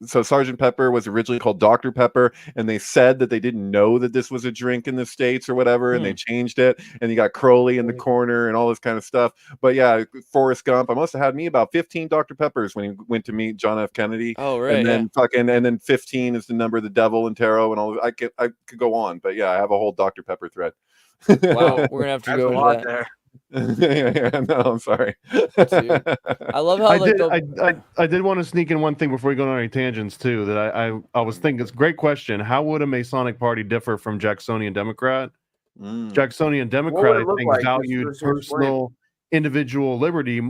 so Sergeant Pepper was originally called Dr. Pepper, and they said that they didn't know that this was a drink in the States or whatever, and they changed it, and you got Crowley in the corner and all this kind of stuff. But yeah, Forrest Gump, I must have had me about 15 Dr. Peppers when he went to meet John F. Kennedy. Oh, right. And then 15 is the number of the devil and tarot and all. I could go on, but yeah, I have a whole Dr. Pepper thread. Wow, we're gonna have to That's go a into lot that. there. Yeah, no, I'm sorry. Dude. I love how I did want to sneak in one thing before we go on any tangents too. That I was thinking, it's a great question. How would a Masonic party differ from Jacksonian Democrat? Jacksonian Democrat, I think, valued personal, individual liberty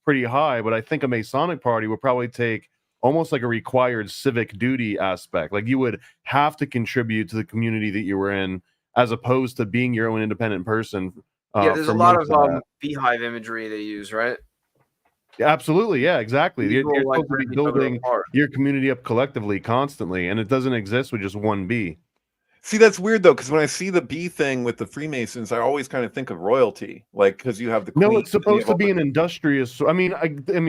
pretty high, but I think a Masonic party would probably take almost like a required civic duty aspect. Like you would have to contribute to the community that you were in, as opposed to being your own independent person. Yeah, there's a lot of beehive imagery they use, right? Absolutely, yeah, exactly. You're like supposed to be building your community up collectively, constantly, and it doesn't exist with just one bee. See, that's weird though, because when I see the bee thing with the Freemasons, I always kind of think of royalty, like because you have the queen. No, it's supposed to be an industrious. I mean,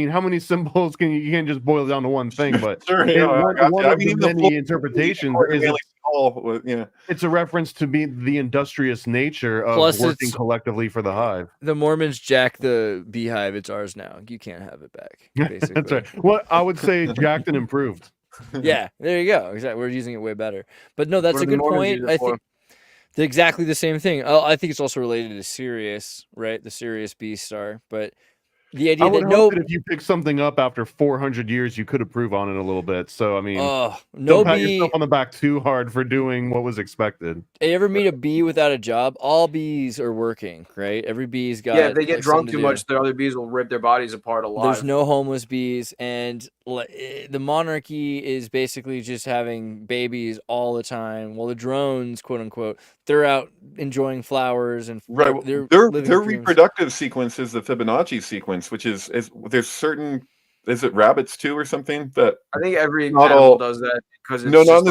how many symbols can you can't just boil down to one thing? But sure, one of the many interpretations is it's a reference to the industrious nature of working collectively for the hive. The Mormons jack the beehive. It's ours now. You can't have it back. Basically, that's right. Well, I would say jacked and improved. Yeah, there you go. Exactly. We're using it way better. But no, that's a good point. I think they're exactly the same thing. I think it's also related to Sirius, right? The Sirius B star. But the idea that if you pick something up after 400 years, you could improve on it a little bit. So I mean, don't pat yourself on the back too hard for doing what was expected. You ever meet a bee without a job? All bees are working, right? Every bee's got. Yeah, if they get drunk too much, the other bees will rip their bodies apart alive. There's no homeless bees, and the monarchy is basically just having babies all the time. While the drones, quote unquote, they're out enjoying flowers and their reproductive sequence is the Fibonacci sequence, which is there's certain. Is it rabbits too or something? That I think every animal does that because it's not in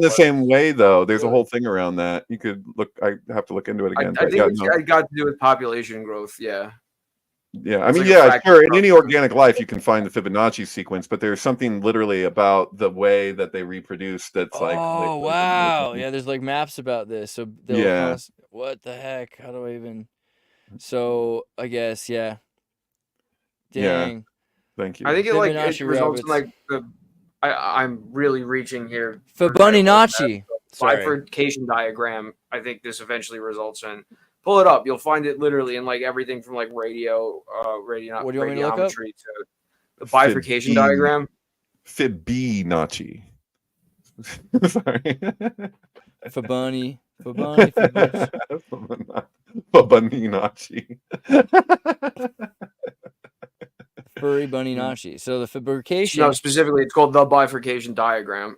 the same way though. There's a whole thing around that. You could look. I have to look into it again. I think it got to do with population growth. Yeah. Yeah, I mean, sure. In any organic life, you can find the Fibonacci sequence, but there's something literally about the way that they reproduce that's oh wow, yeah. There's like maps about this. So what the heck? How do I even? So I guess Dang. Yeah. Thank you. I think it results in like I'm really reaching here. Fibonacci Bifurcation diagram. I think this eventually results in. Pull it up. You'll find it literally in like everything from like radiometry to the bifurcation diagram. Fibonacci. Sorry. Fibonacci. Furry bunny nachi. So the bifurcation. No, specifically, it's called the bifurcation diagram.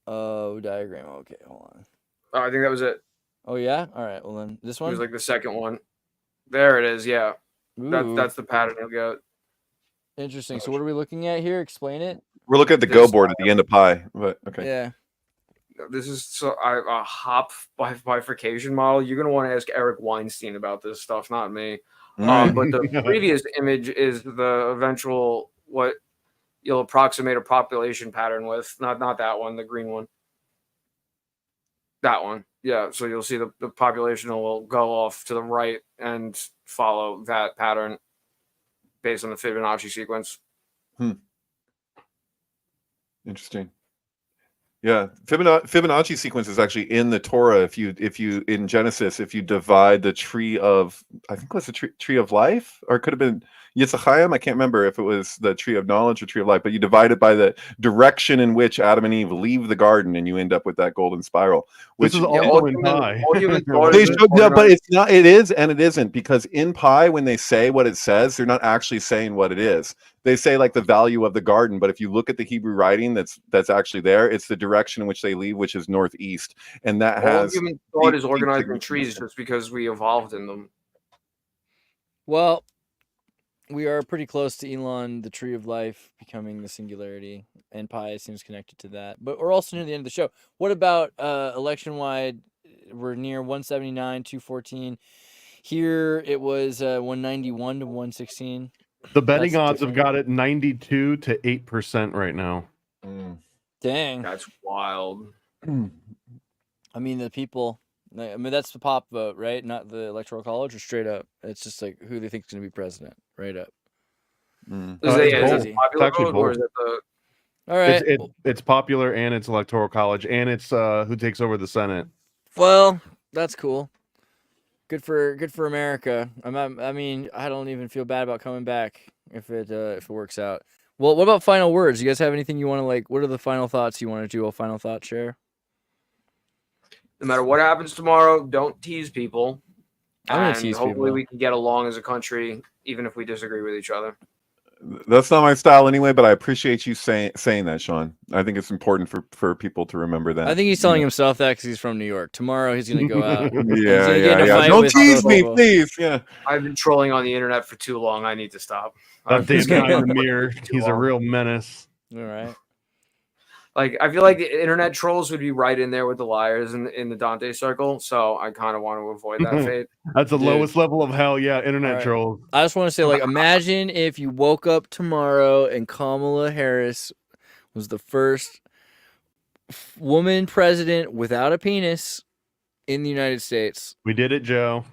Oh, diagram. Okay, hold on. Oh, I think that was it. Oh yeah. All right. Well then, this one was like the second one. There it is. Yeah, that's the pattern you'll get. Interesting. So what are we looking at here? Explain it. We're looking at the Go board at the end of pi. But okay. Yeah. This is a hop bifurcation model. You're gonna want to ask Eric Weinstein about this stuff, not me. But the previous image is the eventual what you'll approximate a population pattern with. Not that one, the green one. That one. Yeah, so you'll see the population will go off to the right and follow that pattern based on the Fibonacci sequence. Interesting. Yeah, Fibonacci sequence is actually in the Torah. If you in Genesis, if you divide the tree of, I think it was the tree of life, or it could have been Yitzchayim. I can't remember if it was the tree of knowledge or tree of life, but you divide it by the direction in which Adam and Eve leave the garden, and you end up with that golden spiral. Which is also in pi. But it's not. It is and it isn't, because in pi, when they say what it says, they're not actually saying what it is. They say like the value of the garden, but if you look at the Hebrew writing that's actually there, it's the direction in which they leave, which is northeast, and that has human thought is organized in trees just because we evolved in them. Well, we are pretty close to Elon, the tree of life, becoming the singularity, and pi seems connected to that. But we're also near the end of the show. What about election-wide? We're near 179, 214. Here it was 191 to 116. The betting That's odds have different. got it 92 to 8% right now. Dang. That's wild. I mean, the people. I mean, that's the pop vote, right? Not the electoral college, or straight up. It's just like who they think is going to be president, right up. Is it's it both. a popular It's actually vote, or both. is it the? All right. It's popular, and it's electoral college, and it's who takes over the Senate. Well, that's cool. Good for America. I mean, I don't even feel bad about coming back if it works out. Well, what about final words? You guys have anything you want to like? What are the final thoughts you want to do? A final thought share? No matter what happens tomorrow, don't tease people. I'm gonna And tease hopefully people. we can get along as a country, even if we disagree with each other. That's not my style anyway, but I appreciate you saying that, Sean. I think it's important for people to remember that. I think he's telling himself that because he's from New York. Tomorrow he's gonna go out. Yeah. Don't tease me, please. Yeah. I've been trolling on the internet for too long. I need to stop. That damn guy in the mirror. Too He's a long. real menace. All right. Like, I feel like the internet trolls would be right in there with the liars in the Dante circle. So I kind of want to avoid that fate. That's the Dude. lowest level of hell. Yeah, internet Right. trolls. I just want to say, like, imagine if you woke up tomorrow and Kamala Harris was the first woman president without a penis in the United States. We did it, Joe.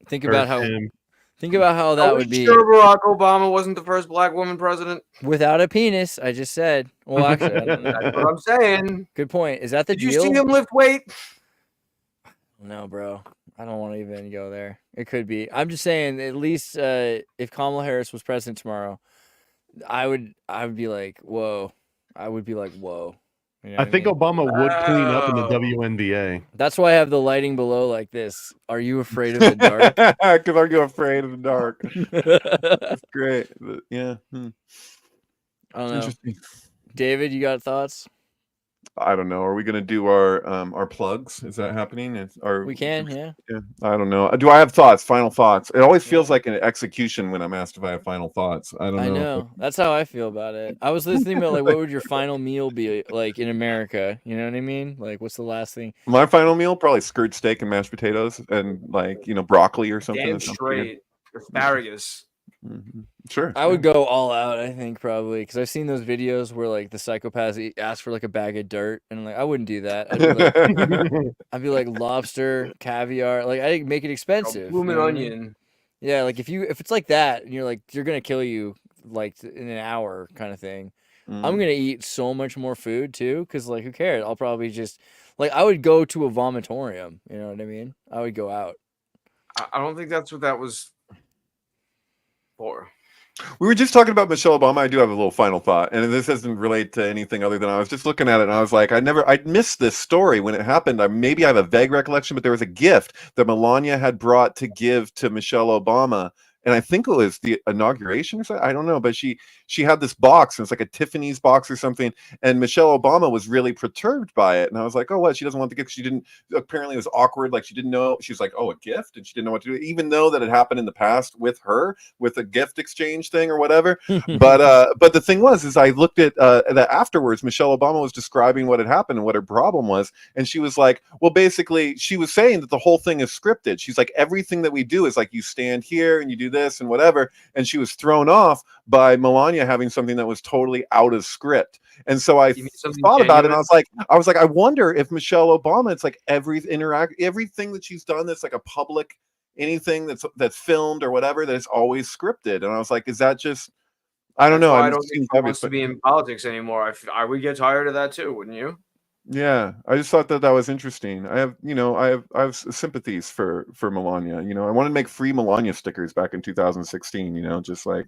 Think about how Are that we would be sure Barack Obama wasn't the first black woman president? without a penis. I just said. Well, actually, I don't know. That's what I'm saying. Good point. Is that the Did you deal? see him lift weight? No, bro. I don't want to even go there. It could be. I'm just saying, at least if Kamala Harris was president tomorrow, I would be like, whoa. I would be like, whoa. You know I what think mean? Obama would clean up in the Oh. WNBA. That's why I have the lighting below like this. Are you afraid of the dark? Because are you afraid of the dark? That's great. But, yeah. I don't know. Interesting. David, you got thoughts? I don't know. Are we gonna do our plugs? Is that happening? We can, yeah. Yeah. I don't know. Do I have thoughts? Final thoughts? It always feels like an execution when I'm asked if I have final thoughts. I don't know. I know. That's how I feel about it. I was listening about like what would your final meal be like in America? You know what I mean? Like what's the last thing? My final meal probably skirt steak and mashed potatoes and like broccoli or something. Damn that sounds pretty straight. Asparagus. good. Mhm. Sure. I would go all out, I think, probably, because I've seen those videos where like the psychopaths ask for like a bag of dirt, and like I wouldn't do that. I'd be like lobster, caviar, like I make it expensive. Blooming you know what I mean? onion. Yeah, like if it's like that, and you're like you're gonna kill you like in an hour kind of thing. I'm gonna eat so much more food too, because like who cares? I'll probably just like I would go to a vomitorium. You know what I mean? I would go out. I don't think that's what that was for. We were just talking about Michelle Obama. I do have a little final thought, and this doesn't relate to anything other than I was just looking at it, and I was like, I missed this story when it happened. Maybe I have a vague recollection, but there was a gift that Melania had brought to give to Michelle Obama, and I think it was the inauguration or something. I don't know, but she had this box, and it's like a Tiffany's box or something, and Michelle Obama was really perturbed by it, and I was like, oh, what? She doesn't want the gift. She didn't. Apparently, it was awkward. Like she didn't know. She's like, oh, a gift, and she didn't know what to do, even though that had happened in the past with her with a gift exchange thing or whatever. But the thing was, is I looked at that afterwards. Michelle Obama was describing what had happened and what her problem was, and she was like, well, basically, she was saying that the whole thing is scripted. She's like, everything that we do is like you stand here and you do this and whatever, and she was thrown off by Melania having something that was totally out of script. And so I You mean something thought about it, and genuine? I was like, I wonder if Michelle Obama, it's like everything that she's done that's like a public anything that's filmed or whatever, that is always scripted. And I was like, is that just, I don't know. Well, I It don't seems think she obvious, wants to but- be in politics anymore. I would get tired of that too, wouldn't you? Yeah, I just thought that was interesting. I have sympathies for Melania. I wanted to make free Melania stickers back in 2016. Just like,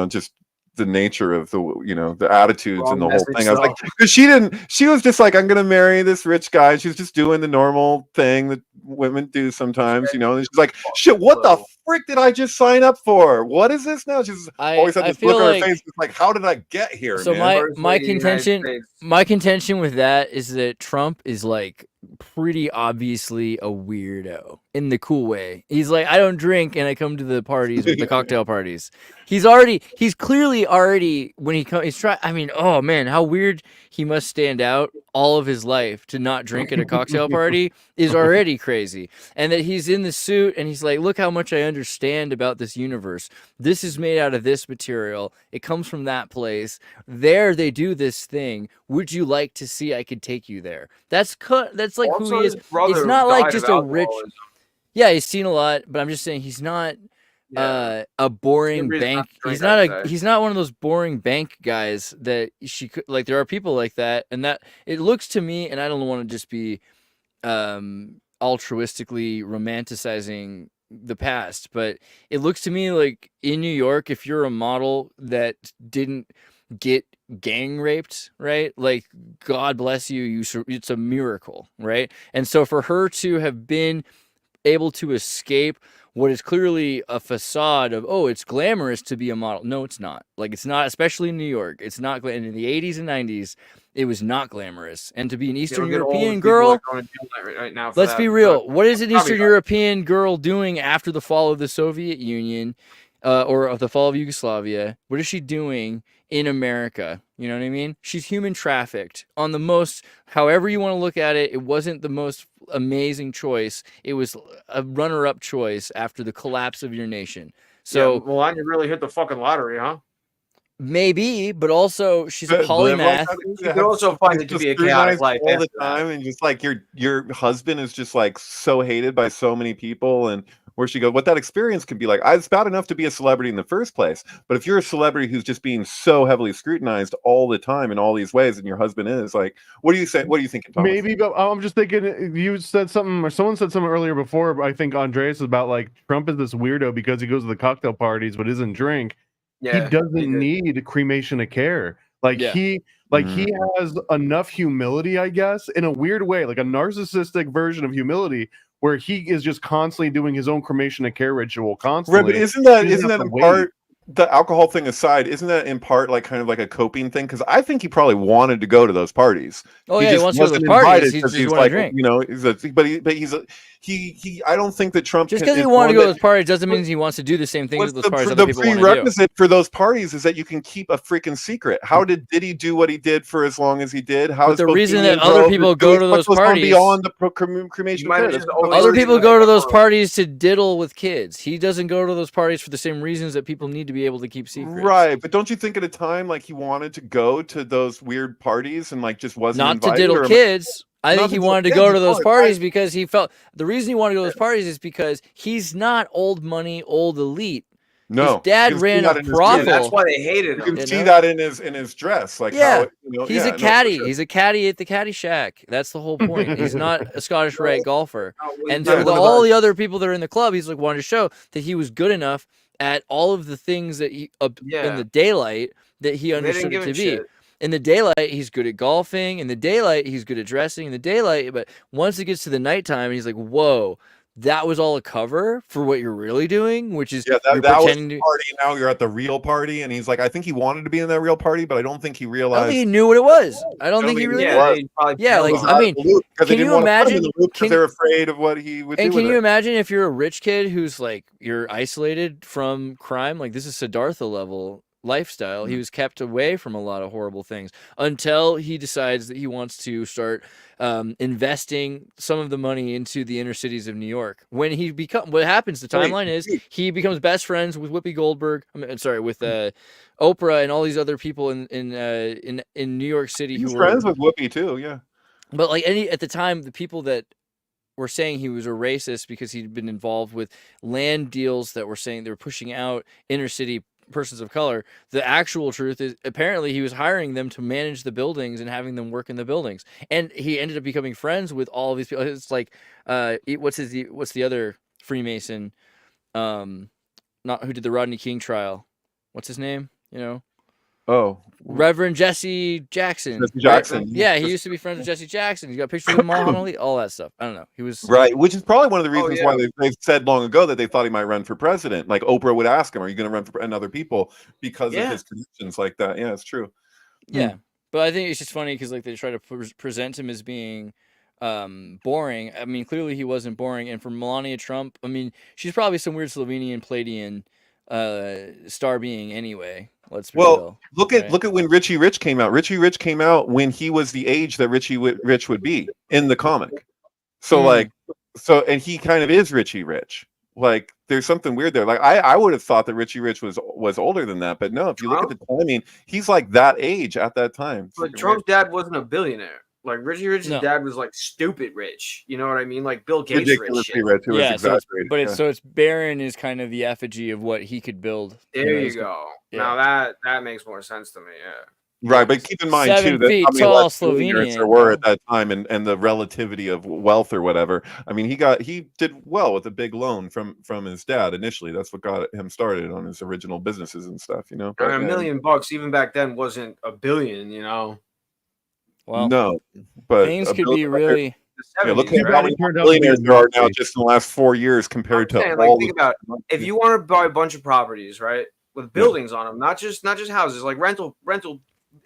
just the nature of the attitudes and the whole thing. I was like, because she was just like, I'm gonna marry this rich guy. She's just doing the normal thing that women do sometimes. And she's like, shit, what the frick did I just sign up for? What is this now? She's always had I this look feel on her like face. It's like, how did I get here, so man? my Firstly, United contention States. my contention with that is that Trump is like pretty obviously a weirdo in the cool way. He's like, I don't drink and I come to the parties, the cocktail parties. He's clearly already when he's trying. I mean, oh man, how weird he must stand out all of his life to not drink at a cocktail party is already crazy. And that he's in the suit and he's like, look how much I understand about this universe. This is made out of this material. It comes from that place. There they do this thing. Would you like to see? I could take you there. That's like Also, who he is. his brother It's not like died just of a rich. alcoholism. Yeah, he's seen a lot, but I'm just saying he's not a boring Same reason bank. not to drink, He's not I'd say. he's not one of those boring bank guys that she could like. There are people like that, and that it looks to me, and I don't want to just be altruistically romanticizing the past, but it looks to me like in New York, if you're a model that didn't get gang raped, right? Like, God bless you. It's a miracle, right? And so for her to have been able to escape what is clearly a facade of, oh, it's glamorous to be a model. No, it's not. Like, it's not, especially in New York. It's not. And in the 80s and 90s, it was not glamorous. And to be an Eastern Look at all the European people girl, that are going to jail right now for let's that, be real. but What is an probably Eastern not. European girl doing after the fall of the Soviet Union or of the fall of Yugoslavia? What is she doing in America? You know what I mean? She's human trafficked on the most, however you want to look at it. It wasn't the most amazing choice. It was a runner-up choice after the collapse of your nation. So yeah, Melania really hit the fucking lottery, huh? maybe, but also she's a But live like polymath. that, You could also find it to just be a chaotic scrutinized life all the after that. time, and just like your husband is just like so hated by so many people, and where she goes, what that experience can be like. It's bad enough to be a celebrity in the first place, but if you're a celebrity who's just being so heavily scrutinized all the time in all these ways, and your husband is like, what do you say? What do you think, Thomas? Maybe, but I'm just thinking you said something, or someone said something earlier before. I think Andreas about like Trump is this weirdo because he goes to the cocktail parties but isn't drink. Yeah, He doesn't he did. need cremation of care. Like Yeah. he has enough humility, I guess, in a weird way, like a narcissistic version of humility, where he is just constantly doing his own cremation of care ritual constantly. Right, but isn't that He doesn't have in to wait. part, the alcohol thing aside, isn't that in part like kind of like a coping thing? Because I think he probably wanted to go to those parties. Oh yeah, he just wants to go to wasn't those parties. invited He 'cause just he's wanted like, to drink. you know, he I don't think that Trump Just can- because he is wanted to one go to that- those parties doesn't mean he wants to do the same things at What's those parties the other people want to do. prerequisite for those parties is that you can keep a freaking secret. How did he do what he did for as long as he did? How But is the reason that Bohemian other Grove people go to what's those goes on parties- beyond the cremation You might of have care? just That's- always- Other Always people like go to that those for- parties to diddle with kids. He doesn't go to those parties for the same reasons that people need to be able to keep secrets. Right, but don't you think at a time like he wanted to go to those weird parties and like just wasn't Not to invited? diddle or- kids. I Not think to he diddle wanted to kids, go to of those course, parties I- because he felt the reason he wanted to go to those parties is because he's not old money, old elite. No, His dad you can see ran that a in his brothel. dress. Yeah, that's why they hated You him. can You see know? that in his dress, like Yeah. how He's yeah, a no, for caddy. sure. He's a caddy at the Caddy Shack. That's the whole point. He's not a Scottish Rite golfer. Oh, well, And he's for not one of all us. the other people that are in the club, he's like wanted to show that he was good enough at all of the things that he in Yeah. the daylight that he They didn't understood give it to a be. shit. In the daylight, he's good at golfing. In the daylight, he's good at dressing. In the daylight, but once it gets to the nighttime, he's like, "Whoa, that was all a cover for what you're really doing," which is Yeah, you're that was pretending the to. party. And now you're at the real party, and he's like, I think he wanted to be in that real party, but I don't think he I don't realized. think he knew what it was. I don't think he really. knew Yeah, what- they probably Yeah, bailed like, on I him. mean, because they can didn't you want to put him in imagine- the loop because can- they're afraid of what he would And do can with you it. imagine if you're a rich kid who's like you're isolated from crime? Like this is Siddhartha level lifestyle. He was kept away from a lot of horrible things until he decides that he wants to start investing some of the money into the inner cities of New York. When he what happens? The Wait, timeline is wait. he becomes best friends with Whoopi Goldberg. With Oprah and all these other people in New York City He was who were friends with Whoopi too. Yeah. but like at the time, the people that were saying he was a racist because he'd been involved with land deals that were saying they were pushing out inner city persons of color. The actual truth is apparently he was hiring them to manage the buildings and having them work in the buildings. And he ended up becoming friends with all of these people. It's like what's the other Freemason not who did the Rodney King trial? What's his name? You know? Oh, Reverend Jesse Jackson. Jesse Jackson. Yeah, he used to be friends with Jesse Jackson. He's got pictures of him all that stuff. I don't know. He was right, which is probably one of the Oh, reasons yeah. why they've said long ago that they thought he might run for president. Like Oprah would ask him, "Are you going to run for?" And other people because of Yeah. his connections like that. Yeah, it's true. Yeah, but I think it's just funny because like they try to present him as being boring. I mean, clearly he wasn't boring. And for Melania Trump, I mean, she's probably some weird Slovenian Palladian star being anyway. Let's be real. Look at when Richie Rich came out. Richie Rich came out when he was the age that Richie Rich would be in the comic. So and he kind of is Richie Rich. Like there's something weird there. Like I would have thought that Richie Rich was older than that, but no. If you look at the timing, he's like that age at that time. But Trump's dad wasn't a billionaire. Like Richie Rich's dad was like stupid rich. You know what I mean? Like Bill Gates ridiculously rich. rich. Who was exaggerated. So it's Barron is kind of the effigy of what he could build. There you go. Yeah. Now that makes more sense to me. Yeah. Right, but keep in mind 7 too that feet how many tall less billionaires Slovenian, there were at that time, and the relativity of wealth or whatever. I mean, he did well with a big loan from his dad initially. That's what got him started on his original businesses and stuff. You know, I mean, $1 million even back then wasn't $1 billion. You know. Well, no, but things could be really. Yeah, look at how many billionaires there are now just in the last 4 years compared to saying, all. Like, think about it. If you want to buy a bunch of properties, right, with buildings on them, not just houses, like rental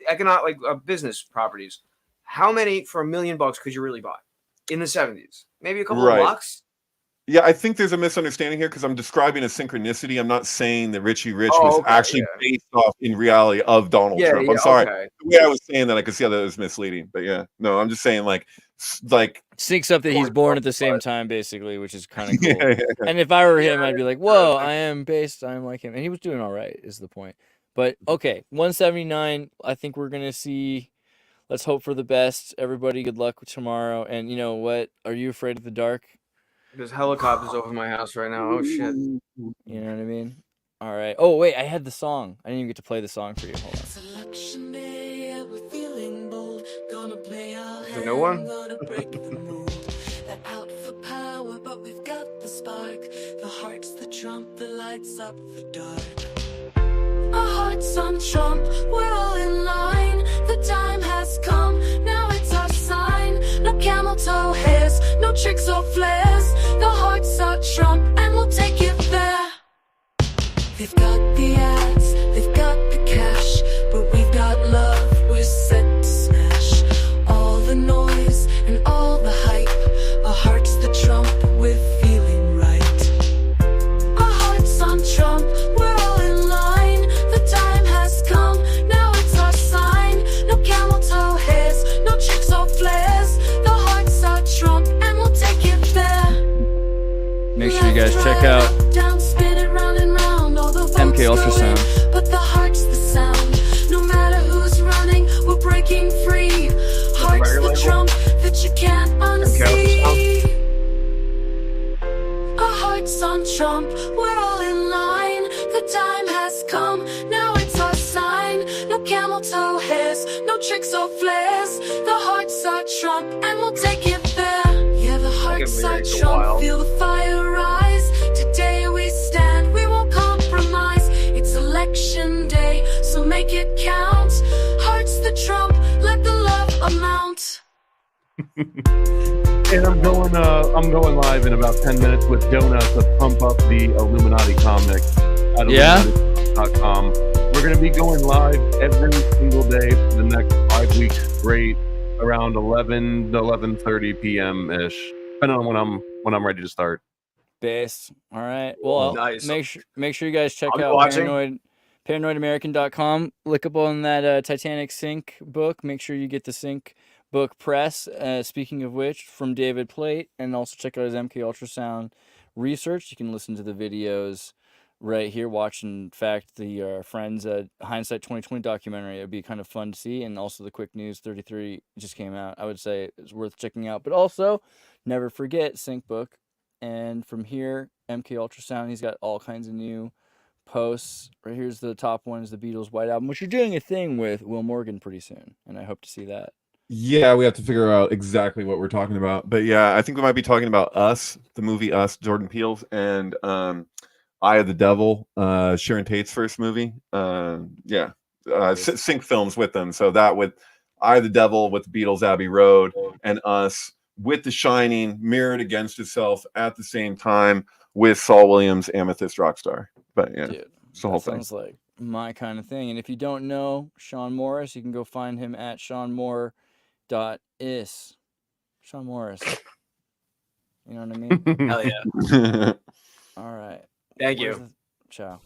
economic business properties. How many for $1 million could you really buy in the 70s? Maybe a couple of blocks. Yeah, I think there's a misunderstanding here because I'm describing a synchronicity. I'm not saying that Richie Rich was actually based off in reality of Donald Trump. I'm sorry. The way I was saying that, I could see how that was misleading. But yeah, no, I'm just saying like syncs up that he's born at the same time, basically, which is kind of cool. And if I were him, I'd be like, whoa, I'm like him. And he was doing all right, is the point. But okay, 179. I think we're gonna see. Let's hope for the best. Everybody, good luck tomorrow. And you know what? Are you afraid of the dark? There's helicopters over my house right now. Oh shit! You know what I mean? All right. Oh wait, I had the song. I didn't even get to play the song for you. Hold on. The new one? Out for power, but we've got the spark. The heart's the trump that lights up the dark. Our hearts on Trump, we're all in line. The time has come, now it's our sign. No camel toe hairs, no tricks or flares. The hearts are Trump, and we'll take it there. They've got the ads, they've got the cash, but we've got love, we're set to smash. All the noise and all the hype, our hearts the Trump, we're feeling right. Our hearts on Trump, we're all in line. The time has come, now it's our sign. No camel toe hairs, no tricks or flares. The hearts are Trump, and we'll take it there. Make sure you guys check out MK Ultrasound. But the heart's the sound. No matter who's running, we're breaking free. Heart's the Trump that you can't unsee. Our hearts on Trump, we're all in line. The time has come, now it's our sign. No camel toe hairs, no tricks or flares. The hearts are Trump, and we'll take it there. Yeah, the hearts are Trump, feel the fire rise. Today we stand, we won't compromise. It's election day, so make it count. Hearts the Trump, let the love amount. And I'm going live in about 10 minutes with Donut to pump up the Illuminati comic at Illuminati.com. We're going to be going live every single day for the next 5 weeks straight, around 11 to 11:30 p.m. ish, depending on when I'm ready to start. Base. All right. Well, nice. Make sure you guys check out paranoidamerican.com. Look up on that Titanic Sync book. Make sure you get the Sync book press. Speaking of which, from David Plate, and also check out his MK Ultrasound research. You can listen to the videos right here. Watch, in fact, the Friends Hindsight 2020 documentary. It'd be kind of fun to see, and also the Quick News 33 just came out. I would say it's worth checking out. But also, never forget Sync book. And from here, MK Ultrasound, he's got all kinds of new posts. Right here's the top one is the Beatles' White Album, which you're doing a thing with Will Morgan pretty soon, and I hope to see that. Yeah, we have to figure out exactly what we're talking about. But yeah, I think we might be talking about Us, the movie Us, Jordan Peele's, and Eye of the Devil, Sharon Tate's first movie. Yeah, sync films with them. So that with I the Devil with the Beatles, Abbey Road, and Us with The Shining mirrored against itself at the same time with Saul Williams' Amethyst Rockstar. But yeah, Dude, it's the whole that thing. sounds like my kind of thing. And if you don't know Sean Morris, you can go find him at seanmore.is. Sean Morris. You know what I mean? Hell yeah. All right. Thank you. Ciao.